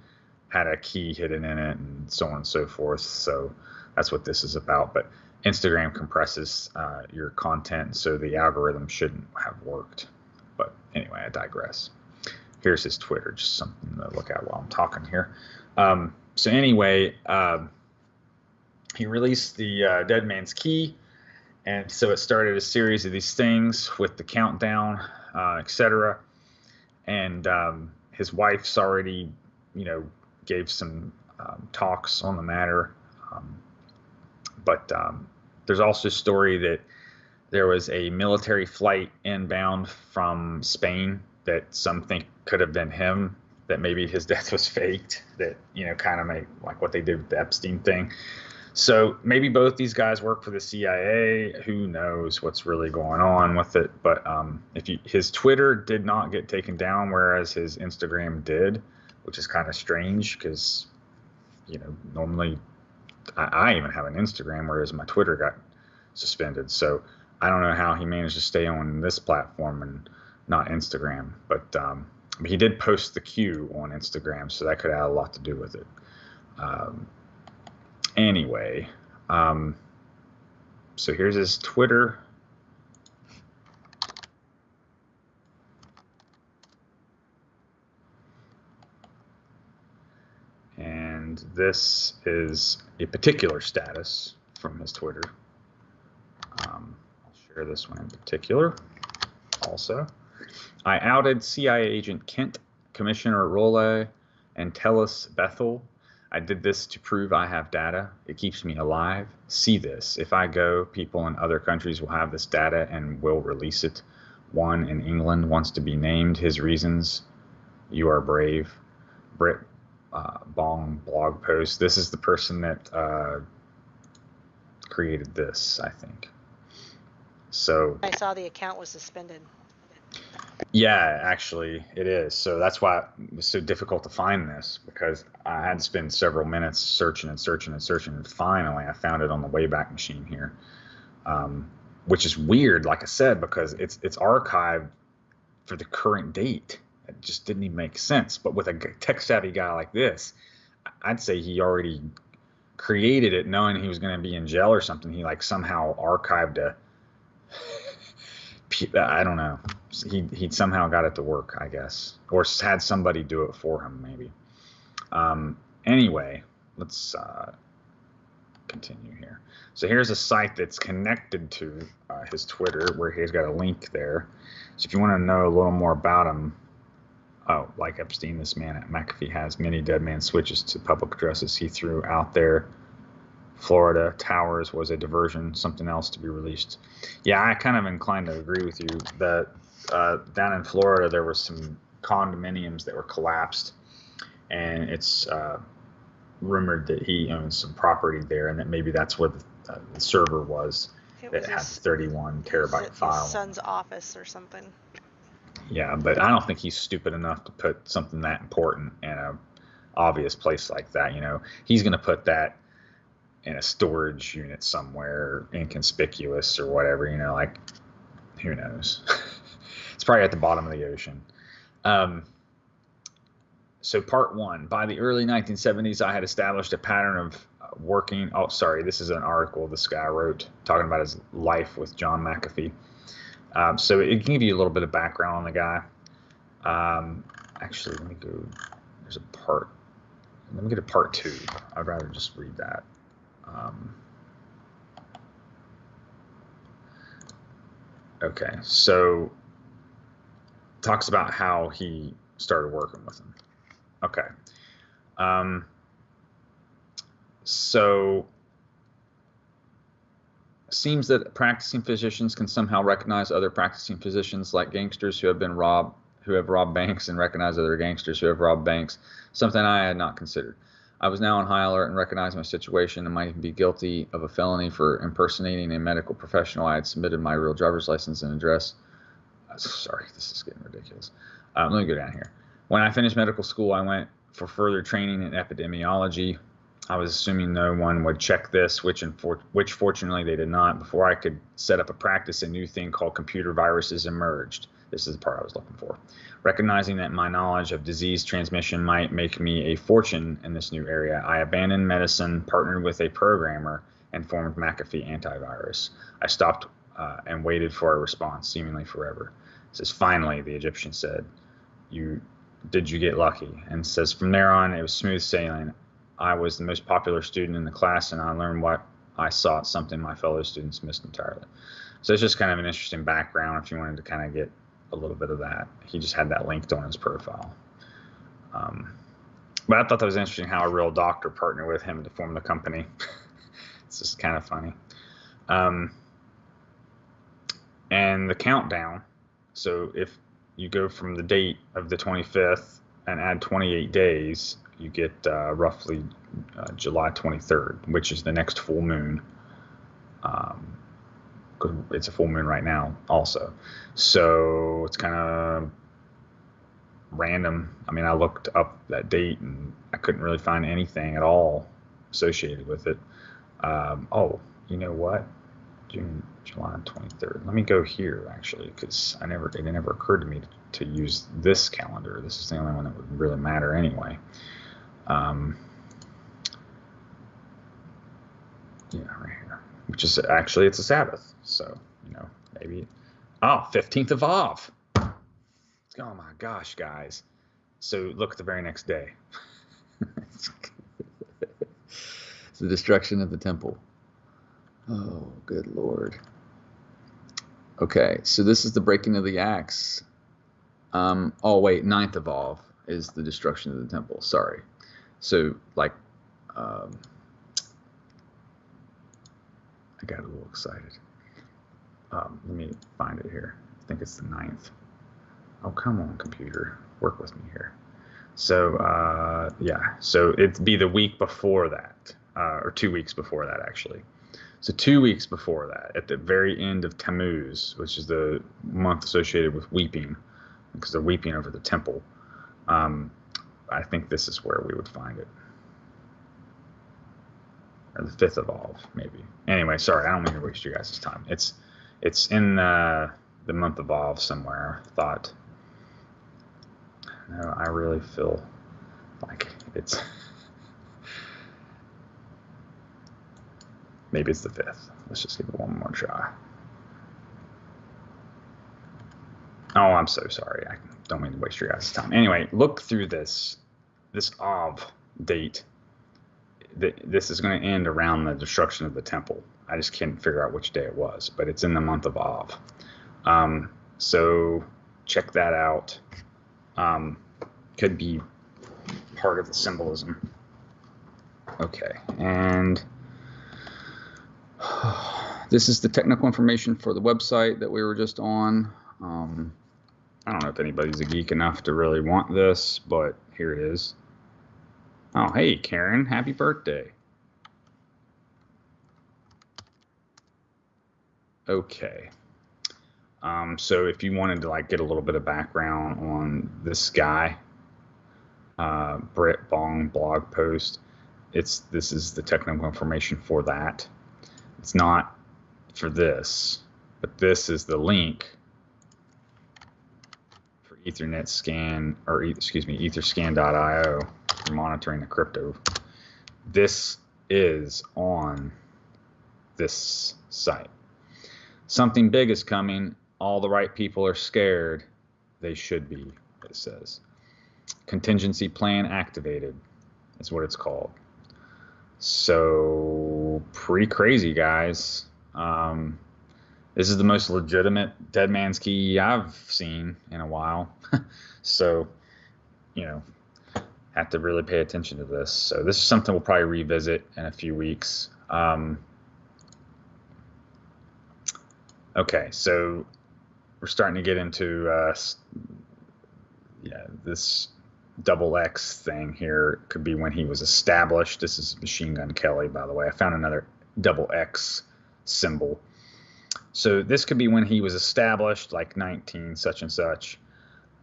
had a key hidden in it and so on and so forth. So that's what this is about. But Instagram compresses your content, so the algorithm shouldn't have worked. But anyway, I digress. Here's his Twitter, just something to look at while I'm talking here. So anyway, he released the Dead Man's Key, and so it started a series of these things with the countdown, etc. And his wife's already, gave some talks on the matter. But there's also a story that there was a military flight inbound from Spain that some think could have been him, that maybe his death was faked, that, kind of like what they did with the Epstein thing. So maybe both these guys work for the CIA. Who knows what's really going on with it? But his Twitter did not get taken down, whereas his Instagram did, which is kind of strange because, normally I even have an Instagram, whereas my Twitter got suspended. So I don't know how he managed to stay on this platform and not Instagram. But he did post the Q on Instagram, so that could have a lot to do with it. Anyway, so here's his Twitter. And this is a particular status from his Twitter. I'll share this one in particular also. I outed CIA agent Kent, Commissioner Rolle, and Tellus Bethel. I did this to prove I have data. It keeps me alive. See this. If I go, people in other countries will have this data and will release it. One in England wants to be named. His reasons. You are brave. Brit Bong blog post. This is the person that created this, I think. So I saw the account was suspended. Yeah, actually it is. So that's why it was so difficult to find this, because I had to spend several minutes searching and searching and searching, and finally I found it on the Wayback Machine here, which is weird, like I said, because it's archived for the current date. It just didn't even make sense. But with a tech-savvy guy like this, I'd say he already created it knowing he was going to be in jail or something. He somehow archived I don't know. He somehow got it to work, I guess, or had somebody do it for him, maybe. Anyway, let's continue here. So here's a site that's connected to his Twitter, where he's got a link there. So if you want to know a little more about him, like Epstein, this man at McAfee has many dead man switches to public addresses he threw out there Florida towers was a diversion, something else to be released. Yeah, I kind of inclined to agree with you that down in Florida there were some condominiums that were collapsed, and it's rumored that he owns some property there, and that maybe that's where the server was that had the 31 terabyte file. His son's office or something. Yeah, but I don't think he's stupid enough to put something that important in a obvious place like that. You know, he's going to put that in a storage unit somewhere, inconspicuous or whatever. You know, like who knows? It's probably at the bottom of the ocean. So part one, by the early 1970s, I had established a pattern of working. Oh, sorry, this is an article this guy wrote talking about his life with John McAfee. So it can give you a little bit of background on the guy. Actually, let me go. There's a part. Let me get to part two. I'd rather just read that. Okay, so talks about how he started working with him. Okay. So seems that practicing physicians can somehow recognize other practicing physicians, like gangsters who have robbed banks, and recognize other gangsters who have robbed banks, something I had not considered. I was now on high alert and recognized my situation and might even be guilty of a felony for impersonating a medical professional. I had submitted my real driver's license and address. Sorry, this is getting ridiculous. Let me go down here. When I finished medical school, I went for further training in epidemiology. I was assuming no one would check this, which fortunately they did not. Before I could set up a practice, a new thing called computer viruses emerged. This is the part I was looking for. Recognizing that my knowledge of disease transmission might make me a fortune in this new area, I abandoned medicine, partnered with a programmer, and formed McAfee Antivirus. I stopped and waited for a response, seemingly forever. It says, finally, the Egyptian said, did you get lucky? And it says, from there on, it was smooth sailing. I was the most popular student in the class, and I learned what I sought, something my fellow students missed entirely. So it's just kind of an interesting background if you wanted to kind of get a little bit of that. He just had that linked on his profile. But I thought that was interesting how a real doctor partnered with him to form the company. It's just kind of funny. And the countdown. So if you go from the date of the 25th and add 28 days, you get roughly July 23rd, which is the next full moon. It's a full moon right now also. So it's kind of random. I mean, I looked up that date and I couldn't really find anything at all associated with it. Oh, you know what? July 23rd. Let me go here actually, because it never occurred to me to use this calendar. This is the only one that would really matter anyway. Yeah, right here, which is actually, it's a Sabbath. So, maybe, 15th of Av. Oh my gosh, guys. So look at the very next day. It's the destruction of the temple. Oh, good Lord. Okay, so this is the breaking of the axe. Oh, wait, 9th of Av is the destruction of the temple. Sorry. So, I got a little excited. Let me find it here. I think it's the 9th. Oh, come on, computer. Work with me here. So, yeah. So it'd be the week before that, or 2 weeks before that, actually. So 2 weeks before that, at the very end of Tammuz, which is the month associated with weeping, because they're weeping over the temple, I think this is where we would find it. Or the 5th of Av, maybe. Anyway, sorry, I don't mean to waste your guys' time. It's in the month of Av somewhere. I thought, no, I really feel like it's, maybe it's the 5th. Let's just give it one more try. Oh, I'm so sorry. I don't mean to waste your guys' time. Anyway, look through this Av date. This is going to end around the destruction of the temple. I just can't figure out which day it was, but it's in the month of Av. So check that out. Could be part of the symbolism. Okay, and This is the technical information for the website that we were just on. I don't know if anybody's a geek enough to really want this, but here it is. Oh, hey, Karen, happy birthday. Okay. So if you wanted to like get a little bit of background on this guy, Brett Bong blog post, this is the technical information for that. It's not for this, but this is the link for Ethernet scan, or excuse me, etherscan.io for monitoring the crypto. This is on this site. Something big is coming. All the right people are scared. They should be, it says. Contingency plan activated is what it's called. So pretty crazy, guys. This is the most legitimate dead man's key I've seen in a while. So, have to really pay attention to this. So this is something we'll probably revisit in a few weeks. Okay, so we're starting to get into this double X thing here. Could be when he was established. This is Machine Gun Kelly, by the way. I found another double X symbol. So this could be when he was established, like 19 such and such.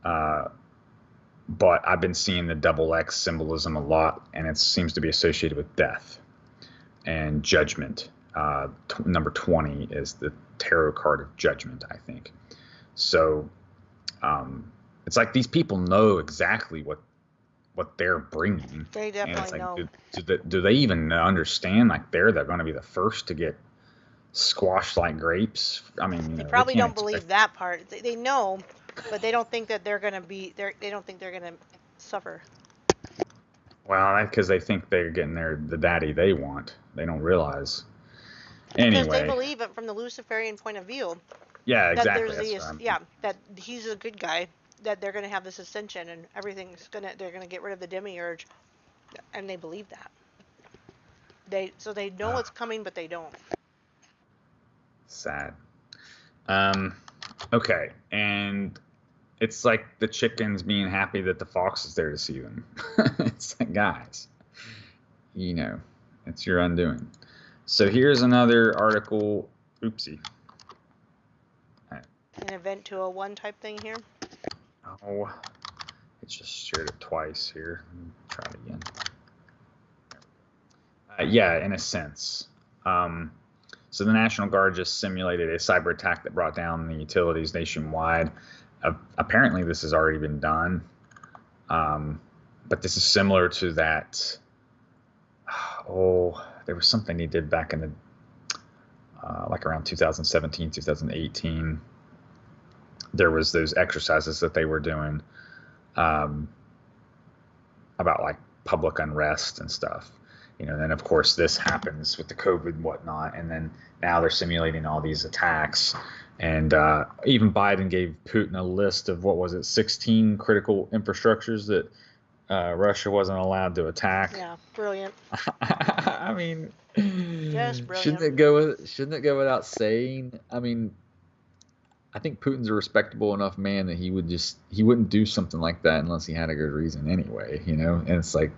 But I've been seeing the double X symbolism a lot, and it seems to be associated with death and judgment. Number 20 is the tarot card of judgment, I think. So it's like these people know exactly what they're bringing. They definitely know. Do they even understand like they're going to be the first to get squashed like grapes? I mean, they probably don't believe that part. They know, but they don't think that they're going to be. They don't think they're going to suffer. Well, because they think they're getting the daddy they want. They don't realize. Anyway, because they believe it from the Luciferian point of view. Yeah, exactly. That he's a good guy. That they're going to have this ascension and everything's they're going to get rid of the demiurge, and they believe that. They know it's coming, but they don't. Sad. Okay, and it's like the chickens being happy that the fox is there to see them. It's like, guys, it's your undoing. So here's another article. Oopsie. An event 201 type thing here. Oh, it's just shared it twice here. Let me try it again. Yeah, in a sense. So the National Guard just simulated a cyber attack that brought down the utilities nationwide. Apparently, this has already been done. But this is similar to that. There was something he did back in the, like around 2017, 2018. There was those exercises that they were doing about like public unrest and stuff. Then of course this happens with the COVID and whatnot, and then now they're simulating all these attacks. And even Biden gave Putin a list of 16 critical infrastructures that Russia wasn't allowed to attack. Yeah, brilliant. I mean, yes, brilliant. Shouldn't it go without saying? I mean, I think Putin's a respectable enough man that he wouldn't do something like that unless he had a good reason anyway, And it's like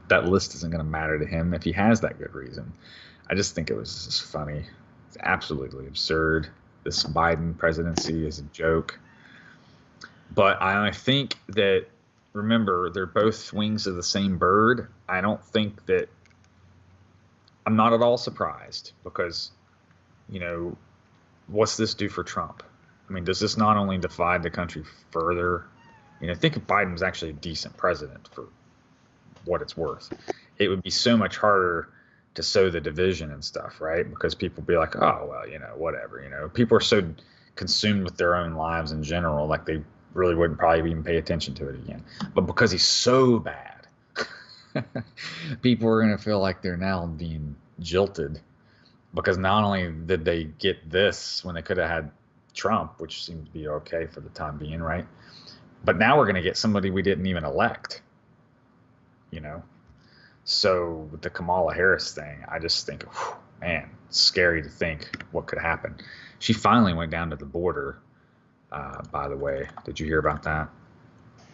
that list isn't going to matter to him if he has that good reason. I just think it was just funny. It's absolutely absurd. This Biden presidency is a joke. But I think that, remember, they're both wings of the same bird. I don't think that I'm not at all surprised because, what's this do for Trump? I mean, does this not only divide the country further? Think if Biden was actually a decent president for what it's worth. It would be so much harder to sow the division and stuff, right? Because people be like, oh, well, whatever. People are so consumed with their own lives in general, like they really wouldn't probably even pay attention to it again. But because he's so bad, people are going to feel like they're now being jilted because not only did they get this when they could have had Trump, which seemed to be okay for the time being, right? But now we're going to get somebody we didn't even elect, So with the Kamala Harris thing, I just think, man, scary to think what could happen. She finally went down to the border, by the way. Did you hear about that?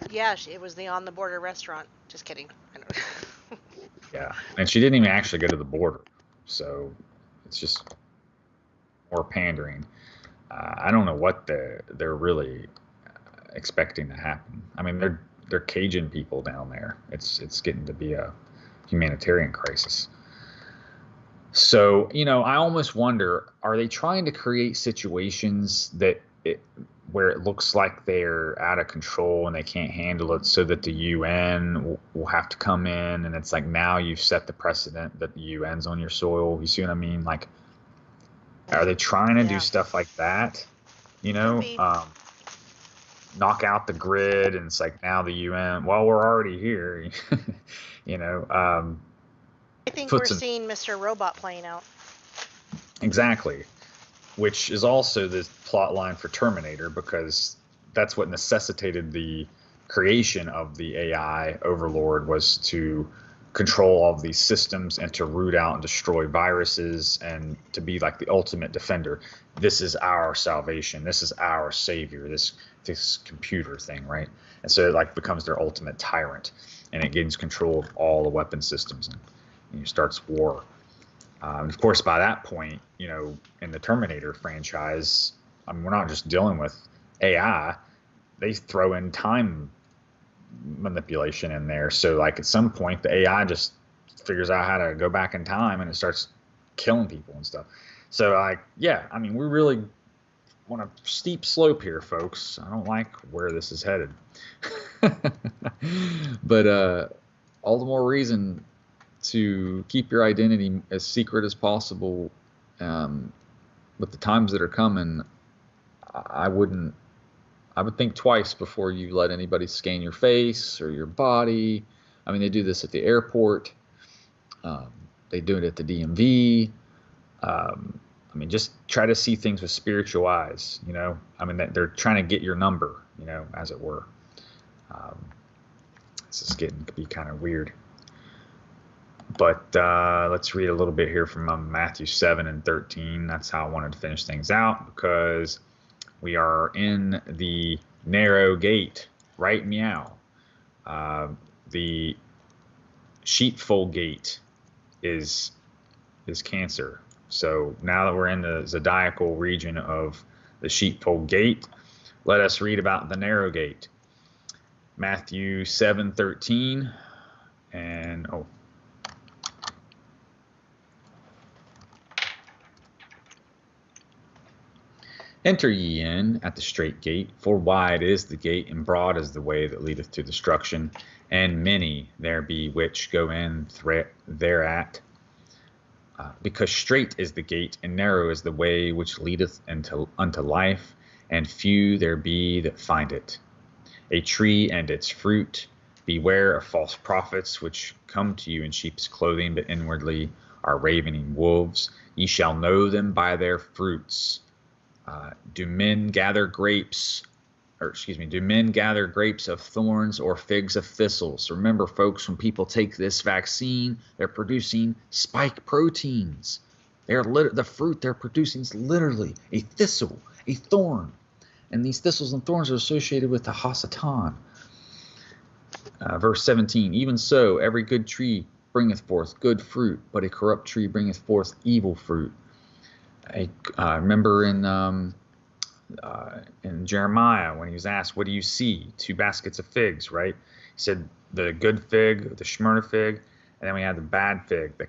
Yeah, it was the On the Border restaurant. Just kidding. I don't know. Yeah, and she didn't even actually go to the border, so it's just more pandering. I don't know what they're really expecting to happen. I mean, they're Cajun people down there. It's getting to be a humanitarian crisis. So, I almost wonder, are they trying to create situations where it looks like they're out of control and they can't handle it, so that the UN will have to come in, and it's like, now you've set the precedent that the UN's on your soil. You see what I mean? Like, are they trying to do stuff like that? Knock out the grid, and it's like, now the UN, well, we're already here. I think we're seeing Mr. Robot playing out. Exactly. Which is also the plot line for Terminator, because that's what necessitated the creation of the AI overlord, was to control all of these systems and to root out and destroy viruses, and to be like the ultimate defender. This is our salvation. This is our savior, this computer thing, right? And so it like becomes their ultimate tyrant, and it gains control of all the weapon systems, and starts war. Of course, by that point, in the Terminator franchise, I mean, we're not just dealing with AI. They throw in time manipulation in there. So, like, at some point, the AI just figures out how to go back in time, and it starts killing people and stuff. So, I mean, we really want a steep slope here, folks. I don't like where this is headed. But all the more reason to keep your identity as secret as possible. With the times that are coming, I would think twice before you let anybody scan your face or your body. I mean, they do this at the airport. They do it at the DMV. I mean, just try to see things with spiritual eyes. I mean, they're trying to get your number, as it were. This is getting to be kind of weird. But let's read a little bit here from Matthew 7 and 13. That's how I wanted to finish things out, because we are in the narrow gate, right? Meow. The sheepfold gate is Cancer. So now that we're in the zodiacal region of the sheepfold gate, let us read about the narrow gate. Matthew 7:13 and Enter ye in at the strait gate, for wide is the gate, and broad is the way that leadeth to destruction, and many there be which go in thereat. Because strait is the gate, and narrow is the way which leadeth unto life, and few there be that find it. A tree and its fruit. Beware of false prophets, which come to you in sheep's clothing, but inwardly are ravening wolves. Ye shall know them by their fruits. Do men gather grapes of thorns or figs of thistles? Remember, folks, when people take this vaccine, they're producing spike proteins. The fruit they're producing is literally a thistle, a thorn. And these thistles and thorns are associated with the Hasatan. Verse 17, even so, every good tree bringeth forth good fruit, but a corrupt tree bringeth forth evil fruit. I remember in Jeremiah, when he was asked, what do you see? 2 baskets of figs, right? He said the good fig, the Smyrna fig, and then we have the bad fig, the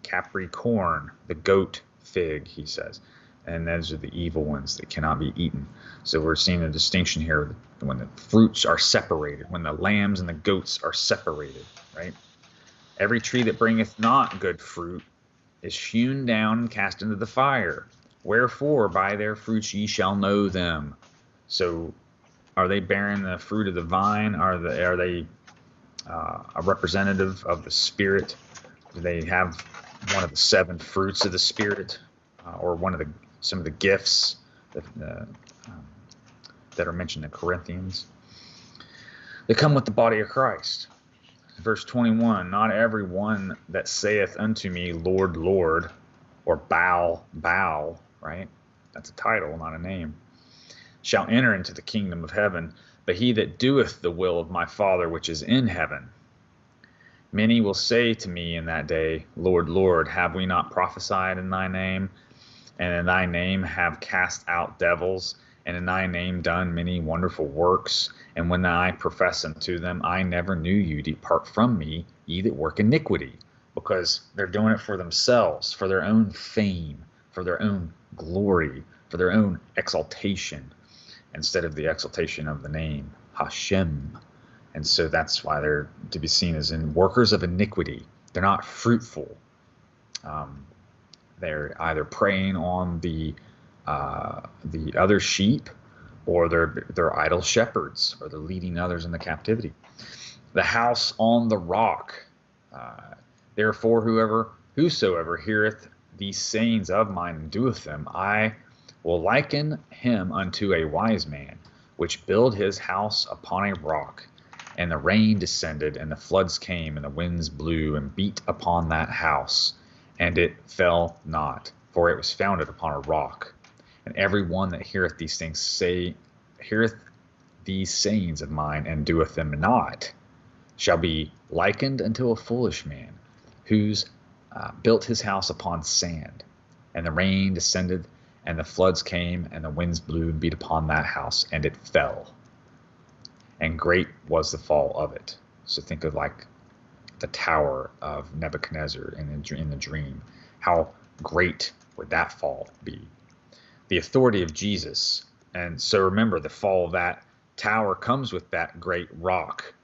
Capricorn, the goat fig, he says. And those are the evil ones that cannot be eaten. So we're seeing a distinction here when the fruits are separated, when the lambs and the goats are separated, right? Every tree that bringeth not good fruit is hewn down and cast into the fire. Wherefore, by their fruits ye shall know them. So, are they bearing the fruit of the vine? Are they a representative of the Spirit? Do they have one of the 7 fruits of the Spirit, or some of the gifts that are mentioned in Corinthians? They come with the body of Christ. Verse 21, not every one that saith unto me, Lord, Lord, or Baal, right? That's a title, not a name, shall enter into the kingdom of heaven, but he that doeth the will of my Father which is in heaven. Many will say to me in that day, Lord, Lord, have we not prophesied in thy name? And in thy name have cast out devils, and in thy name done many wonderful works. And when I profess unto them, I never knew you, depart from me, ye that work iniquity. Because they're doing it for themselves, for their own fame, for their own glory, for their own exaltation, instead of the exaltation of the name, Hashem. And so that's why they're to be seen as in workers of iniquity. They're not fruitful. They're either preying on the other sheep, or they're idle shepherds, or they're leading others into captivity. The house on the rock. Therefore, whosoever heareth these sayings of mine and doeth them, I will liken him unto a wise man, which built his house upon a rock. And the rain descended, and the floods came, and the winds blew and beat upon that house, and it fell not, for it was founded upon a rock. And every one that heareth these sayings of mine, and doeth them not, shall be likened unto a foolish man, who's built his house upon sand. And the rain descended, and the floods came, and the winds blew and beat upon that house, and it fell. And great was the fall of it. So think of like the tower of Nebuchadnezzar in the dream. How great would that fall be? The authority of Jesus. And so remember, the fall of that tower comes with that great rock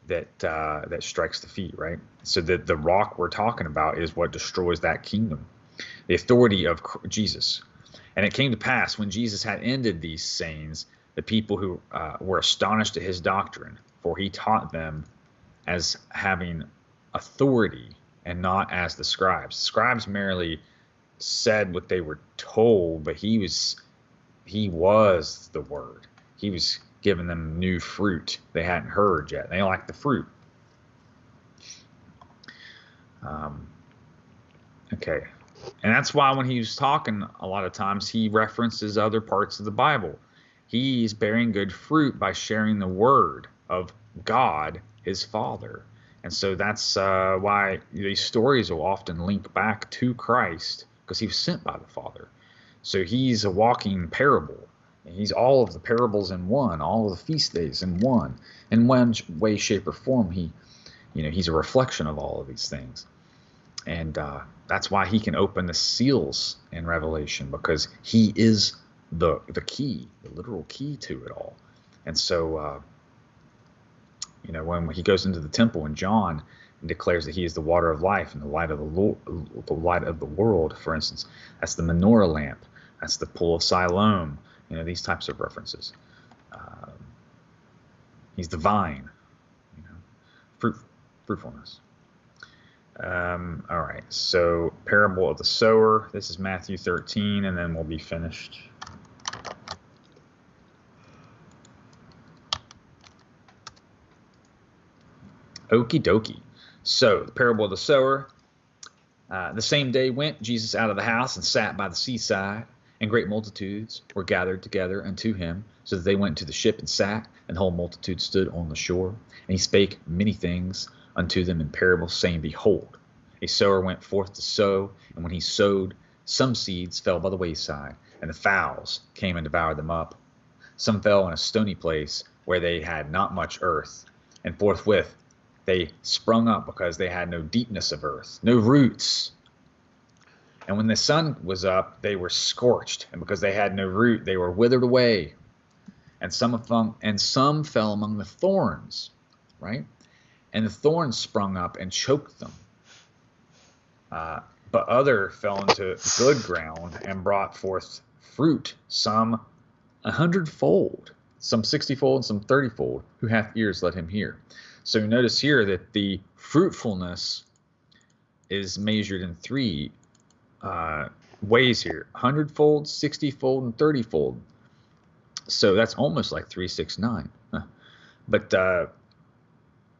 that strikes the feet, right? So the rock we're talking about is what destroys that kingdom. The authority of Jesus. And it came to pass, when Jesus had ended these sayings, the people who were astonished at his doctrine, for he taught them as having authority and not as the scribes. Scribes merely said what they were told, but he was the word. He was giving them new fruit they hadn't heard yet. They liked the fruit. Okay. And that's why when he was talking, a lot of times he references other parts of the Bible. He's bearing good fruit by sharing the word of God, his Father. And so that's why these stories will often link back to Christ, because he was sent by the Father. So he's a walking parable. He's all of the parables in one, all of the feast days in one. In one way, shape, or form, he's a reflection of all of these things. And that's why he can open the seals in Revelation, because he is the key, the literal key to it all. And so, when he goes into the temple in John and declares that he is the water of life and the light of the light of the world, for instance, that's the menorah lamp, that's the pool of Siloam, these types of references. He's the vine, fruitfulness. All right, so parable of the sower. This is Matthew 13, and then we'll be finished. Okie dokie. So, the parable of the sower. The same day went Jesus out of the house and sat by the seaside, and great multitudes were gathered together unto him, so that they went to the ship and sat, and the whole multitude stood on the shore. And he spake many things unto them in parables, saying, Behold, a sower went forth to sow, and when he sowed, some seeds fell by the wayside, and the fowls came and devoured them up. Some fell in a stony place, where they had not much earth, and forthwith they sprung up, because they had no deepness of earth, no roots. And when the sun was up, they were scorched, and because they had no root, they were withered away. And some fell among the thorns, right? And the thorns sprung up and choked them. But other fell into good ground and brought forth fruit, some 100-fold, some 60-fold, and some 30-fold. Who hath ears, let him hear. So notice here that the fruitfulness is measured in three ways here: 100-fold, 60-fold, and 30-fold. So that's almost like 3, 6, 9. But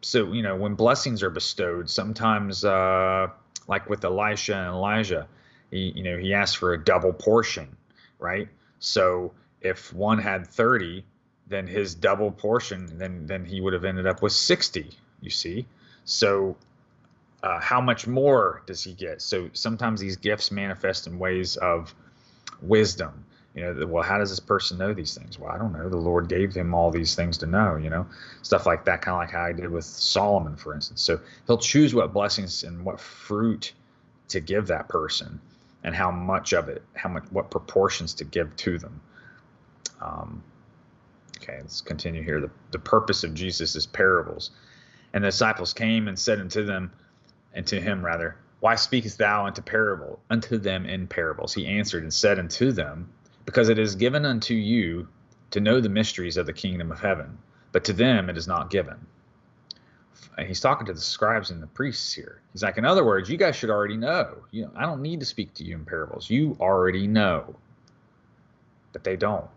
so when blessings are bestowed, sometimes like with Elisha and Elijah, He asked for a double portion, right? So if one had 30, then his double portion, then he would have ended up with 60, you see? So how much more does he get? So sometimes these gifts manifest in ways of wisdom. Well, how does this person know these things? Well, I don't know. The Lord gave him all these things to know, stuff like that, kind of like how I did with Solomon, for instance. So he'll choose what blessings and what fruit to give that person and how much of it, what proportions to give to them. Okay, let's continue here. The purpose of Jesus' parables. And the disciples came and said unto him, why speakest thou unto them in parables? He answered and said unto them, because it is given unto you to know the mysteries of the kingdom of heaven, but to them it is not given. And he's talking to the scribes and the priests here. He's like, in other words, you guys should already know. I don't need to speak to you in parables. You already know. But they don't.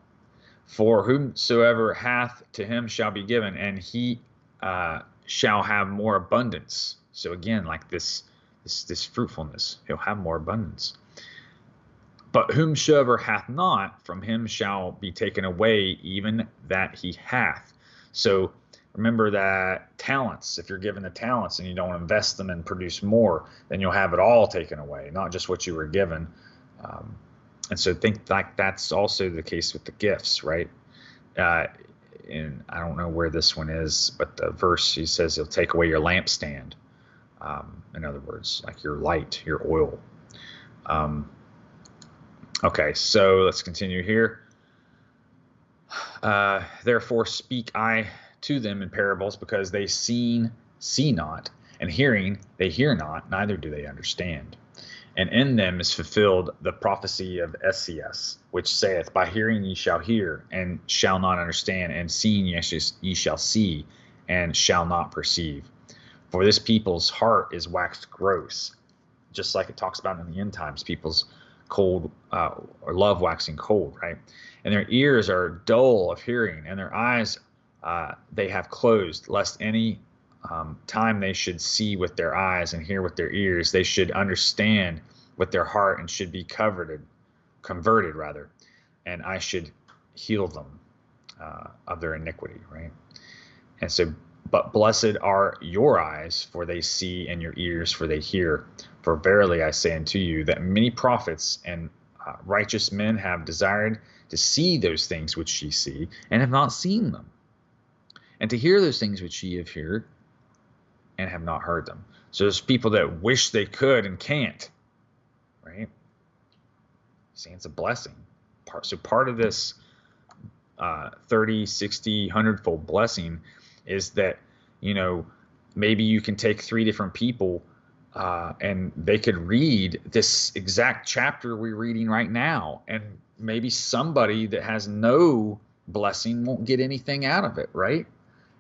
For whomsoever hath, to him shall be given, and he shall have more abundance. So again, like this fruitfulness, he'll have more abundance. But whomsoever hath not, from him shall be taken away even that he hath. So remember that talents, if you're given the talents and you don't invest them and produce more, then you'll have it all taken away, not just what you were given. And so think like that's also the case with the gifts, right? And I don't know where this one is, but the verse, he says he'll take away your lampstand. In other words, like your light, your oil. Okay, so let's continue here. Therefore speak I to them in parables, because they see not, and hearing they hear not, neither do they understand. And in them is fulfilled the prophecy of Esaias, which saith, by hearing ye shall hear, and shall not understand, and seeing ye shall see, and shall not perceive. For this people's heart is waxed gross, just like it talks about in the end times, people's cold or love waxing cold, right? And their ears are dull of hearing, and their eyes they have closed, lest any time they should see with their eyes and hear with their ears, they should understand with their heart and should be converted rather, and I should heal them of their iniquity, right? And so, but blessed are your eyes, for they see, and your ears, for they hear. For verily I say unto you, that many prophets and righteous men have desired to see those things which ye see, and have not seen them, and to hear those things which ye have heard, and have not heard them. So there's people that wish they could and can't, right? See, it's a blessing. So part of this 30, 60, 100-fold blessing is that, maybe you can take 3 different people and they could read this exact chapter we're reading right now, and maybe somebody that has no blessing won't get anything out of it, right?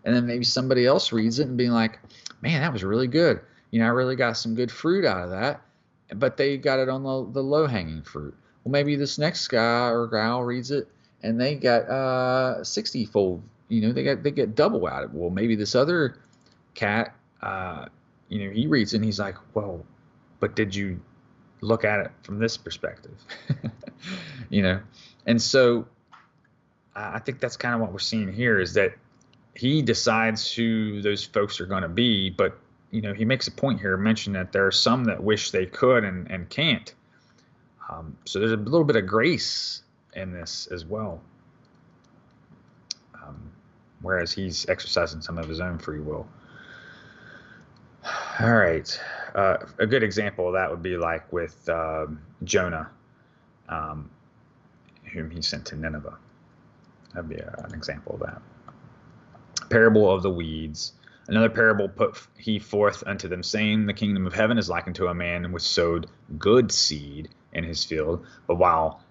And then maybe somebody else reads it and being like, man, that was really good. I really got some good fruit out of that, but they got it on the low-hanging fruit. Well, maybe this next guy or gal reads it and they got 60-fold. They get double out of it. Well, maybe this other cat, he reads it and he's like, well, but did you look at it from this perspective? And so I think that's kind of what we're seeing here, is that he decides who those folks are going to be, but he makes a point here, mention that there are some that wish they could and can't. So there's a little bit of grace in this as well. Whereas he's exercising some of his own free will. All right. A good example of that would be like with Jonah, whom he sent to Nineveh. That'd be an example of that. Parable of the weeds. Another parable put he forth unto them, saying, the kingdom of heaven is likened to a man which sowed good seed in his field. But while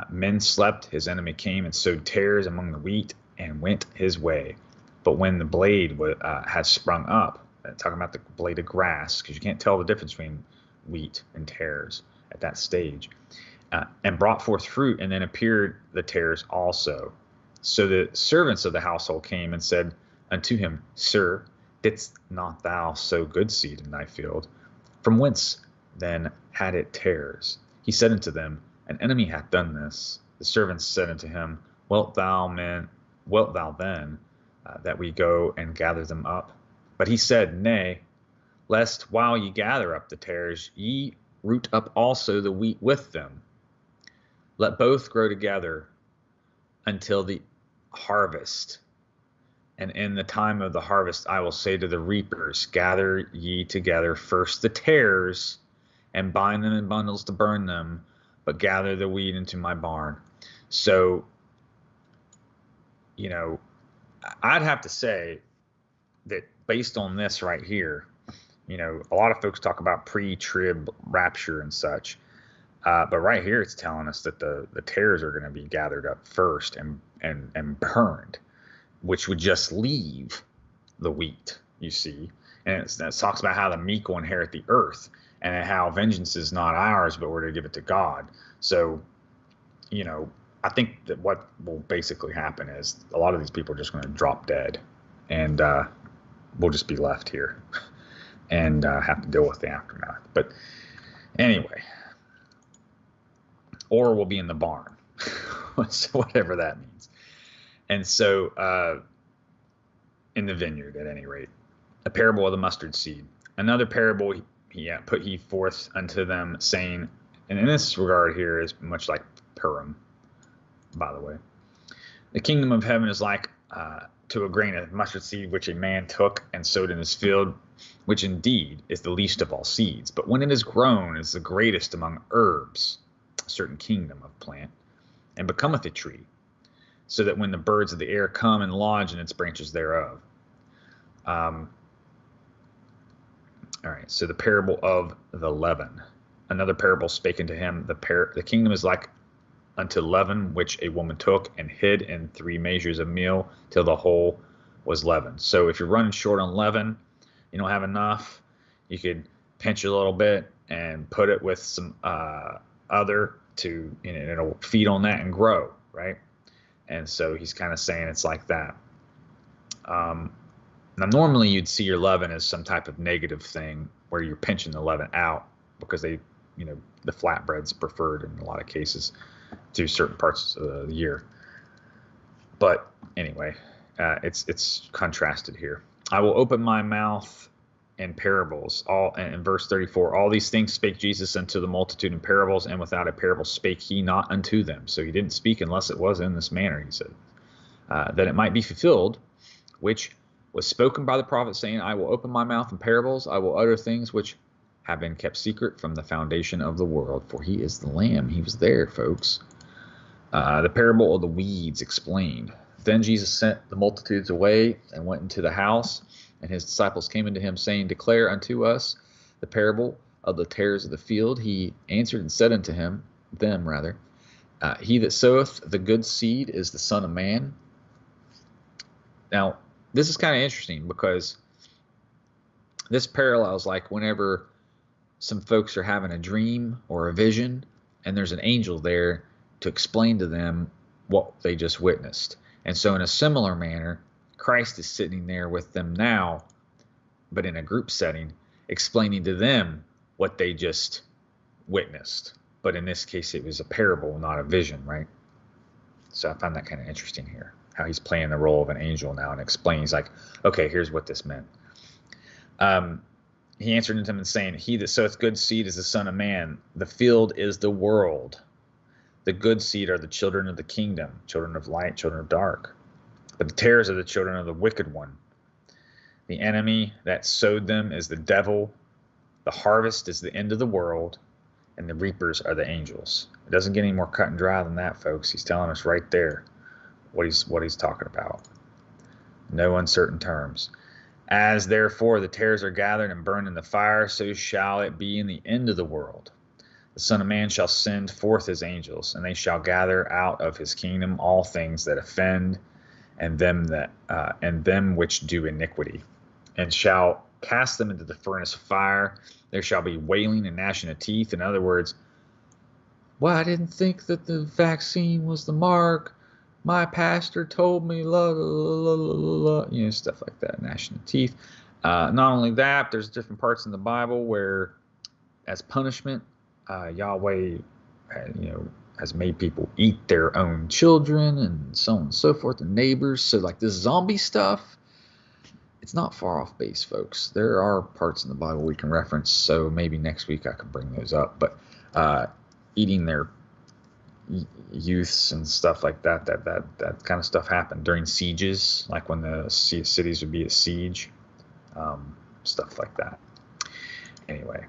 men slept, his enemy came and sowed tares among the wheat, and went his way. But when the blade had sprung up, talking about the blade of grass, because you can't tell the difference between wheat and tares at that stage, and brought forth fruit, and then appeared the tares also. So the servants of the household came and said unto him, Sir, didst not thou sow good seed in thy field? From whence then had it tares? He said unto them, An enemy hath done this. The servants said unto him, Wilt thou then that we go and gather them up? But he said, Nay, lest while ye gather up the tares, ye root up also the wheat with them. Let both grow together until the harvest. And in the time of the harvest, I will say to the reapers, Gather ye together first the tares, and bind them in bundles to burn them, but gather the wheat into my barn. So, you know, I'd have to say that based on this right here, you know, a lot of folks talk about pre-trib rapture and such. But right here, it's telling us that the tares are going to be gathered up first and burned, which would just leave the wheat, you see. And it talks about how the meek will inherit the earth, and how vengeance is not ours, but we're to give it to God. So, you know, I think that what will basically happen is a lot of these people are just going to drop dead, and we'll just be left here and have to deal with the aftermath. But anyway, or we'll be in the barn, so whatever that means. And so in the vineyard, at any rate, a parable of the mustard seed. Another parable put he forth unto them, saying, and in this regard here is much like Purim, by the way. The kingdom of heaven is like to a grain of mustard seed, which a man took and sowed in his field, which indeed is the least of all seeds. But when it is grown, it is the greatest among herbs, a certain kingdom of plant, and becometh a tree, so that when the birds of the air come and lodge in its branches thereof. All right, so the parable of the leaven. Another parable spake unto him, the kingdom is like unto leaven, which a woman took and hid in 3 measures of meal till the whole was leavened. So if you're running short on leaven, you don't have enough, you could pinch a little bit and put it with some other to, you know, it'll feed on that and grow, right? And so he's kind of saying it's like that. Now, normally you'd see your leaven as some type of negative thing where you're pinching the leaven out because they, you know, the flatbread's preferred in a lot of cases to certain parts of the year. But anyway, it's contrasted here. I will open my mouth in parables. In verse 34, all these things spake Jesus unto the multitude in parables, and without a parable spake he not unto them. So he didn't speak unless it was in this manner, he said, that it might be fulfilled, which was spoken by the prophet, saying, I will open my mouth in parables, I will utter things which have been kept secret from the foundation of the world, for he is the Lamb. He was there, folks. The parable of the weeds explained. Then Jesus sent the multitudes away and went into the house, and his disciples came unto him, saying, Declare unto us the parable of the tares of the field. He answered and said unto them, He that soweth the good seed is the Son of Man. Now, this is kind of interesting because this parallels like whenever some folks are having a dream or a vision, and there's an angel there to explain to them what they just witnessed. And so in a similar manner, Christ is sitting there with them now, but in a group setting, explaining to them what they just witnessed. But in this case, it was a parable, not a vision, right? So I find that kind of interesting here, how he's playing the role of an angel now and explains, like, okay, here's what this meant. He answered unto them and saying, He that soweth good seed is the Son of Man. The field is the world. The good seed are the children of the kingdom, children of light, children of dark. But the tares are the children of the wicked one. The enemy that sowed them is the devil. The harvest is the end of the world, and the reapers are the angels. It doesn't get any more cut and dry than that, folks. He's telling us right there what he's talking about. No uncertain terms. As therefore the tares are gathered and burned in the fire, so shall it be in the end of the world. The Son of Man shall send forth his angels, and they shall gather out of his kingdom all things that offend, and them which do iniquity, and shall cast them into the furnace of fire. There shall be wailing and gnashing of teeth. In other words, well, I didn't think that the vaccine was the mark. My pastor told me, stuff like that, gnashing of teeth. Not only that, there's different parts in the Bible where, as punishment, Yahweh, has made people eat their own children and so on and so forth, and neighbors. So like this zombie stuff, it's not far off base, folks. There are parts in the Bible we can reference, so maybe next week I can bring those up. But eating their youths and stuff like that kind of stuff happened during sieges, like when the cities would be at siege, stuff like that. Anyway,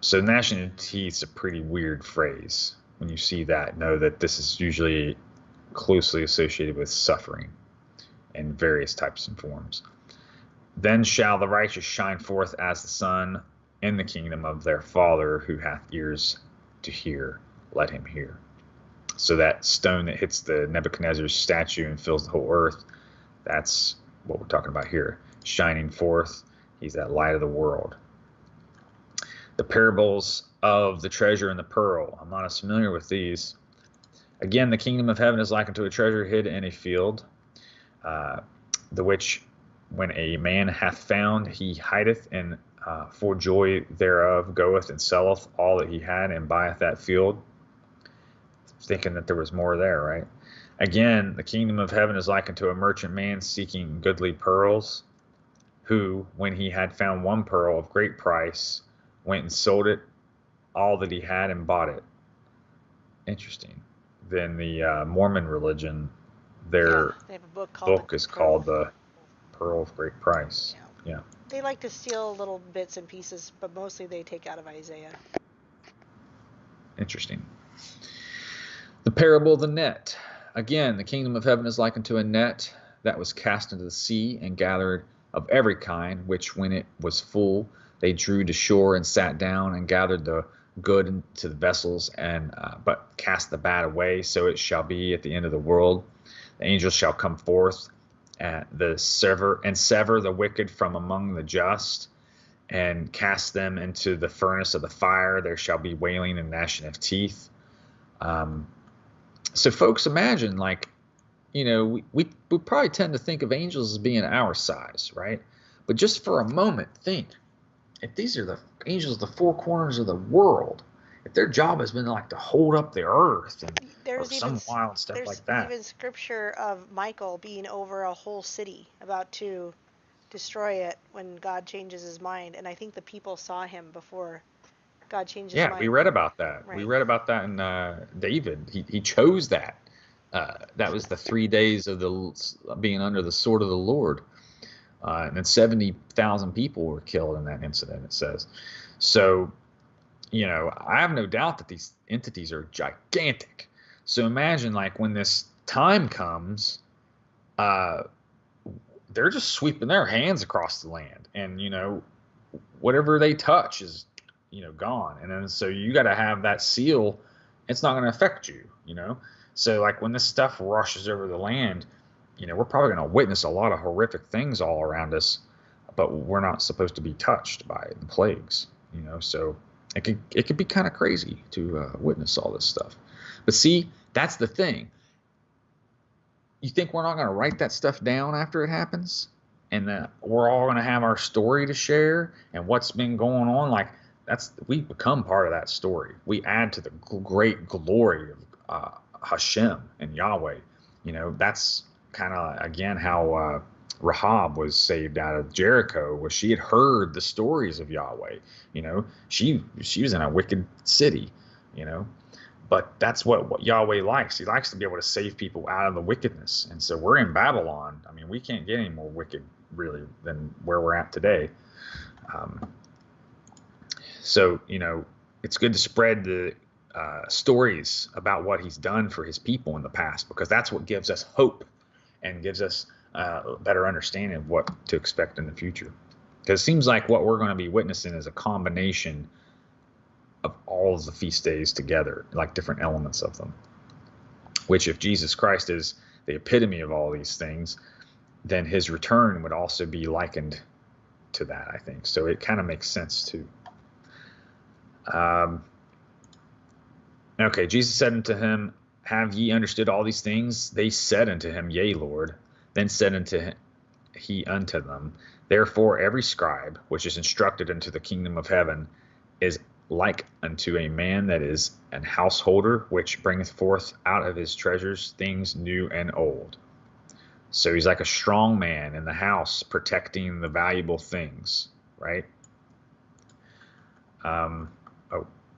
so gnashing of teeth is a pretty weird phrase. When you see that, know that this is usually closely associated with suffering in various types and forms. Then shall the righteous shine forth as the sun in the kingdom of their Father, who hath ears to hear, let him hear. So that stone that hits the Nebuchadnezzar's statue and fills the whole earth, that's what we're talking about here. Shining forth, he's that light of the world. The parables of the treasure and the pearl. I'm not as familiar with these. Again, the kingdom of heaven is like unto a treasure hid in a field, the which when a man hath found, he hideth, and for joy thereof goeth and selleth all that he had and buyeth that field, thinking that there was more there, right? Again, the kingdom of heaven is like unto a merchant man seeking goodly pearls, who, when he had found one pearl of great price, went and sold it, all that he had, and bought it. Interesting. Then the Mormon religion, their they have a book is called The Pearl of Great Price. Yeah. They like to steal little bits and pieces, but mostly they take out of Isaiah. Interesting. The parable of the net. Again, the kingdom of heaven is like unto a net that was cast into the sea and gathered of every kind, which when it was full, they drew to shore and sat down and gathered the good into the vessels, and but cast the bad away. So it shall be at the end of the world. The angels shall come forth, sever the wicked from among the just, and cast them into the furnace of the fire. There shall be wailing and gnashing of teeth. So folks, imagine, like, we probably tend to think of angels as being our size, right? But just for a moment, think, if these are the angels of the four corners of the world, if their job has been like to hold up the earth and or some wild stuff like that. There's even scripture of Michael being over a whole city, about to destroy it when God changes his mind. And I think the people saw him before God changed his mind. Yeah, we read about that. Right. We read about that in David. He chose that. That was the 3 days of being under the sword of the Lord. And then 70,000 people were killed in that incident, it says. So, I have no doubt that these entities are gigantic. So imagine, like, when this time comes, they're just sweeping their hands across the land. And, whatever they touch is, gone. And then so you got to have that seal. It's not going to affect you, So, like, when this stuff rushes over the land, we're probably going to witness a lot of horrific things all around us, but we're not supposed to be touched by the plagues, So it could be kind of crazy to witness all this stuff. But see, that's the thing. You think we're not going to write that stuff down after it happens, and that we're all going to have our story to share and what's been going on? Like, we become part of that story. We add to the great glory of Hashem and Yahweh. That's kind of, again, how Rahab was saved out of Jericho, was she had heard the stories of Yahweh. She was in a wicked city, but that's what Yahweh likes. He likes to be able to save people out of the wickedness. And so we're in Babylon. I mean, we can't get any more wicked, really, than where we're at today. So, it's good to spread the stories about what he's done for his people in the past, because that's what gives us hope and gives us a better understanding of what to expect in the future. Because it seems like what we're going to be witnessing is a combination of all of the feast days together, like different elements of them. Which, if Jesus Christ is the epitome of all these things, then his return would also be likened to that, I think. So it kind of makes sense too. Okay, Jesus said unto him, Have ye understood all these things? They said unto him, Yea, Lord. Then said he unto them, Therefore every scribe which is instructed into the kingdom of heaven is like unto a man that is an householder, which bringeth forth out of his treasures things new and old. So he's like a strong man in the house, protecting the valuable things, right?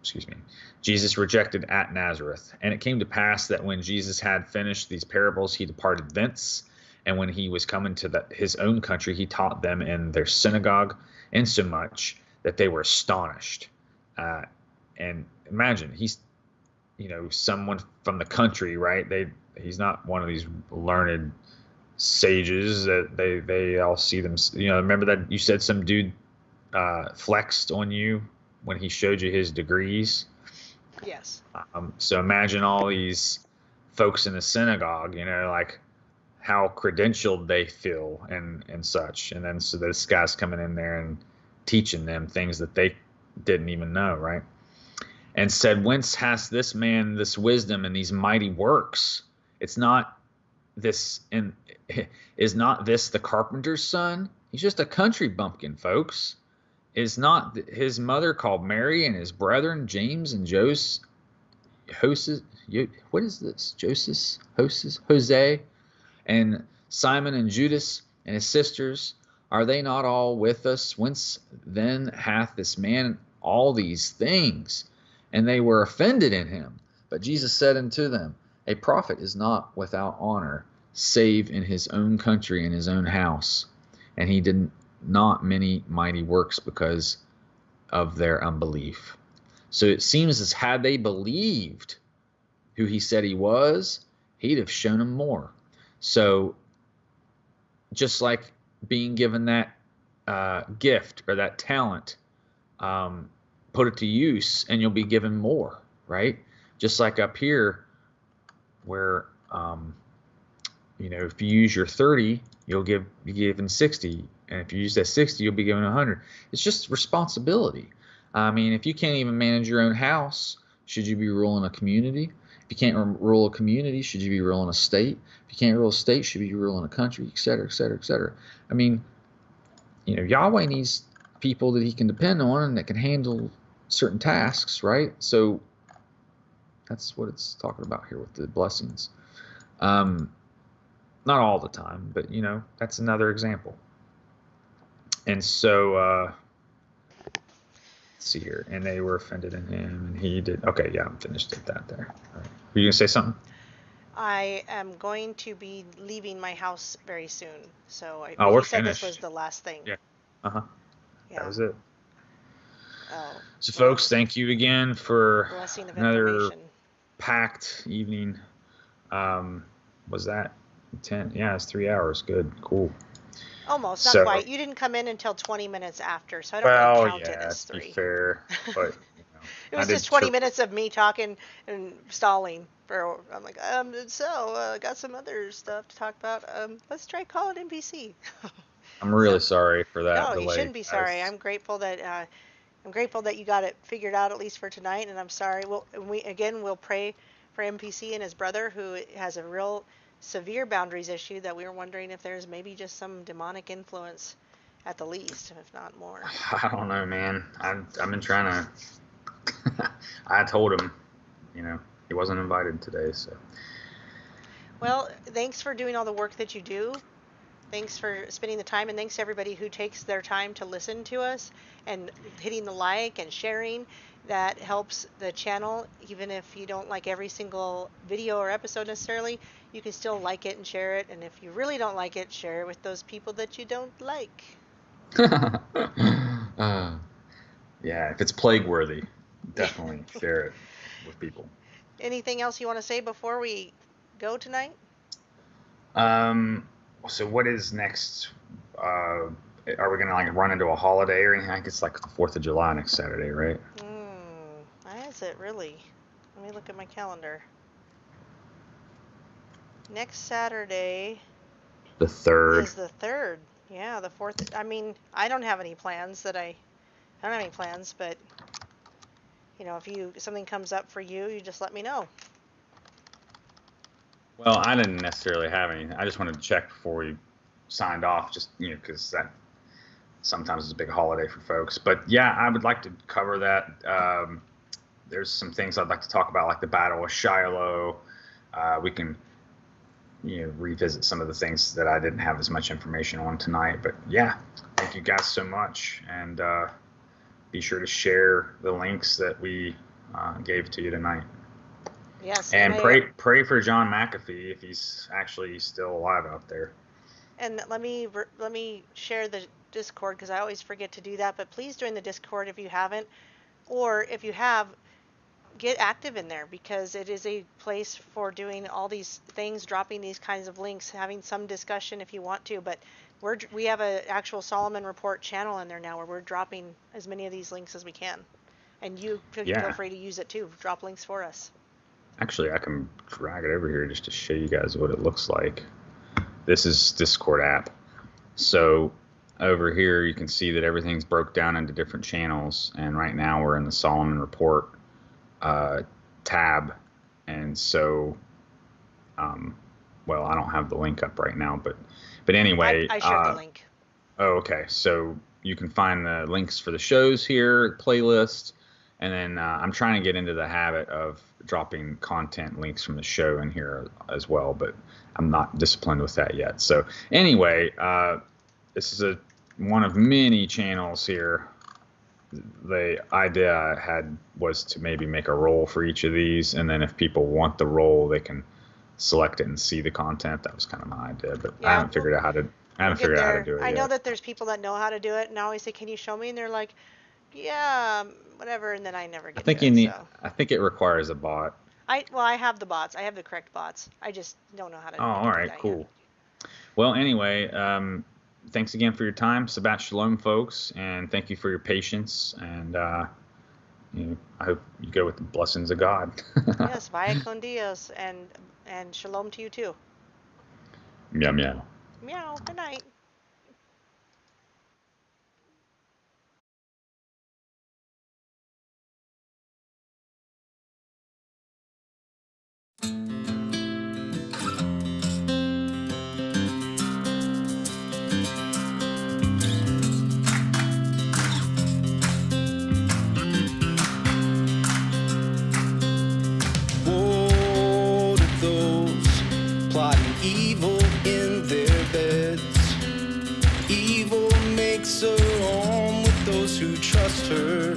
Excuse me. Jesus rejected at Nazareth. And it came to pass that when Jesus had finished these parables, he departed thence. And when he was coming to his own country, he taught them in their synagogue, insomuch that they were astonished. And imagine, he's, someone from the country, right? He's not one of these learned sages that they all see them. Remember that you said some dude flexed on you when he showed you his degrees? Yes. So imagine all these folks in the synagogue, like how credentialed they feel and such. And then so this guy's coming in there and teaching them things that they didn't even know, right? And said, whence has this man this wisdom and these mighty works? It's not this, and is not this the carpenter's son? He's just a country bumpkin, folks. Is not his mother called Mary, and his brethren James and Jose? What is this? Jose, and Simon and Judas and his sisters, are they not all with us? Whence then hath this man all these things? And they were offended in him. But Jesus said unto them, a prophet is not without honor, save in his own country and his own house. And he did not many mighty works because of their unbelief. So it seems as had they believed who he said he was, he'd have shown them more. So just like being given that gift or that talent, put it to use and you'll be given more, right? Just like up here where, if you use your 30, you'll be given 60. And if you use that 60, you'll be given 100. It's just responsibility. I mean, if you can't even manage your own house, should you be ruling a community? If you can't rule a community, should you be ruling a state? If you can't rule a state, should you be ruling a country, et cetera, et cetera, et cetera. I mean, Yahweh needs people that he can depend on and that can handle certain tasks, right? So that's what it's talking about here with the blessings. Not all the time, but, that's another example. And so, let's see here. And they were offended in him, and he did. Okay, yeah, I'm finished at that there. All right. Were you going to say something? I am going to be leaving my house very soon. So we're you said finished. This was the last thing. Yeah. Uh-huh. Yeah. That was it. Oh. So, folks, thank you again for Blessing of another information. packed evening. Was that 10? Yeah, it's 3 hours. Good. Cool. Almost, not quite. You didn't come in until 20 minutes after, so I don't really count it as 3. To be fair, but it was just 20 minutes of me talking and stalling. I'm like, got some other stuff to talk about. Let's try calling NPC. I'm really sorry for that. No, delay, you shouldn't be sorry. guys. I'm grateful that you got it figured out at least for tonight, and I'm sorry. We'll pray for NPC and his brother who has a real severe boundaries issue that we were wondering if there's maybe just some demonic influence at the least, if not more. I don't know, man. I've been trying to. I told him, he wasn't invited today, so. Well, thanks for doing all the work that you do. Thanks for spending the time, and thanks to everybody who takes their time to listen to us and hitting the like and sharing. That helps the channel. Even if you don't like every single video or episode necessarily, you can still like it and share it. And if you really don't like it, share it with those people that you don't like. Yeah, if it's plague worthy, definitely share it with people. Anything else you want to say before we go tonight? So what is next? Are we gonna run into a holiday or anything? I think it's like the 4th of July next Saturday, right? Is it really? Let me look at my calendar. Next Saturday. The 3rd. Is the 3rd. Yeah, the 4th. I mean, I don't have any plans I don't have any plans, but if something comes up for you, you just let me know. Well, I didn't necessarily have anything. I just wanted to check before we signed off, just because that sometimes it's a big holiday for folks. But yeah, I would like to cover that. There's some things I'd like to talk about, like the Battle of Shiloh. We can revisit some of the things that I didn't have as much information on tonight. But yeah, thank you guys so much, and be sure to share the links that we gave to you tonight. Yes. And pray for John McAfee if he's actually still alive out there. And let me share the Discord, because I always forget to do that. But please join the Discord if you haven't, or if you have, get active in there, because it is a place for doing all these things, dropping these kinds of links, having some discussion if you want to. But we have an actual Solomon Report channel in there now where we're dropping as many of these links as we can, and you feel free to use it too. Drop links for us. Actually, I can drag it over here just to show you guys what it looks like. This is Discord app. So over here you can see that everything's broke down into different channels, and right now we're in the Solomon Report tab. And so well, I don't have the link up right now, but anyway, I shared the link. Oh, okay. So you can find the links for the shows here, playlist, and then I'm trying to get into the habit of dropping content links from the show in here as well, but I'm not disciplined with that yet. So anyway, this is one of many channels here. The idea I had was to maybe make a role for each of these, and then if people want the role, they can select it and see the content. That was kind of my idea, but I haven't figured out how to do it I yet. know that there's people that know how to do it, and I always say, "Can you show me?" And they're like, "Yeah, whatever," and then I never get to it. I think it requires a bot. I have the bots. I have the correct bots. I just don't know how to. Oh, all right, cool. Well, anyway, thanks again for your time. Shabbat Shalom, folks, and thank you for your patience. And I hope you go with the blessings of God. Yes, vaya con Dios, and shalom to you too. Meow meow. Meow. Good night. Woe to those plotting evil in their beds. Evil makes her home with those who trust her.